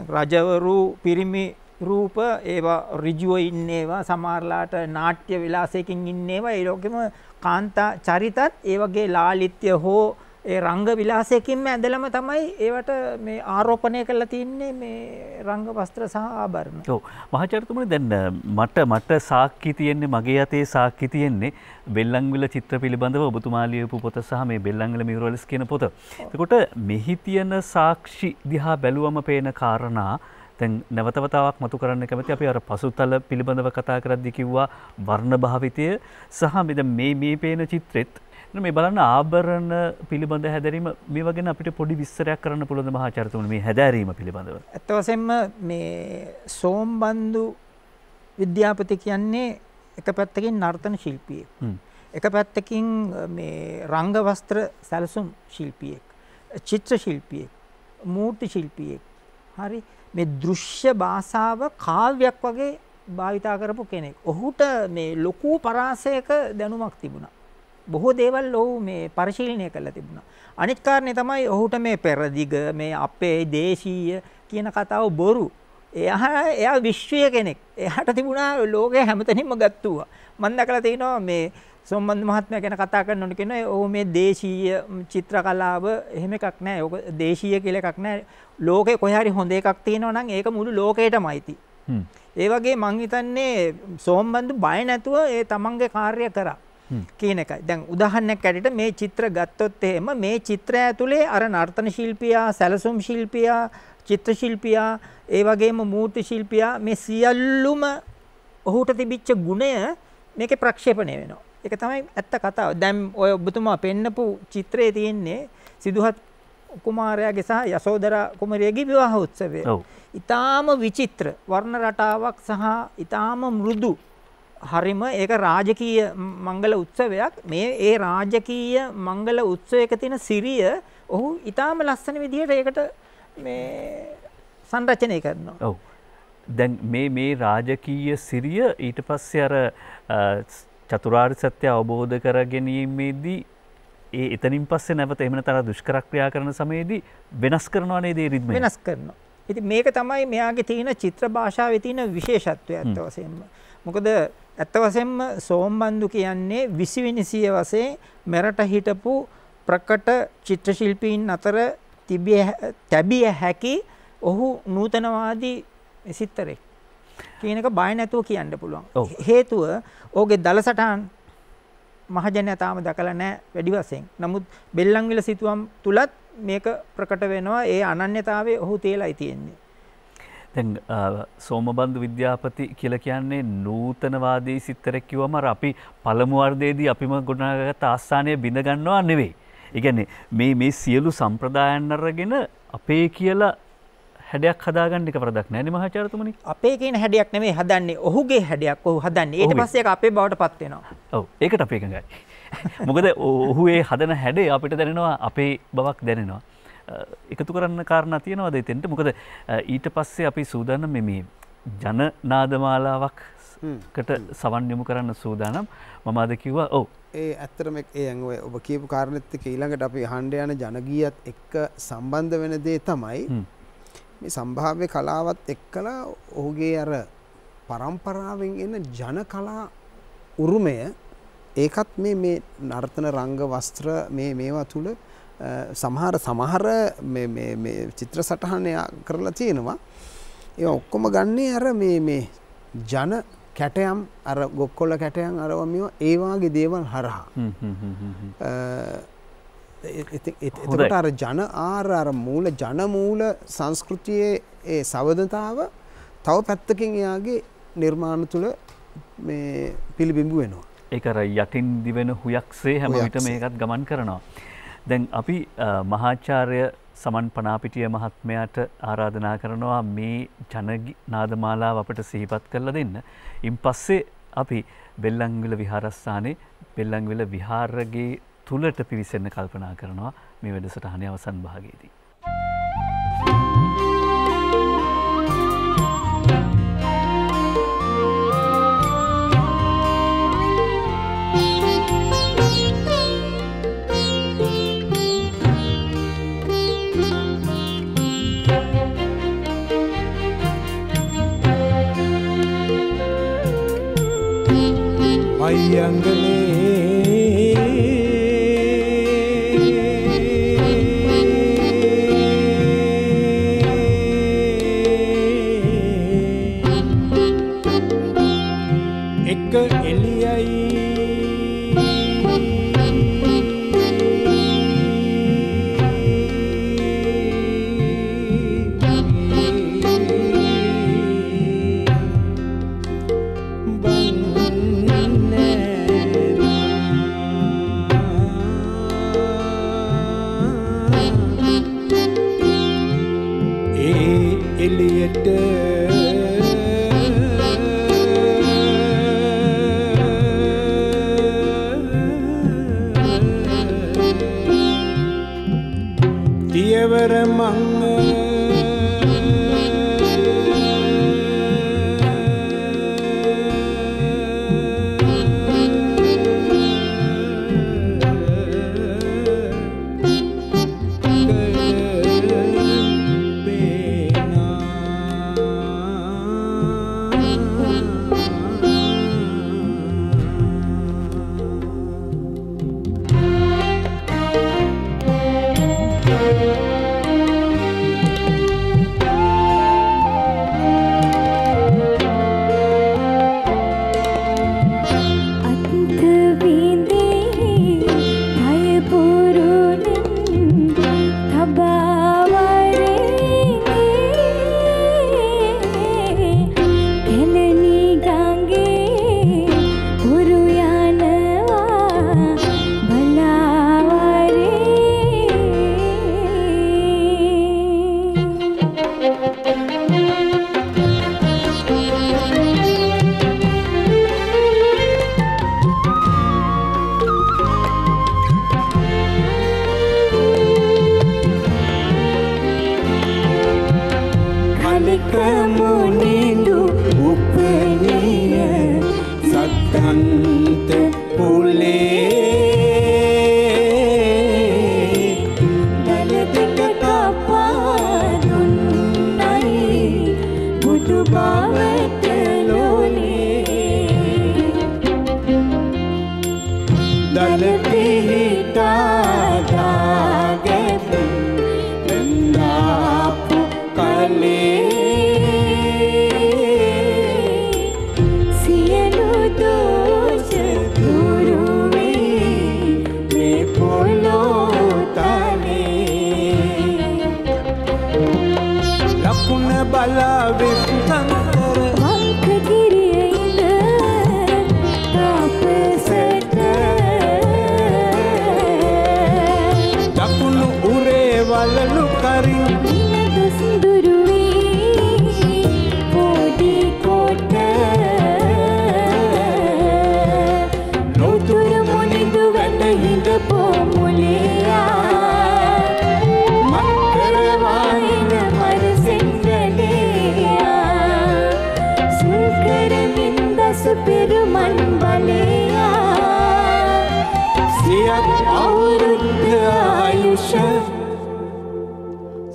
රජවරු පිරිමි රූප ඒවා ඍජුව ඉන්නේවා සමහරලාට නාට්‍ය විලාසයකින් ඉන්නේවා ඒ ලෝකෙම කාන්තා චරිතත් ඒ වගේ ලාලිත්‍ය හෝ ඒ රංග විලාසයකින්ම ඇඳලම තමයි ඒවට මේ ආරෝපණය කරලා තින්නේ මේ රංග වස්ත්‍ර සහ ආභරණ. ඔව් මහාචාර්යතුමනි දැන් මට සාක්ෂි තියෙන්නේ මගේ අතේ සාක්ෂි තියෙන්නේ බෙල්ලන්විල චිත්‍ර පිළිබඳව ඔබතුමා ලියපු පොත සහ මේ බෙල්ලන්විල මියුරල්ස් කියන පොත. එතකොට මෙහි තියෙන සාක්ෂි දිහා බැලුවම පේන කාරණා දැන් නැවතවතාවක් මතු කරන්න කැමති අපි අර පසුතල පිළිබඳව කතා කරද්දී කිව්වා වර්ණ භාවිතය සහ මේ පේන චිත්‍රෙත් මේ බලන්න ආභරණ පිළිබඳ හැදෑරීම මේ වගේ අපිට පොඩි විස්තරයක් කරන්න පුළුවන් මහාචාර්යතුමනි මේ හැදෑරීම පිළිබඳව. ඇත්ත වශයෙන්ම මේ සෝම්බන්දු විද්‍යාපති කියන්නේ එක පැත්තකින් නර්තන ශිල්පියෙක්. එක පැත්තකින් මේ රංග වස්ත්‍ර සැලසුම් ශිල්පියෙක්. චිත්‍ර ශිල්පියෙක්. මූර්ති ශිල්පියෙක්. හරි මේ දෘශ්‍ය භාෂාව කාව්‍යයක් වගේ භාවිතා කරපු කෙනෙක්. ඔහුට මේ ලොකු පරාසයක දැනුමක් තිබුණා. බොහෝ දේවල් ඔහු මේ පරිශීලනය කරලා තිබුණා. අනිත් කාරණේ තමයි ඔහුට මේ පෙරදිග මේ අපේ දේශීය කියන කතාව බොරු. එයා විශ්වීය කෙනෙක්. එයාට තිබුණා ලෝකේ හැමතැනින්ම ගත්තුවා. මම දැකලා තිනවා මේ සෝම්බන්දු මහත්මයා ගැන කතා කරනකොට කියනවා ඔහු මේ දේශීය චිත්‍ර කලාව එහෙම එකක් නැහැ. ඔක දේශීය කියලා එකක් නැහැ. ලෝකේ කොහේ හරි හොඳ එකක් තියෙනවා නම් ඒක මුළු ලෝකයටමයි ති. ඒ වගේ මං හිතන්නේ සෝම්බන්දු බය නැතුව ඒ තමන්ගේ කාර්යය කරා. කියන එකයි. දැන් උදාහරණයක් ඇටියට මේ චිත්‍ර ගත්තොත් එහෙම මේ චිත්‍රය ඇතුලේ අර නර්තන ශිල්පියා, සැලසුම් ශිල්පියා, චිත්‍ර ශිල්පියා, ඒ වගේම මූර්ති ශිල්පියා මේ සියල්ලුම ඔහුට තිබිච්ච ගුණය මේකේ ප්‍රක්ෂේපණය වෙනවා. ඒක තමයි ඇත්ත කතාව. දැන් ඔය ඔබතුමා පෙන්නපු චිත්‍රයේ තියෙන්නේ සිදුහත් කුමාරයාගේ සහ යසෝදරා කුමරියගේ විවාහ උත්සවය. ඊටාම විචිත්‍ර වර්ණ රටාවක් සහ ඊටාම මෘදු හරිම ඒක රාජකීය මංගල උත්සවයක්. මේ ඒ රාජකීය මංගල උත්සවයක තියෙන සිරිය ඔහු ඊටාම ලස්සන විදිහට ඒකට මේ සංරචනය කරනවා. ඔව්. දැන් මේ රාජකීය සිරිය ඊට පස්සේ අර චතුරාර්ය සත්‍ය අවබෝධ කර ගැනීමේදී එතනින් පස්සේ නැවත එහෙම නැතර දුෂ්කර ක්‍රියා කරන සමයේදී වෙනස් කරනවා නේද ඒ රිද්මය? වෙනස් කරනවා. ඉතින් මේක තමයි මෙයාගේ තියෙන චිත්‍ර භාෂාවේ තියෙන විශේෂත්වය ඇත්ත වශයෙන්ම. මොකද ඇත්ත වශයෙන්ම සෝම්බන්දු කියන්නේ 20 වෙනි සියවසේ මෙරට හිටපු ප්‍රකට චිත්‍ර ශිල්පීන් අතර තැබිය හැකි ඔහු නූතනවාදී සිත්තරෙක් කියන එක බය නැතුව කියන්න පුළුවන්. හේතුව ඔහුගේ දලසටහන් මහජනයා තාම දැකලා නැහැ වැඩි වශයෙන්. නමුත් බෙල්ලන්විල සිතුවම් තුලත් මේක ප්‍රකට වෙනවා. ඒ අනන්‍යතාවය ඔහු තේලයි තියෙන්නේ. දැන් සෝමබන්දු විද්‍යාපති කියලා කියන්නේ නූතනවාදී සිත්තරෙක් කිව්වම අර අපි පළමු වර්ධයේදී අපිම ගොඩනගාගත්ත ආස්ථානය බිඳ ගන්නවා නෙවෙයි. ඒ කියන්නේ මේ සියලු සම්ප්‍රදායන් අරගෙන අපේ කියලා හැඩයක් හදාගන්න එක වරදක් නෑනේ මහාචාර්යතුමනි. අපේ කියන හැඩයක් නෙමෙයි හදන්නේ. ඔහුගේ හැඩයක් ඔහු හදන්නේ. ඊට පස්සේ ඒක අපේ බවට පත් වෙනවා. ඔව් ඒකට අපි එකඟයි. මොකද ඔහු ඒ හදන හැඩේ අපිට දැනෙනවා අපේ බවක් දැනෙනවා. එකතු කරන්න කාරණා තියෙනවද එතෙන්ට? මොකද ඊට පස්සේ අපි සූදානම් මේ ජන නාදමාලාවක්කට සවන් යොමු කරන්න සූදානම්. මම අද කිව්වා ඔව් ඒ ඇත්තටම ඒ ඔය ඔබ කියපු කාරණෙත් එක්ක ඊළඟට අපි අහන්න යන ජනගීයත් එක්ක සම්බන්ධ වෙන දේ තමයි මේ සම්භාව්‍ය කලාවත් එක්කලා ඔහුගේ අර පරම්පරාවෙන් එන ජන කලා උරුමය ඒකත් මේ නර්තන රංග වස්ත්‍ර මේවා තුල සමහර මේ චිත්‍ර සටහන කරලා තියෙනවා. ඒ ඔක්කොම ගන්නේ අර මේ ජන කැටයම් අර ගොක්කොල්ල කැටයම් අරව මේවා ඒ වාගේ දේවල් හරහා. එතකොට අර ජන අර මූල ජන මූල සංස්කෘතියේ ඒ සවදතාව තව පැත්තකින් එයාගේ නිර්මාණ තුල මේ පිළිබිඹු වෙනවා. ඒක අර යටින් දිවෙන හුයක්සේ හැම විට මේකත් ගමන් කරනවා. දැන් අපි මහාචාර්ය සමන් පනාපිටිය මහත්මයාට ආරාධනා කරනවා මේ ජනනාදමාලාව අපට සිහිපත් කරලා දෙන්න. ඉන් පස්සේ අපි බෙල්ලන්විල විහාරස්ථානයේ බෙල්ලන්විල විහාරගේ තුලට පිවිසෙන්න කල්පනා කරනවා මේ වැඩසටහනේ අවසන් භාගයේදී. එක එළියයි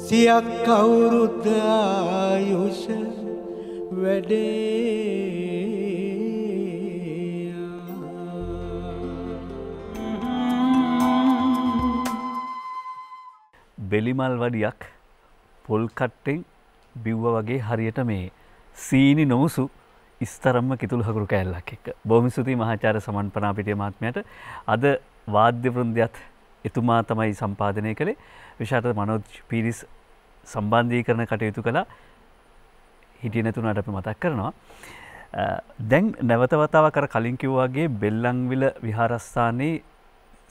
සියක් කවුරුද ආයුෂ වැඩේ බෙලිමල් වඩියක් පොල් කට්ටෙන් බිව්ව වගේ හරියට මේ සීනි නොමුසු ඉස්තරම්ම කිතුළු හකුරු කෑල්ලක් එක්ක. බොහොම ස්තුතියි මහාචාර්ය සමන්පනා පිටිය මහත්මයාට. අද වාද්‍ය වෘන්දයත් එතුමා තමයි සම්පාදනය කළේ. විශාරද මනෝජ් පීරිස් සම්බන්ධීකරණ කටයුතු කළා. හිටියේ නැතුණාට අපි මතක් කරනවා. දැන් නැවත වතාවක් අර කලින් කිව්වා වගේ බෙල්ලන්විල විහාරස්ථානයේ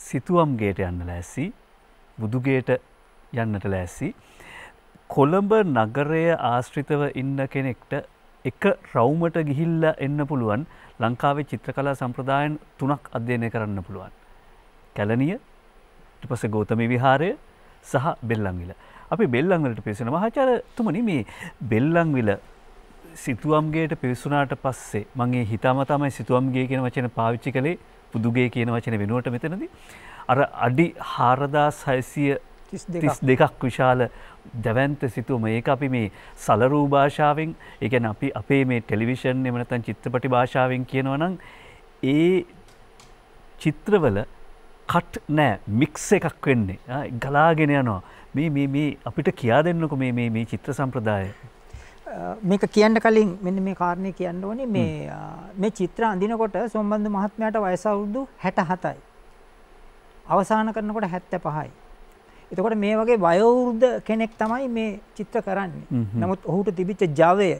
සිතුවම් ගේට යන්න ලෑස්ති. බුදුගේට යන්නට ලෑස්ති. කොළඹ නගරය ආශ්‍රිතව ඉන්න කෙනෙක්ට එක රවුමට ගිහිල්ලා එන්න පුළුවන් ලංකාවේ චිත්‍රකලා සම්ප්‍රදායන් 3ක් අධ්‍යයනය කරන්න පුළුවන්. කැලණිය, ඊට පස්සේ ගෞතමී විහාරය සහ බෙල්ලන්විල. අපි බෙල්ලන්විලට පිවිසෙන මහාචාර්යතුමනි මේ බෙල්ලන්විල සිතුවම්ගේට පිවිසුනාට පස්සේ මම ඒ හිතාමතාමයි සිතුවම්ගේ කියන වචන පාවිච්චි කළේ බුදුගේ කියන වචනේ වෙනුවට මෙතනදී. අර අඩි 4632ක් විශාල දැවැන්ත සිතුවම ඒක අපි මේ සලරූ භාෂාවෙන් ඒ කියන්නේ අපි අපේ මේ ටෙලිවිෂන් එහෙම නැත්නම් චිත්‍රපටි භාෂාවෙන් කියනවා නම් ඒ චිත්‍රවල කට් නෑ මික්ස් එකක් වෙන්නේ ගලාගෙන යනවා මේ අපිට කියා දෙන්නකො මේ චිත්‍ර සම්ප්‍රදාය මේක කියන්න කලින් මෙන්න මේ කාරණේ කියන්න ඕනේ මේ චිත්‍ර අඳිනකොට සොම්බන්දු මහත්මයාට වයස අවුරුදු 67යි අවසාන කරනකොට 75යි. එතකොට මේ වගේ වයෝවෘද්ධ කෙනෙක් තමයි මේ චිත්‍ර කරන්නේ. නමුත් ඔහුට තිබිච්ච ජවය,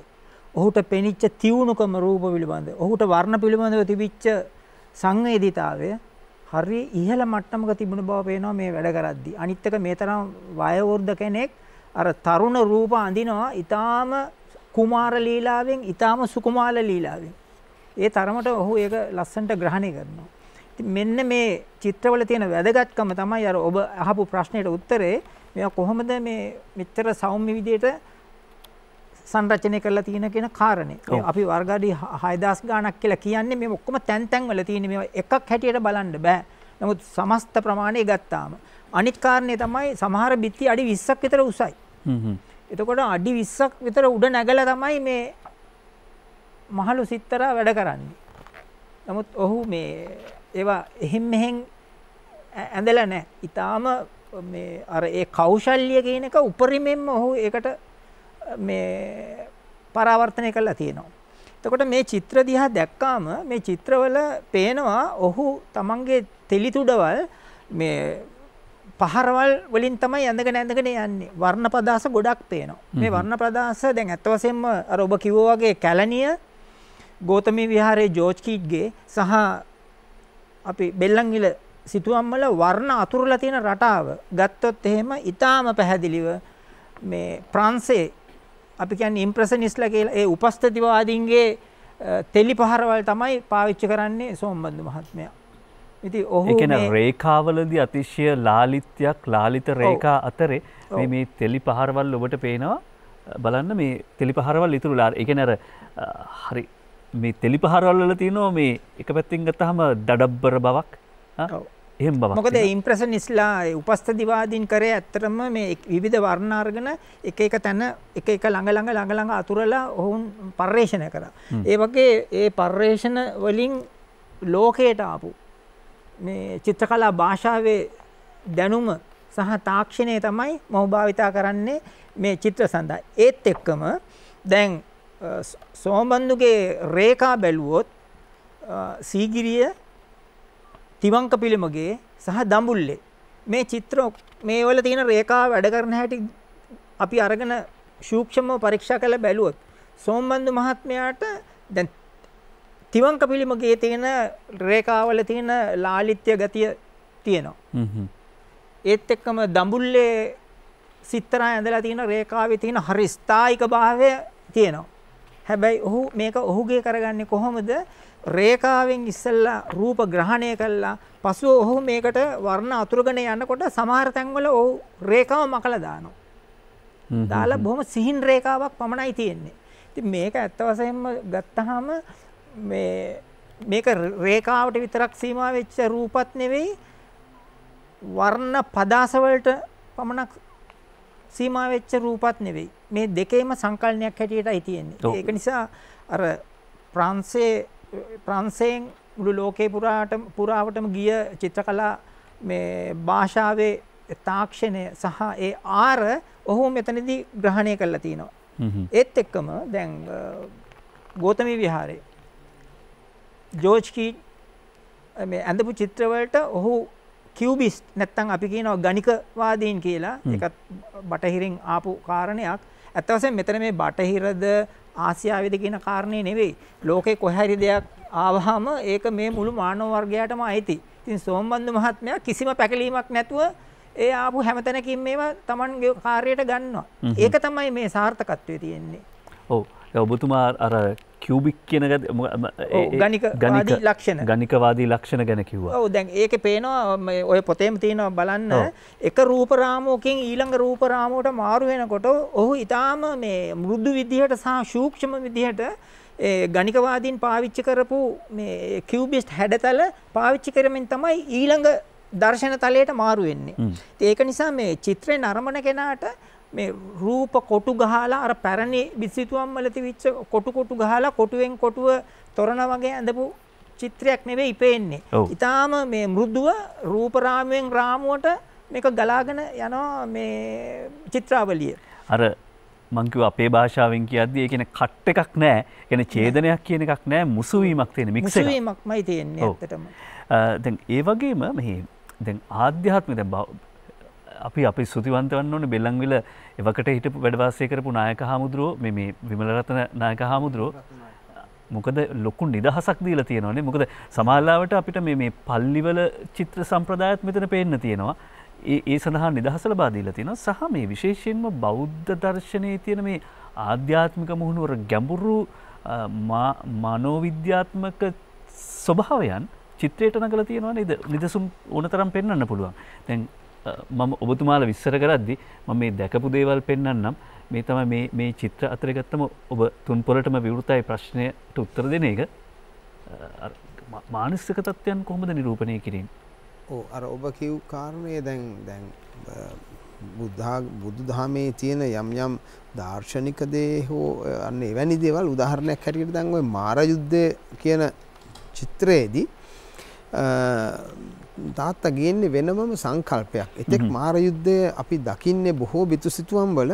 ඔහුට පෙනිච්ච තියුණුකම රූප පිළිබඳ, ඔහුට වර්ණ පිළිබඳව තිබිච්ච සංවේදීතාවය හරි ඉහළ මට්ටමක තිබුණ බව පේනවා මේ වැඩ කරද්දී. අනිත් එක මේ තරම් වයෝවෘද්ධ කෙනෙක් අර තරුණ රූප අඳිනවා ඊටාම කුමාර ලීලාවෙන්, ඊටාම සුකුමාල ලීලාවෙන්. ඒ තරමට ඔහු ඒක ලස්සනට ග්‍රහණය කරනවා. මෙන්න මේ චිත්‍රවල තියෙන වැදගත්කම තමයි අර ඔබ අහපු ප්‍රශ්නෙට උත්තරේ මේවා කොහොමද මේ මෙච්චර සෞම්‍ය විදියට සංරචනය කරලා තියෙන කියන කාරණේ. අපි වර්ගාඩි 6000 ගාණක් කියලා කියන්නේ මේ ඔක්කොම තැන් තැන් වල තියෙන මේවා එකක් හැටියට බලන්න බෑ. නමුත් සමස්ත ප්‍රමාණය ගත්තාම අනිත් කාරණේ තමයි සමහර බිත්ති අඩි 20ක් විතර උසයි. එතකොට අඩි 20ක් විතර උඩ නැගලා තමයි මේ මහලු සිත්තරා වැඩ කරන්නේ. නමුත් ඔහු මේ ඒවා එහෙම් මෙහෙන් ඇඳලා නැහැ. ඊටාම මේ අර ඒ කෞශල්‍ය කියන එක උපරිමයෙන්ම ඔහු ඒකට මේ පරාවර්තනය කරලා තියෙනවා. එතකොට මේ චිත්‍ර දිහා දැක්කාම මේ චිත්‍රවල පේනවා ඔහු තමන්ගේ තෙලිතුඩවල් මේ පහරවල් වලින් තමයි ඇඳගෙන යන්නේ. වර්ණ පදාස ගොඩක් පේනවා. මේ වර්ණ පදාස දැන් අත් වශයෙන්ම අර ඔබ කිව්වා වගේ කැලණිය, ගෞතමී විහාරයේ ජෝර්ජ් කීට්ගේ සහ අපි බෙල්ලන්විල සිතුවම් වල වර්ණ අතුරුලා තියෙන රටාව ගත්තොත් එහෙම ඊටාම පැහැදිලිව මේ ප්‍රංශේ අපි කියන්නේ ඉම්ප්‍රෙෂනිස්ට්ලා කියලා ඒ උපස්ථතිවාදීන්ගේ තෙලි පහරවල් තමයි පාවිච්චි කරන්නේ සෝම්බන්දු මහත්මයා. ඉතින් ඔහු ඒ කියන්නේ රේඛාවලදී අතිශය ලාලිත රේඛා අතරේ මේ තෙලි පහරවල් ඔබට පේනවා බලන්න මේ තෙලි පහරවල් ඉතුරුලා ඒ කියන්නේ අර හරි මේ තෙලි පහරවල් වල තියෙනවා මේ එක පැත්තකින් ගත්තාම දඩබ්බර බවක් එහෙම බවක්. මොකද ඉම්ප්‍රෙෂනිස්ට්ලා උපස්ථතිවාදීන් කරේ ඇත්තටම මේ විවිධ වර්ණ අරගෙන එක තැන එක ළඟ අතුරලා ඔවුන් පර්යේෂණ කරා. ඒ වගේ ඒ පර්යේෂණ වලින් ලෝකයට ආපු මේ චිත්‍රකලා භාෂාවේ දැනුම සහ තාක්ෂණය තමයි මොහු භාවිතා කරන්නේ මේ චිත්‍ර සඳහා. ඒත් එක්කම දැන් සෝමබන්දුගේ රේඛා බැලුවොත් සීගිරිය, තිවංක පිළිමගේ සහ දඹුල්ලේ මේ චිත්‍ර මේ වල තියෙන රේඛා වැඩ කරන හැටි අපි අරගෙන සූක්ෂමව පරීක්ෂා කරලා බැලුවොත් සෝමබන්දු මහත්මයාට දැන් තිවංක පිළිමගේ තියෙන රේඛාවල තියෙන ලාලිත්‍ය ගතිය තියෙනවා. ඒත් එක්කම දඹුල්ලේ සිත්තරා ඇඳලා තියෙන රේඛාවේ තියෙන හරි ස්ථායික භාවය තියෙනවා. හැබැයි ඔහු මේක ඔහුගේ කරගන්නේ කොහොමද? රේඛාවෙන් ඉස්සෙල්ලා රූප ග්‍රහණය කළා පසුව ඔහු මේකට වර්ණ අතුරුගෙන යනකොට සමහර තැන්වල ඔහු රේඛාව මකලා දානවා. දාලා බොහොම සිහින් රේඛාවක් පමණයි තියෙන්නේ. ඉතින් මේක ඇත්ත වශයෙන්ම ගත්තාම මේක රේඛාවට විතරක් සීමා වෙච්ච රූපත් නෙවෙයි වර්ණ පදාස වලට පමණක් සීමා වෙච්ච රූපත් නෙවෙයි. මේ දෙකේම සංකල්පයක් හැටියටයි තියෙන්නේ. ඒක නිසා අර ප්‍රංශයෙන් මුළු ලෝකේ පුරාවටම ගිය චිත්‍රකලා මේ භාෂාවේ තාක්ෂණය සහ ඒ ආර ඔහු මෙතනදී ග්‍රහණය කරලා තිනවා. ඒත් එක්කම දැන් ගෝතමී විහාරයේ ජෝර්ජ් කීට් මේ ඇඳපු චිත්‍රවලට ඔහු කියුබිස්ට් නැත්තම් අපි කියනවා ගණිකවාදීන් කියලා. ඒකත් බටහිරින් ආපු කාරණයක්. ඇත්ත වශයෙන්ම මෙතන මේ බටහිරද ආසියාවේද කියන කාරණේ නෙවෙයි. ලෝකේ කොහේ හරි දෙයක් ආවහම ඒක මේ මුළු මානව වර්ගයාටම අයිති. ඉතින් සෝමබන්දු මහත්මයා කිසිම පැකලීමක් නැතුව ඒ ආපු හැමතැනකින් මේවා Tamanගේ කාර්යයට ගන්නවා. ඒක තමයි මේ සාර්ථකත්වයේ තියෙන්නේ. ඔව්. ඔබතුමා අර කියුබික් කියන ගණිකවාදී ලක්ෂණ ගණිකවාදී ලක්ෂණ ගැන කිව්වා. ඔව් දැන් ඒකේ පේනවා ඔය පොතේම තියෙනවා බලන්න එක රූප රාමුවකින් ඊළඟ රූප රාමුවට මාරු වෙනකොට ඔහු ඊටාම මේ මෘදු විදිහට සහ සූක්ෂම විදිහට ඒ ගණිකවාදීන් පාවිච්චි කරපු මේ කියුබිස්ට් හැඩතල පාවිච්චි කරමින් තමයි ඊළඟ දර්ශන තලයට මාරු වෙන්නේ. ඒක නිසා මේ චිත්‍රේ නරඹන කෙනාට මේ රූප කොටු ගහලා අර පැරණි බිසිතුවම් වල තිබිච්ච කොටු ගහලා කොටුවෙන් කොටුව තොරණ වගේ ඇඳපු චිත්‍රයක් නෙවෙයි පේන්නේ. ඊටාම මේ මෘදුව රූප රාමුවෙන් රාමුවට මේක ගලාගෙන යනවා මේ චිත්‍රාවලිය. අර මං කිව්වා අපේ භාෂාවෙන් කියද්දී ඒ කියන්නේ කට් එකක් නැහැ. කියන්නේ ඡේදනයක් කියන එකක් නැහැ. මුසු වීමක් තියෙන මික්ස් එකක්. මුසු වීමක්මයි තියෙන්නේ ඇත්තටම. දැන් ඒ වගේම මේ දැන් ආධ්‍යාත්මික දැන් අපි සුතිවන්ත වන්න ඕනේ බෙල්ලන්විල එවකට හිටපු වැඩ වාසය කරපු නායක හාමුදුරුවෝ මේ විමලරත්න නායක හාමුදුරුවෝ මොකද ලොකු නිදහසක් දීලා තියෙනවානේ. මොකද සමාජලාවට අපිට මේ පල්ලිවල චිත්‍ර සම්ප්‍රදායත් මෙතන පේන්න තියෙනවා. ඒ සඳහා නිදහස ලබා දීලා තියෙනවා. සහ මේ විශේෂයෙන්ම බෞද්ධ දර්ශනයේ තියෙන මේ ආධ්‍යාත්මික මුහුණුවර ගැඹුරු මනෝවිද්‍යාත්මක ස්වභාවයන් චිත්‍රයට නගලා තියෙනවා නේද? නිදසුන් ඕනතරම් පෙන්වන්න පුළුවන්. දැන් මම ඔබතුමාලා විස්තර කරද්දී මම මේ දැකපු දේවල් පෙන්වන්නම්. මේ තමයි මේ චිත්‍ර අතරේ ගත්තම ඔබ තුන්පොළටම විවෘතයි ප්‍රශ්නයට උත්තර දෙන එක. මානසික තත්ත්වයන් කොහොමද නිරූපණය කිරීම? ඔව් අර ඔබ කිව් කාරණේ දැන් බුදුදහමේ තියෙන යම් දාර්ශනික දේ හෝ අන්න එවැනි දේවල් උදාහරණයක් හැටියට දැන් ওই මාර යුද්ධය කියන චිත්‍රයේදී තාත්තා ගේන්නේ වෙනමම සංකල්පයක්. එතෙක් මාර යුද්ධය අපි දකින්නේ බොහෝ බිතුසිතුවම් වල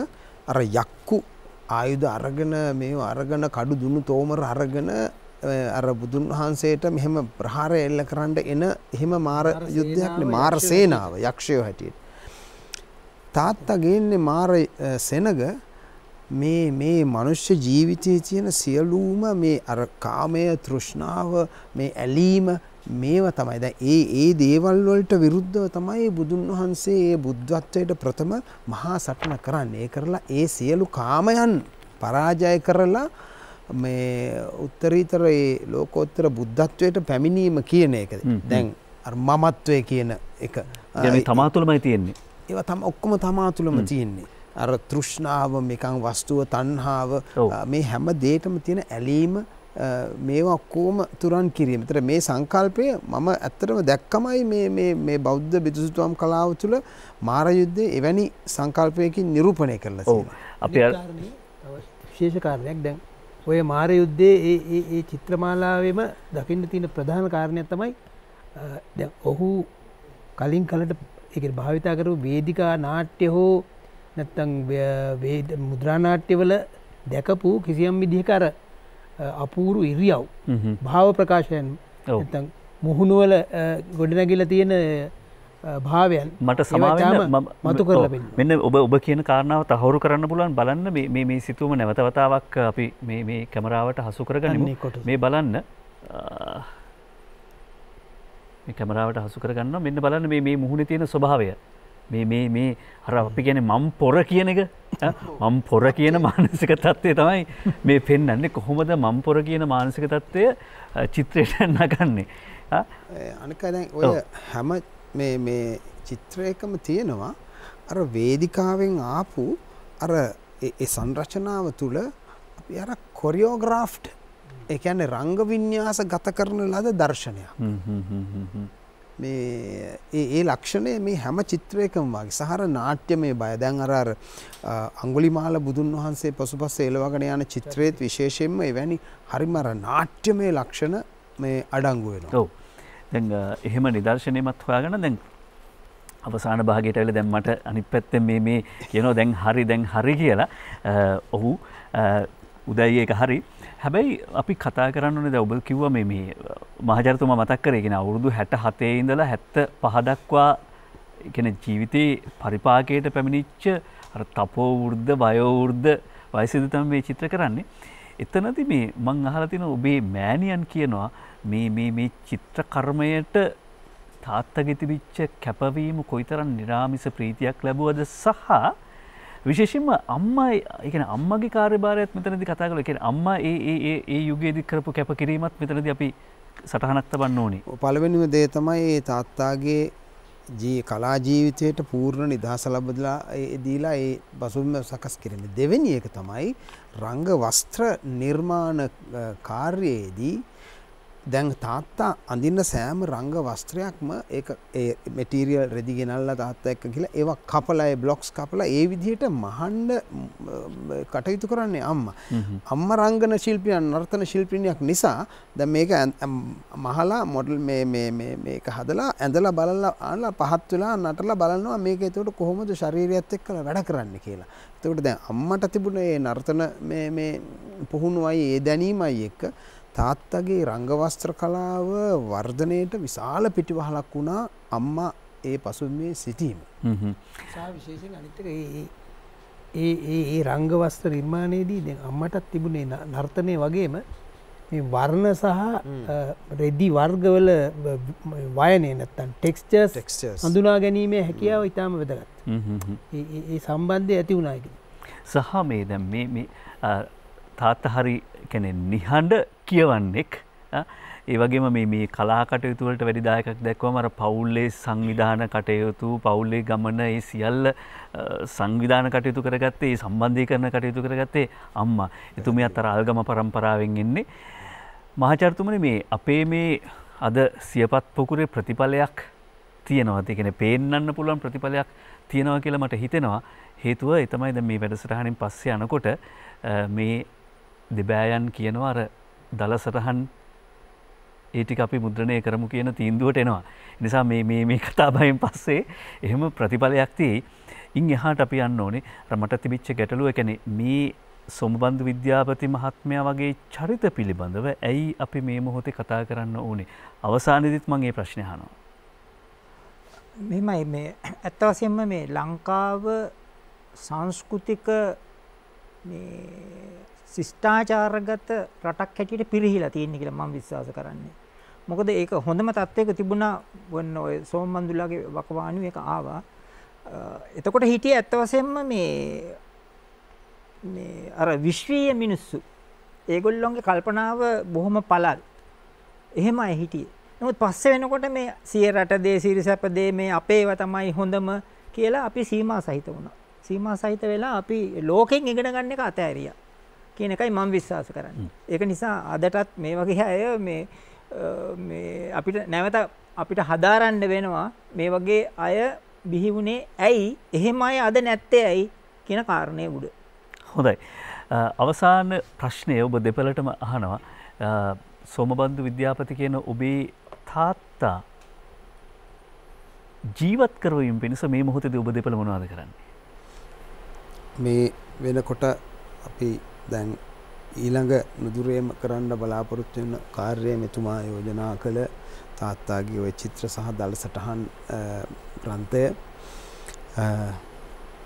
අර යක්කු ආයුධ අරගෙන මේව අරගෙන කඩු දුන්නු තෝමර අරගෙන අර බුදුන් වහන්සේට මෙහෙම ප්‍රහාරය එල්ල කරන්න එන එහෙම මාර යුද්ධයක් නේ මාර සේනාව යක්ෂයෝ හැටියට. තාත්තා ගේන්නේ මාර සෙනග මේ මනුෂ්‍ය ජීවිතයේ තියෙන සියලුම මේ අර කාමය තෘෂ්ණාව මේ ඇලීම මේවා තමයි. දැන් ඒ දේවල් වලට විරුද්ධව තමයි බුදුන් වහන්සේ ඒ බුද්ධත්වයට ප්‍රථම මහා සටන කරන්නේ. ඒ කරලා ඒ සියලු කාමයන් පරාජය කරලා මේ උත්තරීතර ඒ ලෝකෝත්තර බුද්ධත්වයට පැමිණීම කියන එක. දැන් අර මමත්වයේ කියන එක. يعني තමා තුළමයි තියෙන්නේ. ඒවා ඔක්කොම තමා තුළම තියෙන්නේ. අර තෘෂ්ණාව මේකන් වස්තුව තණ්හාව මේ හැම දෙයකම තියෙන ඇලීම මේවා ඔක්කොම තුරන් කිරීම. ඒතර මේ සංකල්පය මම ඇත්තටම දැක්කමයි මේ බෞද්ධ බිතුසිතුවම් කලාව තුළ මාර යුද්ධයේ එවැනි සංකල්පයකින් නිරූපණය කරලා තියෙනවා. අපි විශේෂ කාරණයක් දැන් ඔය මාර යුද්ධයේ ඒ චිත්‍රමාලාවෙම දකින්න තියෙන ප්‍රධාන කාරණයක් තමයි දැන් ඔහු කලින් කලට ඒ කියන්නේ භාවිතා කරපු වේදිකා නාට්‍ය හෝ නැත්නම් මුද්‍රා නාට්‍යවල දැකපු කිසියම් විදිහක අර අපූරු ඉරියව් භාව ප්‍රකාශයන් නැත්නම් මුහුණුවල ගොඩනැගිලා තියෙන භාවයන් මට සමාවෙන්න මතු කරලා මෙන්න ඔබ කියන කාරණාව තහවුරු කරන්න පුළුවන්. බලන්න මේ සිතුවම නැවත වතාවක් අපි මේ කැමරාවට හසු කරගනිමු. මේ බලන්න මේ කැමරාවට හසු කරගන්නවා. මෙන්න බලන්න මේ මුහුණේ තියෙන ස්වභාවය. මේ අර අපි කියන්නේ මම් පොර කියන එක මම් පොර කියන මානසික තත්ත්වය තමයි මේ පෙන්වන්නේ. කොහොමද මම් පොර කියන මානසික තත්ත්වය චිත්‍රයට නගන්නේ? අනික දැන් ඔය හැම මේ චිත්‍රයකම තියෙනවා අර වේදිකාවෙන් ආපු අර ඒ සංරචනාව තුළ අපි අර කොරියෝග්‍රාෆ්ඩ් ඒ කියන්නේ රංග වින්‍යාස ගත කරන ලද දර්ශනයක්. මේ ඒ ලක්ෂණය මේ හැම චිත්‍රයකම වගේ සහර නාට්‍යමය බය. දැන් අර අඟුලිමාල බුදුන් වහන්සේ පසුපස එළවගෙන යන චිත්‍රයේත් විශේෂයෙන්ම එවැනි හරිම අර නාට්‍යමය ලක්ෂණ මේ අඩංගු වෙනවා. ඔව්. දැන් එහෙම නිදර්ශනයමත් හොයාගෙන දැන් අවසාන භාගයට ඇවිල්ලා දැන් මට අනිත් පැත්තෙන් මේ කියනවා දැන් හරි කියලා. ඔහු උදයි ඒක හරි. හැබැයි අපි කතා කරන්න ඕනේ දැන් ඔබ කිව්වා මේ මහජනතුමා මතක් කරේ කියන අවුරුදු 67 ඉඳලා 75 දක්වා කියන ජීවිතේ පරිපාකයට පැමිණිච්ච අර තපෝ වෘද්ධ වයෝ වෘද්ධ වයසේදී තමයි මේ චිත්‍ර කරන්නේ. එතනදී මේ මං අහලා තියෙන ඔබේ මෑණියන් කියනවා මේ චිත්‍ර කර්මයට තාත්තගේ තිබිච්ච කැපවීම කොයිතරම් නිරාමිස ප්‍රීතියක් ලැබුවද සහ විශේෂයෙන්ම අම්මා ඒ කියන්නේ අම්මගේ කාර්යභාරයත් මෙතනදී කතා කරලා කියන්නේ අම්මා ඒ යුගයේදී කරපු කැපකිරීමත් මෙතනදී අපි සටහනක් තබන්න ඕනේ. පළවෙනිම දේ තමයි ඒ තාත්තාගේ කලා ජීවිතයට පූර්ණ නිදහස ලැබලා දීලා ඒ පසුබිම සකස් කිරීම. දෙවෙනි එක තමයි රංග වස්ත්‍ර නිර්මාණ කාර්යයේදී දැන් තාත්තා අඳින්න සෑම රංග වස්ත්‍රයක්ම ඒක ඒ මැටීරියල් රෙදි ගෙනල්ලා තාත්තා එක්ක ගිහලා ඒවා කපලා ඒ බ්ලොක්ස් කපලා ඒ විදිහට මහන්න කටයුතු කරන්නේ අම්මා. අම්මා රංගන ශිල්පියක් නර්තන ශිල්පිනියක් නිසා දැන් මේක මහලා මොඩල් මේක හදලා ඇඳලා බලලා ආලා පහත් වෙලා නටලා බලනවා මේක ඒකට කොහොමද ශරීරයත් එක්කලා වැඩ කරන්නේ කියලා. ඒකට දැන් අම්මට තිබුණ ඒ නර්තන මේ පුහුණුවයි ඒ දැනීමයි එක්ක තාත්තගේ රංගවස්ත්‍ර කලාව වර්ධනයට විශාල පිටිවහලක් වුණා අම්මා ඒ පසුබිමේ සිටීම. විශේෂයෙන් අනිත් එක ඒ රංගවස්ත්‍ර නිර්මාණයේදී දැන් අම්මටත් තිබුණේ නර්තනය වගේම මේ වර්ණ සහ රෙදි වර්ගවල වයනේ නැත්තම් ටෙක්ස්චර්ස් හඳුනා ගැනීමේ හැකියාව ඉතාම වැදගත්. ඒ සම්බන්ධය ඇති වුණා ඒක. සහ මේ දැන් මේ තාත්තා හරි කියන්නේ නිහඬ කියවන්නෙක්. ඒ වගේම මේ කලා කටයුතු වලට වැඩි දායකයක් දැක්වම අර පවුලේ සංවිධාන කටයුතු පවුලේ ගමන ඒ සියල්ල සංවිධාන කටයුතු කරගත්තේ ඒ සම්බන්ධීකරණ කටයුතු කරගත්තේ අම්මා. එතුමියත් අර අල්ගම පරම්පරාවෙන් එන්නේ. මහාචාර්යතුමනි මේ අපේ මේ අද සියපත් පොකුරේ ප්‍රතිඵලයක් තියෙනවා. ඒ කියන්නේ පේන්නන්න පුළුවන් ප්‍රතිඵලයක් තියෙනවා කියලා මට හිතෙනවා. හේතුව ඒ තමයි දැන් මේ වැඩසටහනින් පස්සේ යනකොට මේ දෙබෑයන් කියනවා අර දල සටහන් ඒ ටික අපි මුද්‍රණය කරමු කියන තීන්දුවට එනවා. නිසා මේ කතා බහෙන් පස්සේ එහෙම ප්‍රතිඵලයක් තියෙයි. ඉන් එහාට අපි යන්න ඕනේ අර මට තිබිච්ච ගැටලුව කියන්නේ මේ සොම්බන්දු විද්‍යාපති මහත්මයා වගේ චරිත පිළිබඳව ඇයි අපි මේ මොහොතේ කතා කරන්න ඕනේ? අවසානයේදීත් මම මේ ප්‍රශ්නේ අහනවා. මෙහෙමයි මේ ඇත්ත වශයෙන්ම මේ ලංකාව සංස්කෘතික මේ ශිෂ්ටාචාරගත රටක් හැටියට පිරිහිලා තියෙන කියලා මම විශ්වාස කරන්නේ. මොකද ඒක හොඳම තත්ත්වයක තිබුණා වන්න ඔය සෝමමන්දුලාගේ වකවානුව එක ආවා. එතකොට හිටියේ ඇත්ත වශයෙන්ම මේ අර විශ්වීය මිනිස්සු ඒගොල්ලොන්ගේ කල්පනාව බොහොම පළල්. එහෙමයි හිටියේ. නමුත් පස්සේ වෙනකොට මේ සිය රට දේ සිරිසැප දේ මේ අපේව තමයි හොඳම කියලා අපි සීමා සහිත වුණා. සීමා සහිත වෙලා අපි ලෝකෙන් ඉගෙන ගන්න එක අතෑරියා කියන එකයි මම විශ්වාස කරන්නේ. ඒක නිසා අදටත් මේ වගේ අය මේ අපිට නැවත අපිට හදාරන්න වෙනවා මේ වගේ අය බිහි වුණේ ඇයි? එහෙම අය අද නැත්තේ ඇයි කියන කාරණේ උඩ. හොඳයි. අවසාන ප්‍රශ්නය ඔබ දෙපළටම අහනවා. සෝමබන්දු විද්‍යාපති කියන ඔබේ තාත්තා ජීවත් කරවීම පිණිස මේ මොහොතේදී ඔබ දෙපළ මොනවද කරන්නේ? මේ වෙනකොට අපි දැන් ඊළඟ නුදුරේම කරන්න බලාපොරොත්තු වෙන කාර්යය මෙතුමා යෝජනා කළ තාත්තාගේ ওই චිත්‍ර සහ දල සටහන් ග්‍රන්ථය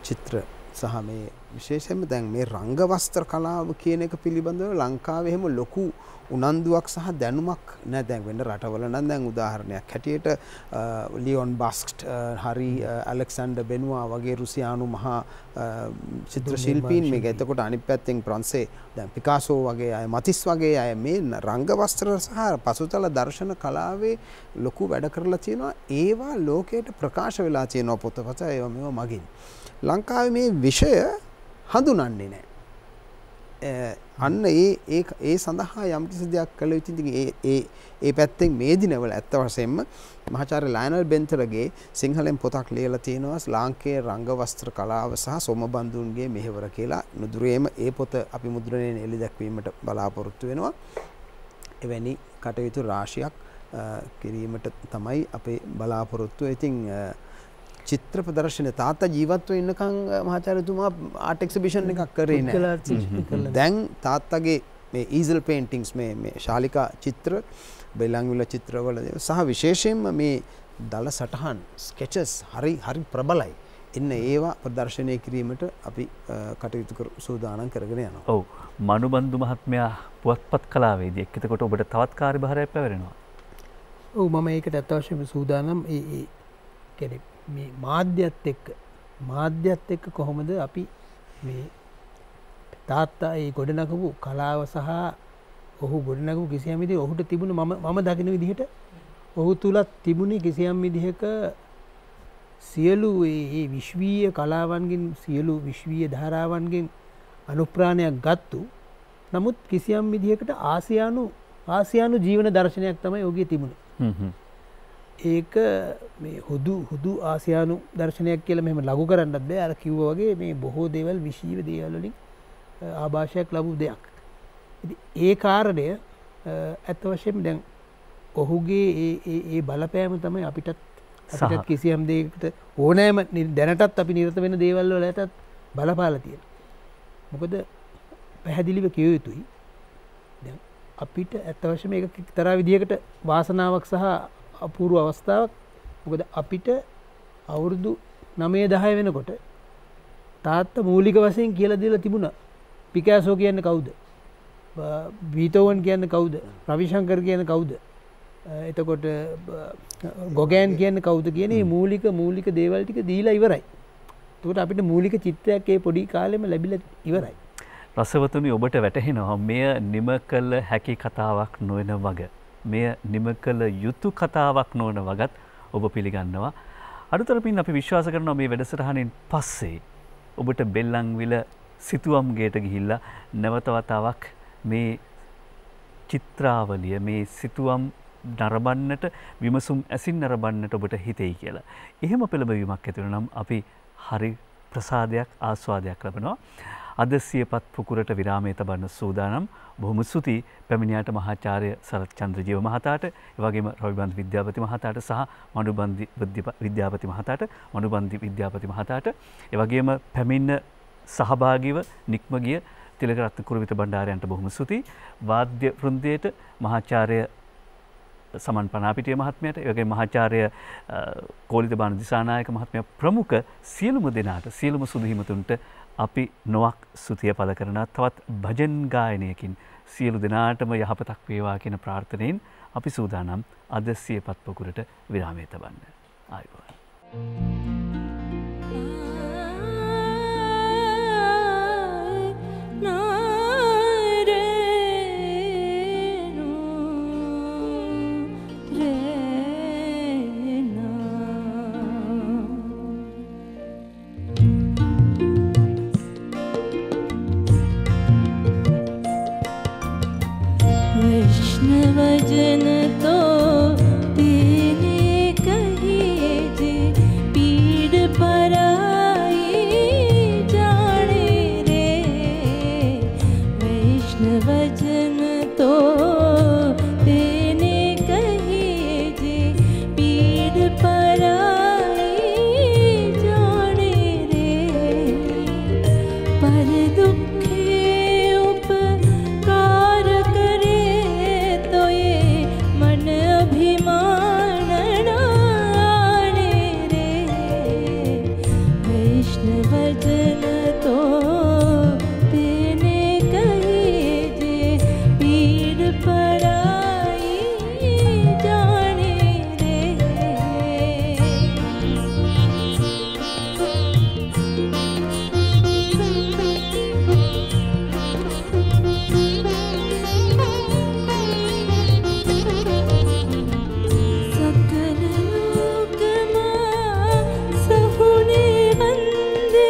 චිත්‍ර සහ මේ විශේෂයෙන්ම දැන් මේ රංගවස්ත්‍ර කලාව කියන එක පිළිබඳව ලංකාවේ හැම ලොකු උනන්දුවක් සහ දැනුමක් නැහැ. දැන් වෙන රටවල නම් දැන් උදාහරණයක් හැටියට ලියොන් බස්ක්ට් හරි ඇලෙක්සැන්ඩර් බෙනුවා වගේ රුසියානු මහා චිත්‍ර ශිල්පීන් මේක. එතකොට අනිත් පැත්තෙන් ප්‍රංශේ දැන් පිකාසෝ වගේ අය මතිස් වගේ අය මේ රංගවස්ත්‍ර සහ පසුතල දර්ශන කලාවේ ලොකු වැඩ කරලා තියෙනවා. ඒවා ලෝකයට ප්‍රකාශ වෙලා තියෙනවා පොතපත ඒවා මේවා මගින්. ලංකාවේ මේ විෂය හඳුනන්නේ නැහැ. අන්න ඒ සඳහා යම් කිසි දෙයක් කළ යුතු ඉතින් ඒ පැත්තෙන් මේ දිනවල ඇත්ත වශයෙන්ම මහාචාර්ය ලයනල් බෙන්තරගේ සිංහලෙන් පොතක් ලියලා තියෙනවා ලාංකේය රංග වස්ත්‍ර කලාව සහ සෝමබන්දුන්ගේ මෙහෙවර කියලා. නුදුරේම ඒ පොත අපි මුද්‍රණයෙන් එළි දැක්වීමට බලාපොරොත්තු වෙනවා. එවැනි කටයුතු රාශියක් කිරීමට තමයි අපේ බලාපොරොත්තුව. ඉතින් චිත්‍ර ප්‍රදර්ශනය තාත්තා ජීවත්ව ඉන්නකම් මහාචාර්යතුමා ආර්ට් එක්සිබිෂන් එකක් කරේ නෑ. දැන් තාත්තගේ මේ ඊසල් පේන්ටින්ග්ස් මේ ශාලිකා චිත්‍ර බෙලංගිවල චිත්‍රවල සහ විශේෂයෙන්ම මේ දල සටහන් ස්කෙචස් හරි ප්‍රබලයි. ඉන්න ඒවා ප්‍රදර්ශනය කිරීමට අපි කටයුතු සූදානම් කරගෙන යනවා. ඔව් මනුබන්දු මහත්මයා පුවත්පත් කලාවේදී එක්කෙතකොට ඔබට තවත් කාර්යභාරයක් පැවරෙනවා. ඔව් මම ඒකට අත්‍යවශ්‍යම සූදානම් ඒ කියන්නේ මේ මාධ්‍යත් එක්ක කොහොමද අපි මේ තාත්තා ඒ ගොඩනගපු කලාව සහ ඔහු ගොඩනගපු කිසියම් විදිහක ඔහුට තිබුණ මම දකින විදිහට ඔහු තුලත් තිබුණේ කිසියම් විදිහක සියලු ඒ විශ්වීය කලාවන්ගෙන් සියලු විශ්වීය ධාරාවන්ගෙන් අනුප්‍රාණයක් ගත්තු නමුත් කිසියම් විදිහකට ආසියානු ජීවන දර්ශනයක් තමයි ඔහුගේ තිබුණේ. ඒක මේ හුදු ආසියානු දර්ශනයක් කියලා මෙහෙම ලඝු කරන්නත් බෑ. අර කිව්වා වගේ මේ බොහෝ දේවල් විශ්වීය දේවල් වලින් ආభాෂයක් ලැබු දෙයක්. ඉතින් ඒ කාරණය ඇත්ත වශයෙන්ම දැන් ඔහුගේ ඒ බලපෑම තමයි අපිටත් කිසියම් දෙයකට ඕනෑම දැනටත් අපි නිරත වෙන දේවල් වලටත් බලපාලා තියෙනවා. මොකද පැහැදිලිව කිය යුතුයි. දැන් අපිට ඇත්ත වශයෙන්ම ඒක එක්තරා විදියකට වාසනාවක් සහ අපූර්ව අවස්ථාවක්. මොකද අපිට අවුරුදු 9-10 වෙනකොට තාත්තා මූලික වශයෙන් කියලා දීලා තිබුණා පිකාසෝ කියන්නේ කවුද? බීතෝවන් කියන්නේ කවුද? රවිශංකර් කියන්නේ කවුද? එතකොට ගොගෑන් කියන්නේ කවුද කියන මේ මූලික දේවල් ටික දීලා ඉවරයි. එතකොට අපිට මූලික චිත්‍රයක් ඒ පොඩි කාලෙම ලැබිලා ඉවරයි. රසවතුනි ඔබට වැටහෙනවා මෙය නිම කළ හැකි කතාවක් නොවන වග. මෙය නිම කළ යුතු කතාවක් නොවන වගත් ඔබ පිළිගන්නවා. අනුතරමින් අපි විශ්වාස කරනවා මේ වැඩසටහනින් පස්සේ ඔබට බෙල්ලන්විල සිතුවම් ගේට ගිහිල්ලා නැවත වතාවක් මේ චිත්‍රාවලිය මේ සිතුවම් නරඹන්නට විමසුම් ඇසින් නරඹන්නට ඔබට හිතෙයි කියලා. එහෙම පෙළඹවීමක් ඇති වෙනවා නම් අපි හරි ප්‍රසාදයක් ආස්වාදයක් ලබනවා. අද සියපත් පුකුරට විරාමයේ තබන්න සූදානම්. බොහොම ස්තුතියි පැමිණියාට මහාචාර්ය සරත් චන්ද්‍රජීව මහතාට, එවැගේම රවිබන්දු විද්‍යාපති මහතාට සහ මනුබන්දි විද්‍යාපති මහතාට, මනුබන්දි විද්‍යාපති මහතාට, එවැගේම පැමිණ සහභාගීව නික්ම ගිය තිලකරත්න කුරුවිත බණ්ඩාරයන්ට බොහොම ස්තුතියි. වාද්‍ය වෘන්දයට මහාචාර්ය සමන් පනාපිටිය මහත්මයාට, එවැගේම මහාචාර්ය කෝලිත බාන දිසානායක මහත්මයා ප්‍රමුඛ සියලුම දෙනාට, සියලුම සුදුහිමතුන්ට අපි නොවක් ස්තුතිය පළ කරනවා. තවත් භජන් ගායනයකින් සියලු දෙනාටම යහපතක් වේවා කියන ප්‍රාර්ථනාවෙන් අපි සූදානම් අද සියපත් පොකුරට විරාමයේ තබන්න. ආයුබෝවන්. वैष्णवजन तो तेने कहिए जे पीड़ पराई जाने रे। वैष्णवजन तो तेने कहिए जे पीड़ पराई जाने रे। पर दुखे उपकार करे तो ये मन अभिमान आने रे। वैष्णवजन तो तेने कहिए जे पीड़ पराई जाने रे। सकल लोक मां सहुने वंदे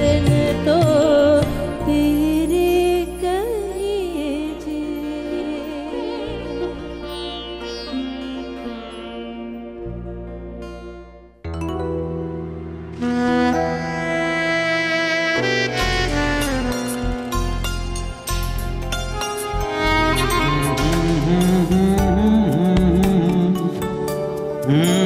भजन तो तेरे कहिए जे। Mm-hmm.